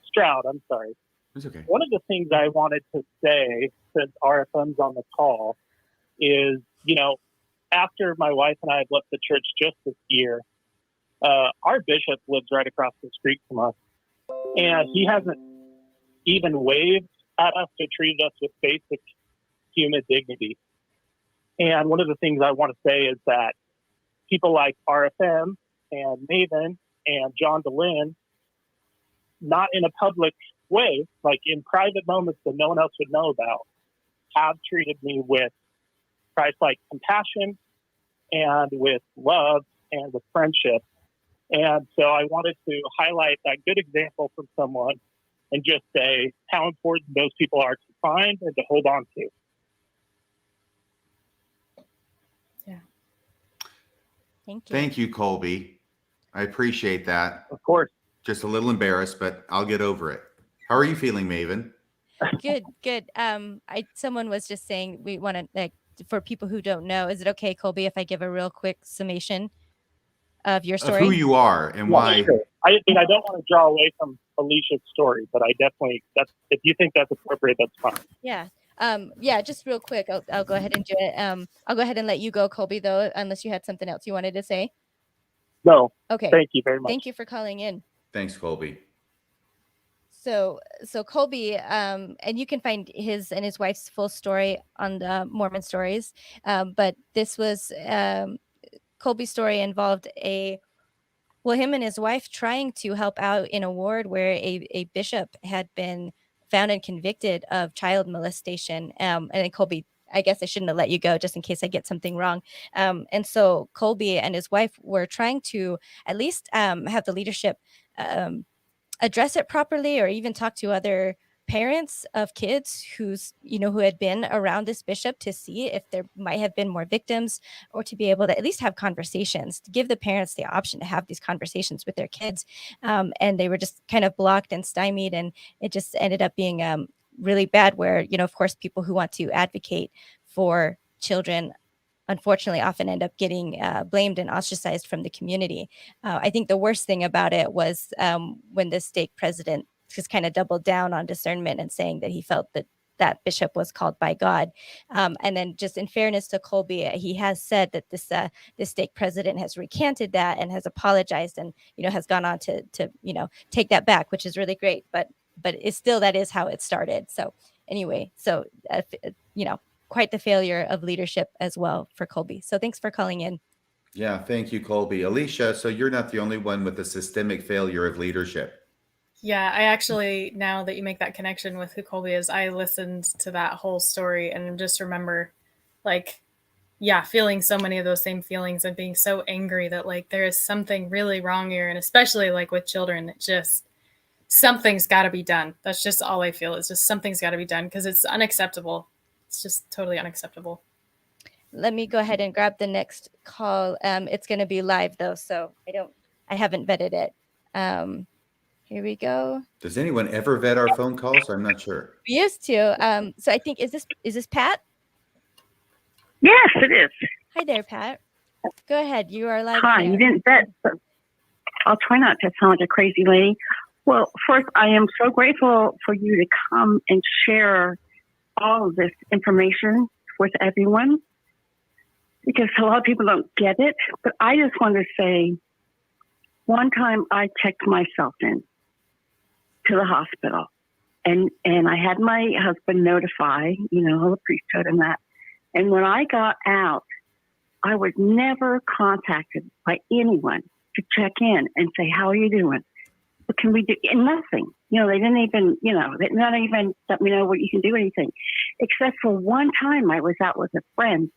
Stroud, I'm sorry.
It's okay.
One of the things I wanted to say, since RFM's on the call, is, after my wife and I had left the church just this year, our bishop lives right across the street from us. And he hasn't even waved at us or treated us with basic human dignity. And one of the things I want to say is that people like RFM and Maven and John DeLynn, not in a public way, like in private moments that no one else would know about, have treated me with Christ-like compassion and with love and with friendship. And so I wanted to highlight that good example from someone and just say how important those people are to find and to hold on to.
Yeah.
Thank you.
Thank you, Colby. I appreciate that.
Of course.
Just a little embarrassed, but I'll get over it. How are you feeling, Maven?
Good. Someone was just saying we want to, like, for people who don't know, is it okay, Colby, if I give a real quick summation of your story?
Of who you are and why.
Sure. I don't want to draw away from Alicia's story, but I definitely, if you think that's appropriate, that's fine.
Yeah. Just real quick, I'll go ahead and do it. I'll go ahead and let you go, Colby, though, unless you had something else you wanted to say.
No.
Okay.
Thank you very much.
Thank you for calling in.
Thanks, Colby.
So Colby, and you can find his and his wife's full story on the Mormon Stories. But this was Colby's story involved him and his wife trying to help out in a ward where a bishop had been found and convicted of child molestation. And then Colby, I guess I shouldn't have let you go just in case I get something wrong. And so Colby and his wife were trying to at least have the leadership address it properly, or even talk to other parents of kids who had been around this bishop to see if there might have been more victims, or to be able to at least have conversations, to give the parents the option to have these conversations with their kids. And they were just kind of blocked and stymied, and it just ended up being really bad, where, of course, people who want to advocate for children unfortunately often end up getting blamed and ostracized from the community. I think the worst thing about it was when the stake president just kind of doubled down on discernment and saying that he felt that bishop was called by God. And then, just in fairness to Colby, he has said that this stake president has recanted that and has apologized, and has gone on to take that back, which is really great. But it's still, that is how it started. So anyway, quite the failure of leadership as well for Colby. So thanks for calling in.
Yeah, thank you, Colby. Alicia, so you're not the only one with a systemic failure of leadership.
Yeah, I actually, now that you make that connection with who Colby is, I listened to that whole story and just remember, feeling so many of those same feelings and being so angry that, there is something really wrong here. And especially, with children, it just, something's got to be done. That's just all I feel. It's just something's got to be done, because it's unacceptable. It's just totally unacceptable.
Let me go ahead and grab the next call. It's going to be live though, so I haven't vetted it. Here we go.
Does anyone ever vet our phone calls? I'm not sure.
We used to. So I think, is this Pat?
Yes, it is.
Hi there, Pat. Go ahead. You are live.
Hi. You didn't vet, but I'll try not to sound like a crazy lady. Well, first, I am so grateful for you to come and share all of this information with everyone, because a lot of people don't get it. But I just want to say, one time I checked myself in to the hospital, And I had my husband notify, the priesthood and that. And when I got out, I was never contacted by anyone to check in and say, how are you doing? What can we do? And nothing. They didn't even, they not even let me know what you can do, anything. Except for one time I was out with a friend,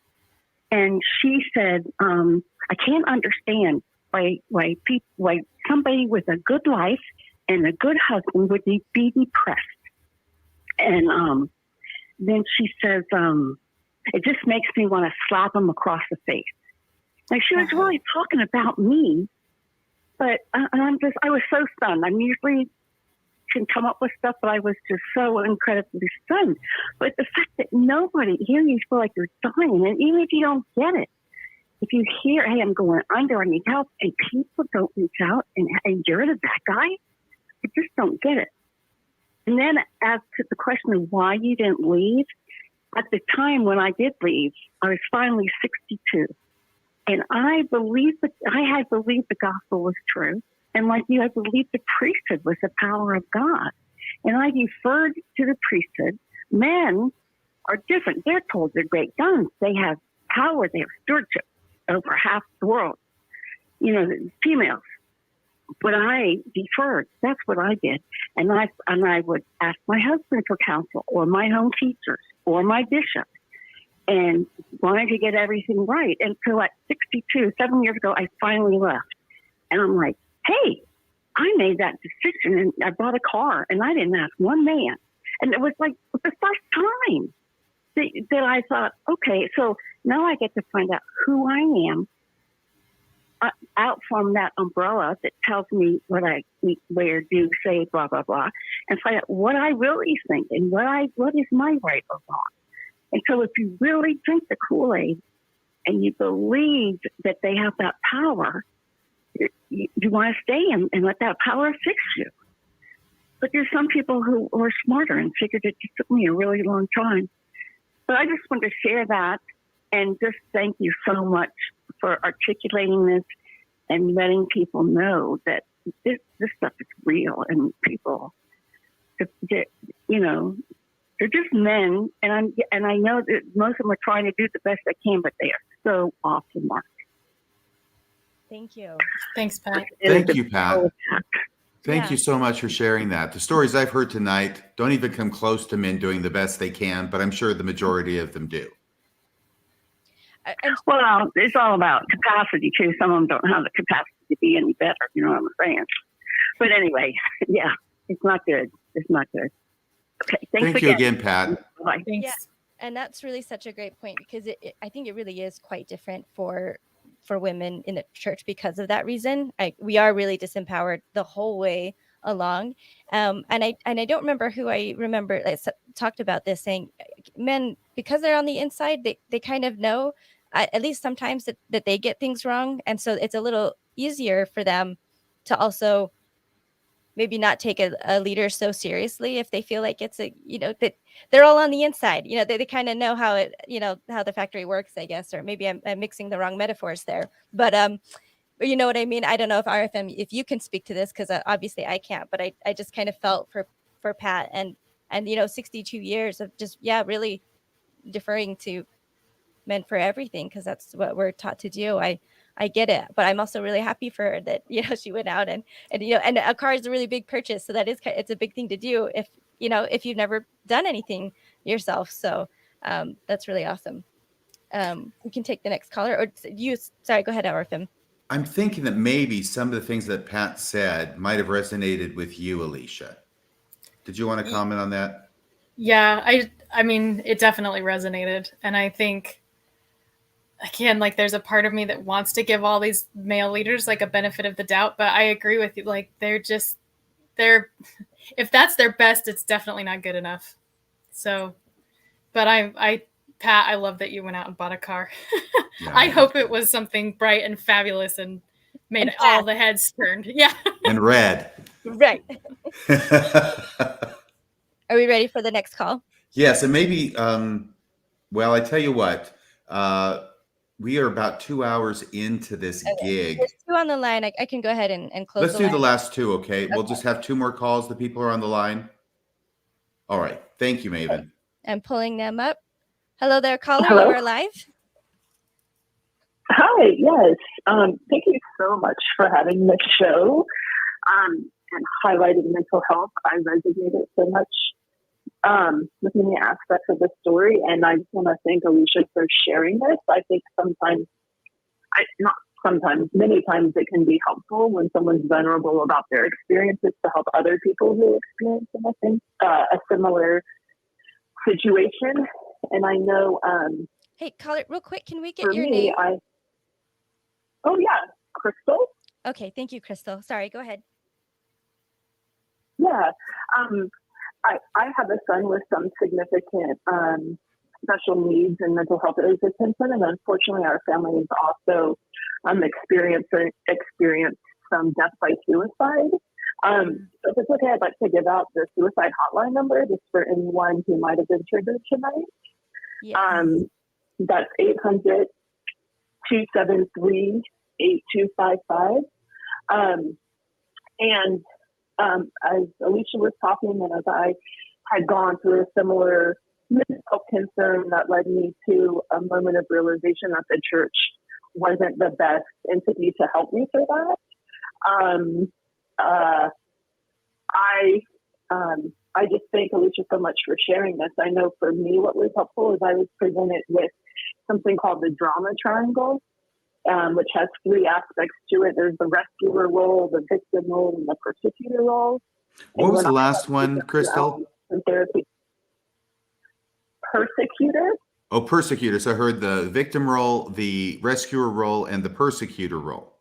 and she said, I can't understand why somebody with a good life and a good husband would be depressed. And then she says, it just makes me want to slap him across the face. Like, she was really talking about me, but I was so stunned. I usually can come up with stuff, but I was just so incredibly stunned. But the fact that nobody, here you feel like you're dying, and even if you don't get it, if you hear, hey, I'm going under, I need help, and people don't reach out, and you're the bad guy, I just don't get it. And then as to the question of why you didn't leave, at the time when I did leave, I was finally 62. And I had believed the gospel was true. And like you, I believed the priesthood was the power of God. And I deferred to the priesthood. Men are different. They're told they're great guns. They have power. They have stewardship over half the world. Females. But I deferred. That's what I did. And I would ask my husband for counsel, or my home teachers, or my bishop, and wanted to get everything right. Until at 62, 7 years ago, I finally left. And I'm like, hey, I made that decision, and I bought a car, and I didn't ask one man. And it was like the first time that I thought, okay, so now I get to find out who I am, out from that umbrella that tells me what I wear, do, say, blah, blah, blah, and find out what I really think and what is my right or wrong. And so if you really drink the Kool-Aid and you believe that they have that power, you want to stay and let that power fix you. But there's some people who are smarter and figured it just took me a really long time. So I just wanted to share that, and just thank you so much for articulating this and letting people know that this stuff is real, and people, they're just men, and I know that most of them are trying to do the best they can, but they are so off the mark.
Thank you.
Thanks, Pat.
Thank you, Pat. Thank you so much for sharing that. The stories I've heard tonight don't even come close to men doing the best they can, but I'm sure the majority of them do.
Well, it's all about capacity, too. Some of them don't have the capacity to be any better, you know what I'm saying? But anyway, yeah, it's not good. It's not good. Okay,
Thank you again, Pat.
Bye.
Thanks.
Yeah, and that's really such a great point, because I think it really is quite different for women in the church because of that reason. We are really disempowered the whole way along. And I don't remember who I remember talked about this, saying men, because they're on the inside, they kind of know, at least sometimes, that they get things wrong. And so it's a little easier for them to also maybe not take a leader so seriously if they feel like it's that they're all on the inside. They kind of know how it, how the factory works, I guess, or maybe I'm mixing the wrong metaphors there. But you know what I mean? I don't know if RFM, if you can speak to this, because obviously I can't, but I just kind of felt for Pat and 62 years of just, really deferring to men for everything, because that's what we're taught to do. I get it, but I'm also really happy for her that she went out and a car is a really big purchase, so it's a big thing to do if you've never done anything yourself. So that's really awesome. We can take the next caller, or sorry, go ahead, RFM.
I'm thinking that maybe some of the things that Pat said might have resonated with you, Alicia. Did you want to comment on that?
Yeah, I mean, it definitely resonated. And I think, again, like, there's a part of me that wants to give all these male leaders like a benefit of the doubt, but I agree with you. Like, if that's their best, it's definitely not good enough. So, but Pat, I love that you went out and bought a car. Yeah, I hope it was something bright and fabulous and made all the heads turned. Yeah.
And red.
Right. Are we ready for the next call?
Yes. And maybe, well, I tell you what, we are about 2 hours into this gig.
There's two on the line. I can go ahead and close.
Let's do the last two. Okay. We'll just have two more calls. The people are on the line. All right. Thank you, Maven.
I'm pulling them up. Hello there, caller.
Hello?
You are live.
Hi, yes. Thank you so much for having this show and highlighting mental health. I resonated so much with many aspects of the story, and I just want to thank Alicia for sharing this. I think many times it can be helpful when someone's vulnerable about their experiences to help other people who experience, I think, a similar situation. And I know...
Hey, caller, real quick, can we get your name?
Oh, yeah, Crystal.
Okay, thank you, Crystal. Sorry, go ahead.
Yeah, I have a son with some significant special needs and mental health issues, and unfortunately, our family has also experienced some death by suicide. So if it's okay, I'd like to give out the suicide hotline number just for anyone who might have been triggered tonight.
Yes.
That's 800-273-8255. And as Alicia was talking, and as I had gone through a similar mental health concern that led me to a moment of realization that the church wasn't the best entity to help me through that. I just thank Alicia so much for sharing this. I know for me, what was helpful is I was presented with something called the drama triangle, which has three aspects to it. There's the rescuer role, the victim role, and the persecutor role.
What was the last one, Crystal?
Therapy. Persecutor.
Oh, persecutor. So I heard the victim role, the rescuer role, and the persecutor role.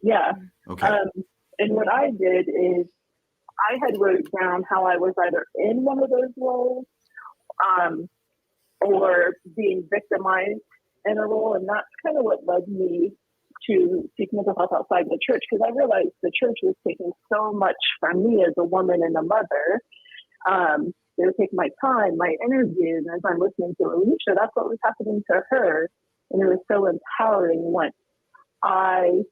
Yeah.
Okay.
And what I did is I had wrote down how I was either in one of those roles or being victimized in a role. And that's kind of what led me to seek mental health outside the church, because I realized the church was taking so much from me as a woman and a mother. They would take my time, my energy, and as I'm listening to Alicia, that's what was happening to her. And it was so empowering once I,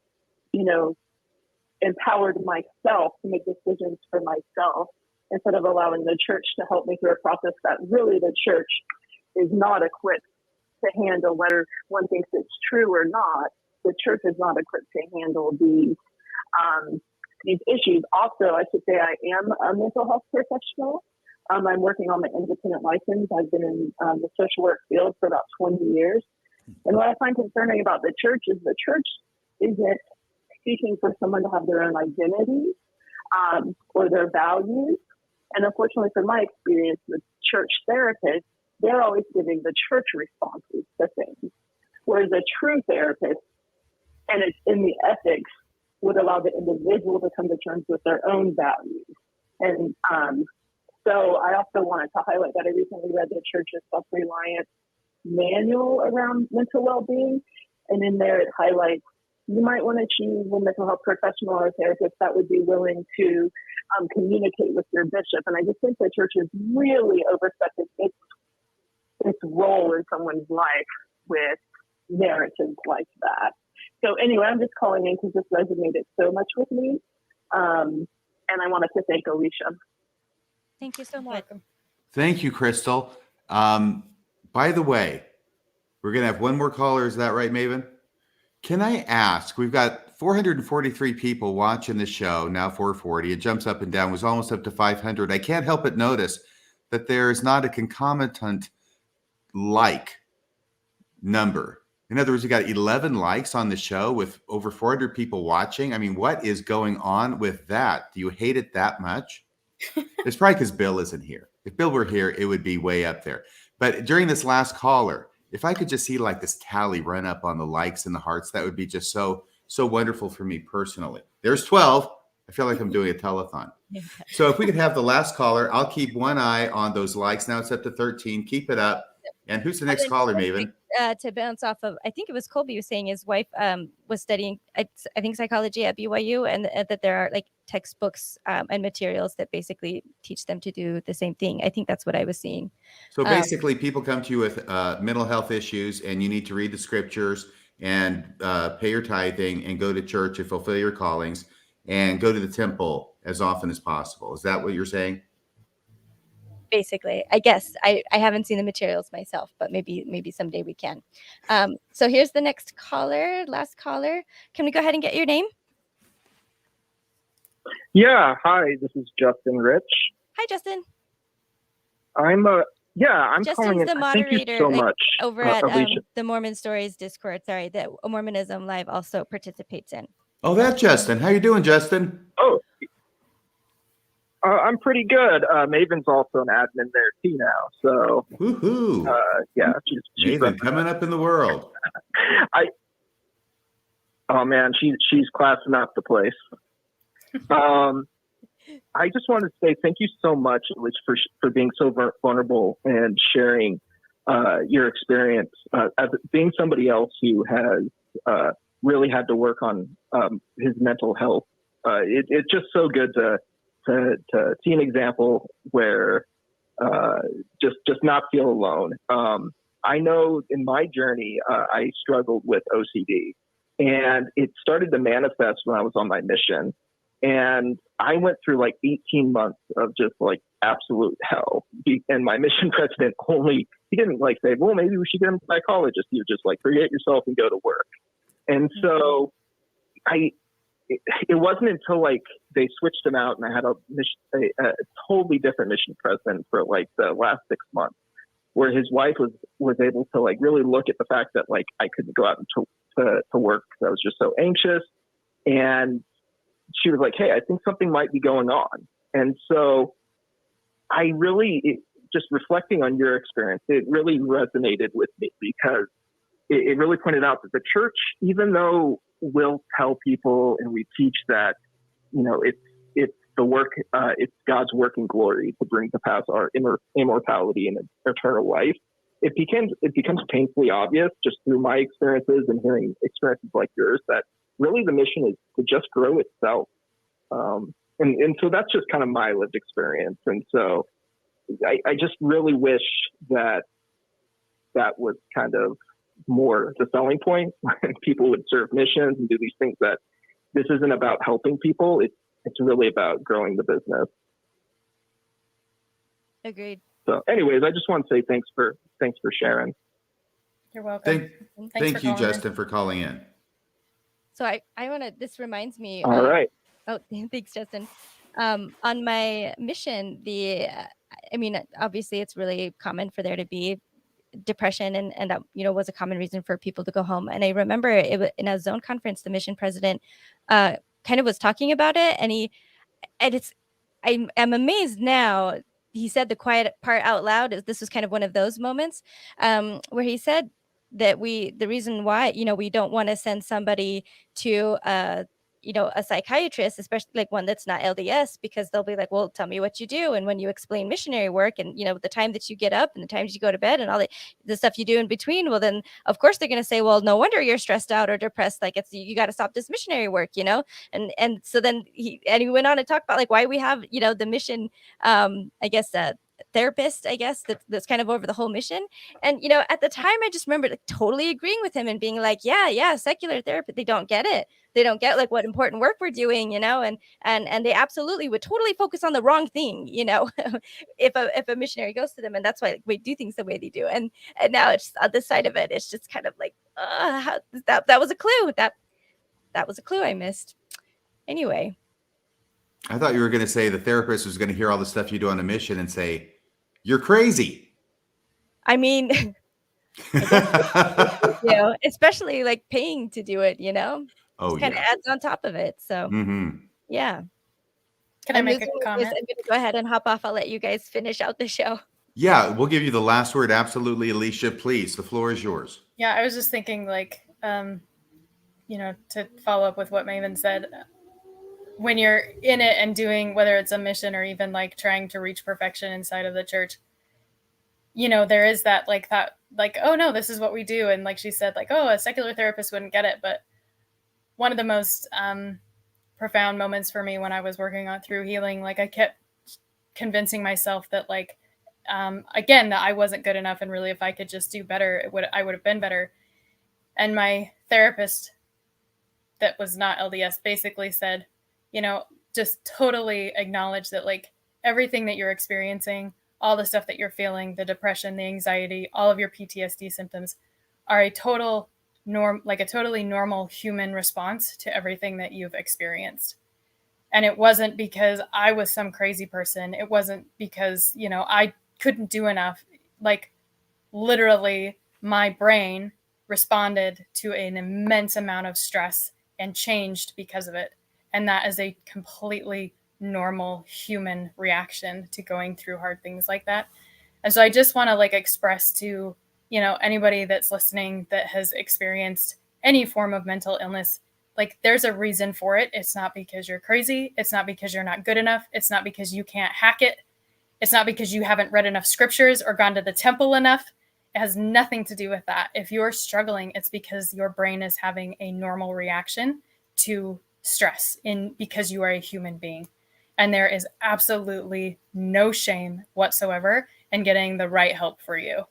empowered myself to make decisions for myself instead of allowing the church to help me through a process that really the church is not equipped to handle, whether one thinks it's true or not. The church is not equipped to handle these issues. Also, I should say I am a mental health professional. I'm working on the independent license. I've been in the social work field for about 20 years. And what I find concerning about the church is the church isn't seeking for someone to have their own identity or their values. And unfortunately, from my experience with church therapists, they're always giving the church responses to things. Whereas a true therapist, and it's in the ethics, would allow the individual to come to terms with their own values. And so I also wanted to highlight that I recently read the church's self-reliance manual around mental well-being. And in there, it highlights you might want to choose a mental health professional or a therapist that would be willing to communicate with your bishop. And I just think the church has really overstepped its role in someone's life with narratives like that. So anyway, I'm just calling in because this resonated so much with me. And I wanted to thank Alicia.
Thank you so much.
Thank you, Crystal. By the way, we're going to have one more caller. Is that right, Maven? Can I ask, we've got 443 people watching the show, now 440. It jumps up and down, was almost up to 500. I can't help but notice that there is not a concomitant like number. In other words, you got 11 likes on the show with over 400 people watching. I mean, what is going on with that? Do you hate it that much? It's probably because Bill isn't here. If Bill were here, it would be way up there. But during this last caller, if I could just see like this tally run up on the likes and the hearts, that would be just so wonderful for me personally. There's 12. I feel like I'm doing a telethon. So if we could have the last caller, I'll keep one eye on those likes. Now it's up to 13. Keep it up. And who's the next caller, Maven?
To bounce off of, I think it was Colby was saying his wife was studying, I think, psychology at BYU, and that there are like textbooks and materials that basically teach them to do the same thing. I think that's what I was seeing.
So basically, people come to you with mental health issues, and you need to read the scriptures and pay your tithing and go to church and fulfill your callings and go to the temple as often as possible. Is that what you're saying?
basically. I guess I haven't seen the materials myself, but maybe someday we can. So here's the next caller, last caller. Can we go ahead and get your name?
Yeah, hi, this is Justin Rich.
Hi, Justin.
I'm
Justin's
calling in.
the
Thank you
moderator
so much,
over at
Alicia.
the Mormon Stories Discord. Sorry, that Mormonism Live also participates in.
Oh, that Justin. How you doing, Justin?
Oh, I'm pretty good. Maven's also an admin there too now, so
Woohoo!
yeah, she's
Maven coming up in the world.
Oh man, she's classing up the place. I just wanted to say thank you so much, Alicia, for being so vulnerable and sharing your experience as being somebody else who has really had to work on his mental health. It's just so good to see an example where just not feel alone. I know in my journey, I struggled with OCD, and it started to manifest when I was on my mission. And I went through like 18 months of just like absolute hell. And my mission president he didn't like say, well, maybe we should get him a psychologist. He was just like, forget yourself and go to work. And so it wasn't until like they switched him out and I had a totally different mission president for like the last 6 months, where his wife was able to like really look at the fact that like I couldn't go out to work because I was just so anxious. And she was like, hey, I think something might be going on. And so just reflecting on your experience, it really resonated with me because it really pointed out that the church, even though we'll tell people and we teach that, you know, it's the work, it's God's work in glory to bring to pass our immortality and eternal life. It becomes painfully obvious just through my experiences and hearing experiences like yours that really the mission is to just grow itself. And so that's just kind of my lived experience. And so I just really wish that was kind of more the selling point when people would serve missions and do these things, that this isn't about helping people. It's really about growing the business.
Agreed.
So anyways, I just want to say thanks for sharing.
You're welcome.
Thank you, Justin, for calling in.
So I want to, this reminds me.
All right.
Oh, thanks, Justin. On my mission, I mean, obviously it's really common for there to be depression and that, you know, was a common reason for people to go home. And I remember in a zone conference, the mission president kind of was talking about it. I'm amazed now. He said the quiet part out loud. This was kind of one of those moments where he said that the reason why, you know, we don't want to send somebody to you know, a psychiatrist, especially like one that's not LDS, because they'll be like, well, tell me what you do. And when you explain missionary work and, you know, the time that you get up and the times you go to bed and all the stuff you do in between, well, then of course they're going to say, well, no wonder you're stressed out or depressed. Like you got to stop this missionary work, you know? And so then he went on to talk about like why we have, you know, the mission, I guess, therapist, I guess, that's kind of over the whole mission. And, you know, at the time, I just remember like totally agreeing with him and being like, yeah, secular therapy, they don't get it. They don't get like what important work we're doing, you know, and they absolutely would totally focus on the wrong thing, you know, if a missionary goes to them. And that's why we do things the way they do. And now it's on this side of it. It's just kind of like, that was a clue. That was a clue I missed. Anyway.
I thought you were going to say the therapist was going to hear all the stuff you do on a mission and say, you're crazy.
I mean, you know, especially like paying to do it, you know, kind of adds on top of it. So, yeah.
Can I make a comment?
I'm going to go ahead and hop off. I'll let you guys finish out the show.
Yeah, we'll give you the last word. Absolutely, Alicia, please. The floor is yours.
Yeah, I was just thinking like, you know, to follow up with what Maven said, when you're in it and doing, whether it's a mission or even like trying to reach perfection inside of the church, you know, there is that like thought, like, oh no, this is what we do. And like she said, like, oh, a secular therapist wouldn't get it. But one of the most profound moments for me when I was working on through healing, like I kept convincing myself that like, again, that I wasn't good enough. And really, if I could just do better, I would have been better. And my therapist that was not LDS basically said, you know, just totally acknowledge that like everything that you're experiencing, all the stuff that you're feeling, the depression, the anxiety, all of your PTSD symptoms are a totally normal human response to everything that you've experienced. And it wasn't because I was some crazy person. It wasn't because, I couldn't do enough. Like, literally, my brain responded to an immense amount of stress and changed because of it. And that is a completely normal human reaction to going through hard things like that. And so I just want to express to, anybody that's listening that has experienced any form of mental illness, there's a reason for it. It's not because you're crazy. It's not because you're not good enough. It's not because you can't hack it. It's not because you haven't read enough scriptures or gone to the temple enough. It has nothing to do with that. If you're struggling, it's because your brain is having a normal reaction to stress because you are a human being. And there is absolutely no shame whatsoever in getting the right help for you.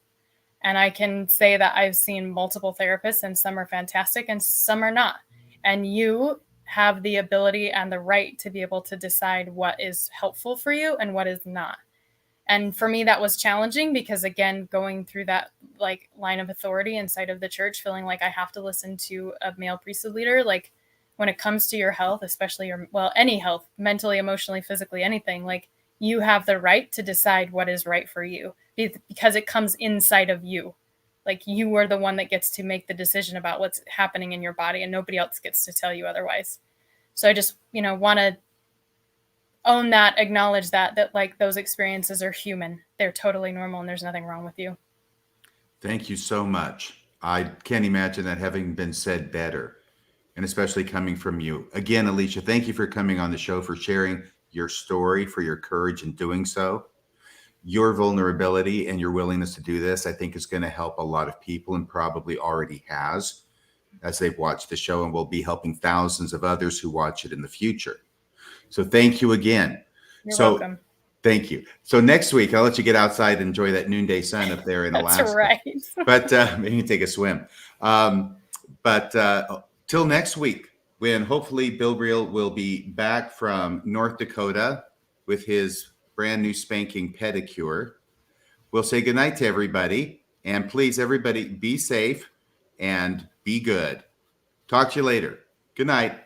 And I can say that I've seen multiple therapists, and some are fantastic and some are not. And you have the ability and the right to be able to decide what is helpful for you and what is not. And for me, that was challenging because, again, going through that line of authority inside of the church, feeling like I have to listen to a male priesthood leader, when it comes to your health, especially any health, mentally, emotionally, physically, anything, you have the right to decide what is right for you because it comes inside of you. You are the one that gets to make the decision about what's happening in your body, and nobody else gets to tell you otherwise. So I just, want to own that, acknowledge that those experiences are human. They're totally normal, and there's nothing wrong with you.
Thank you so much. I can't imagine that having been said better, and especially coming from you. Again, Alicia, thank you for coming on the show, for sharing your story, for your courage in doing so. Your vulnerability and your willingness to do this, I think, is going to help a lot of people, and probably already has, as they've watched the show, and will be helping thousands of others who watch it in the future. So thank you again.
You're welcome.
Thank you. So next week, I'll let you get outside and enjoy that noonday sun up there in Alaska.
That's right.
But maybe take a swim. Till next week, when hopefully Bill Reel will be back from North Dakota with his brand new spanking pedicure. We'll say goodnight to everybody. And please, everybody, be safe and be good. Talk to you later. Good night.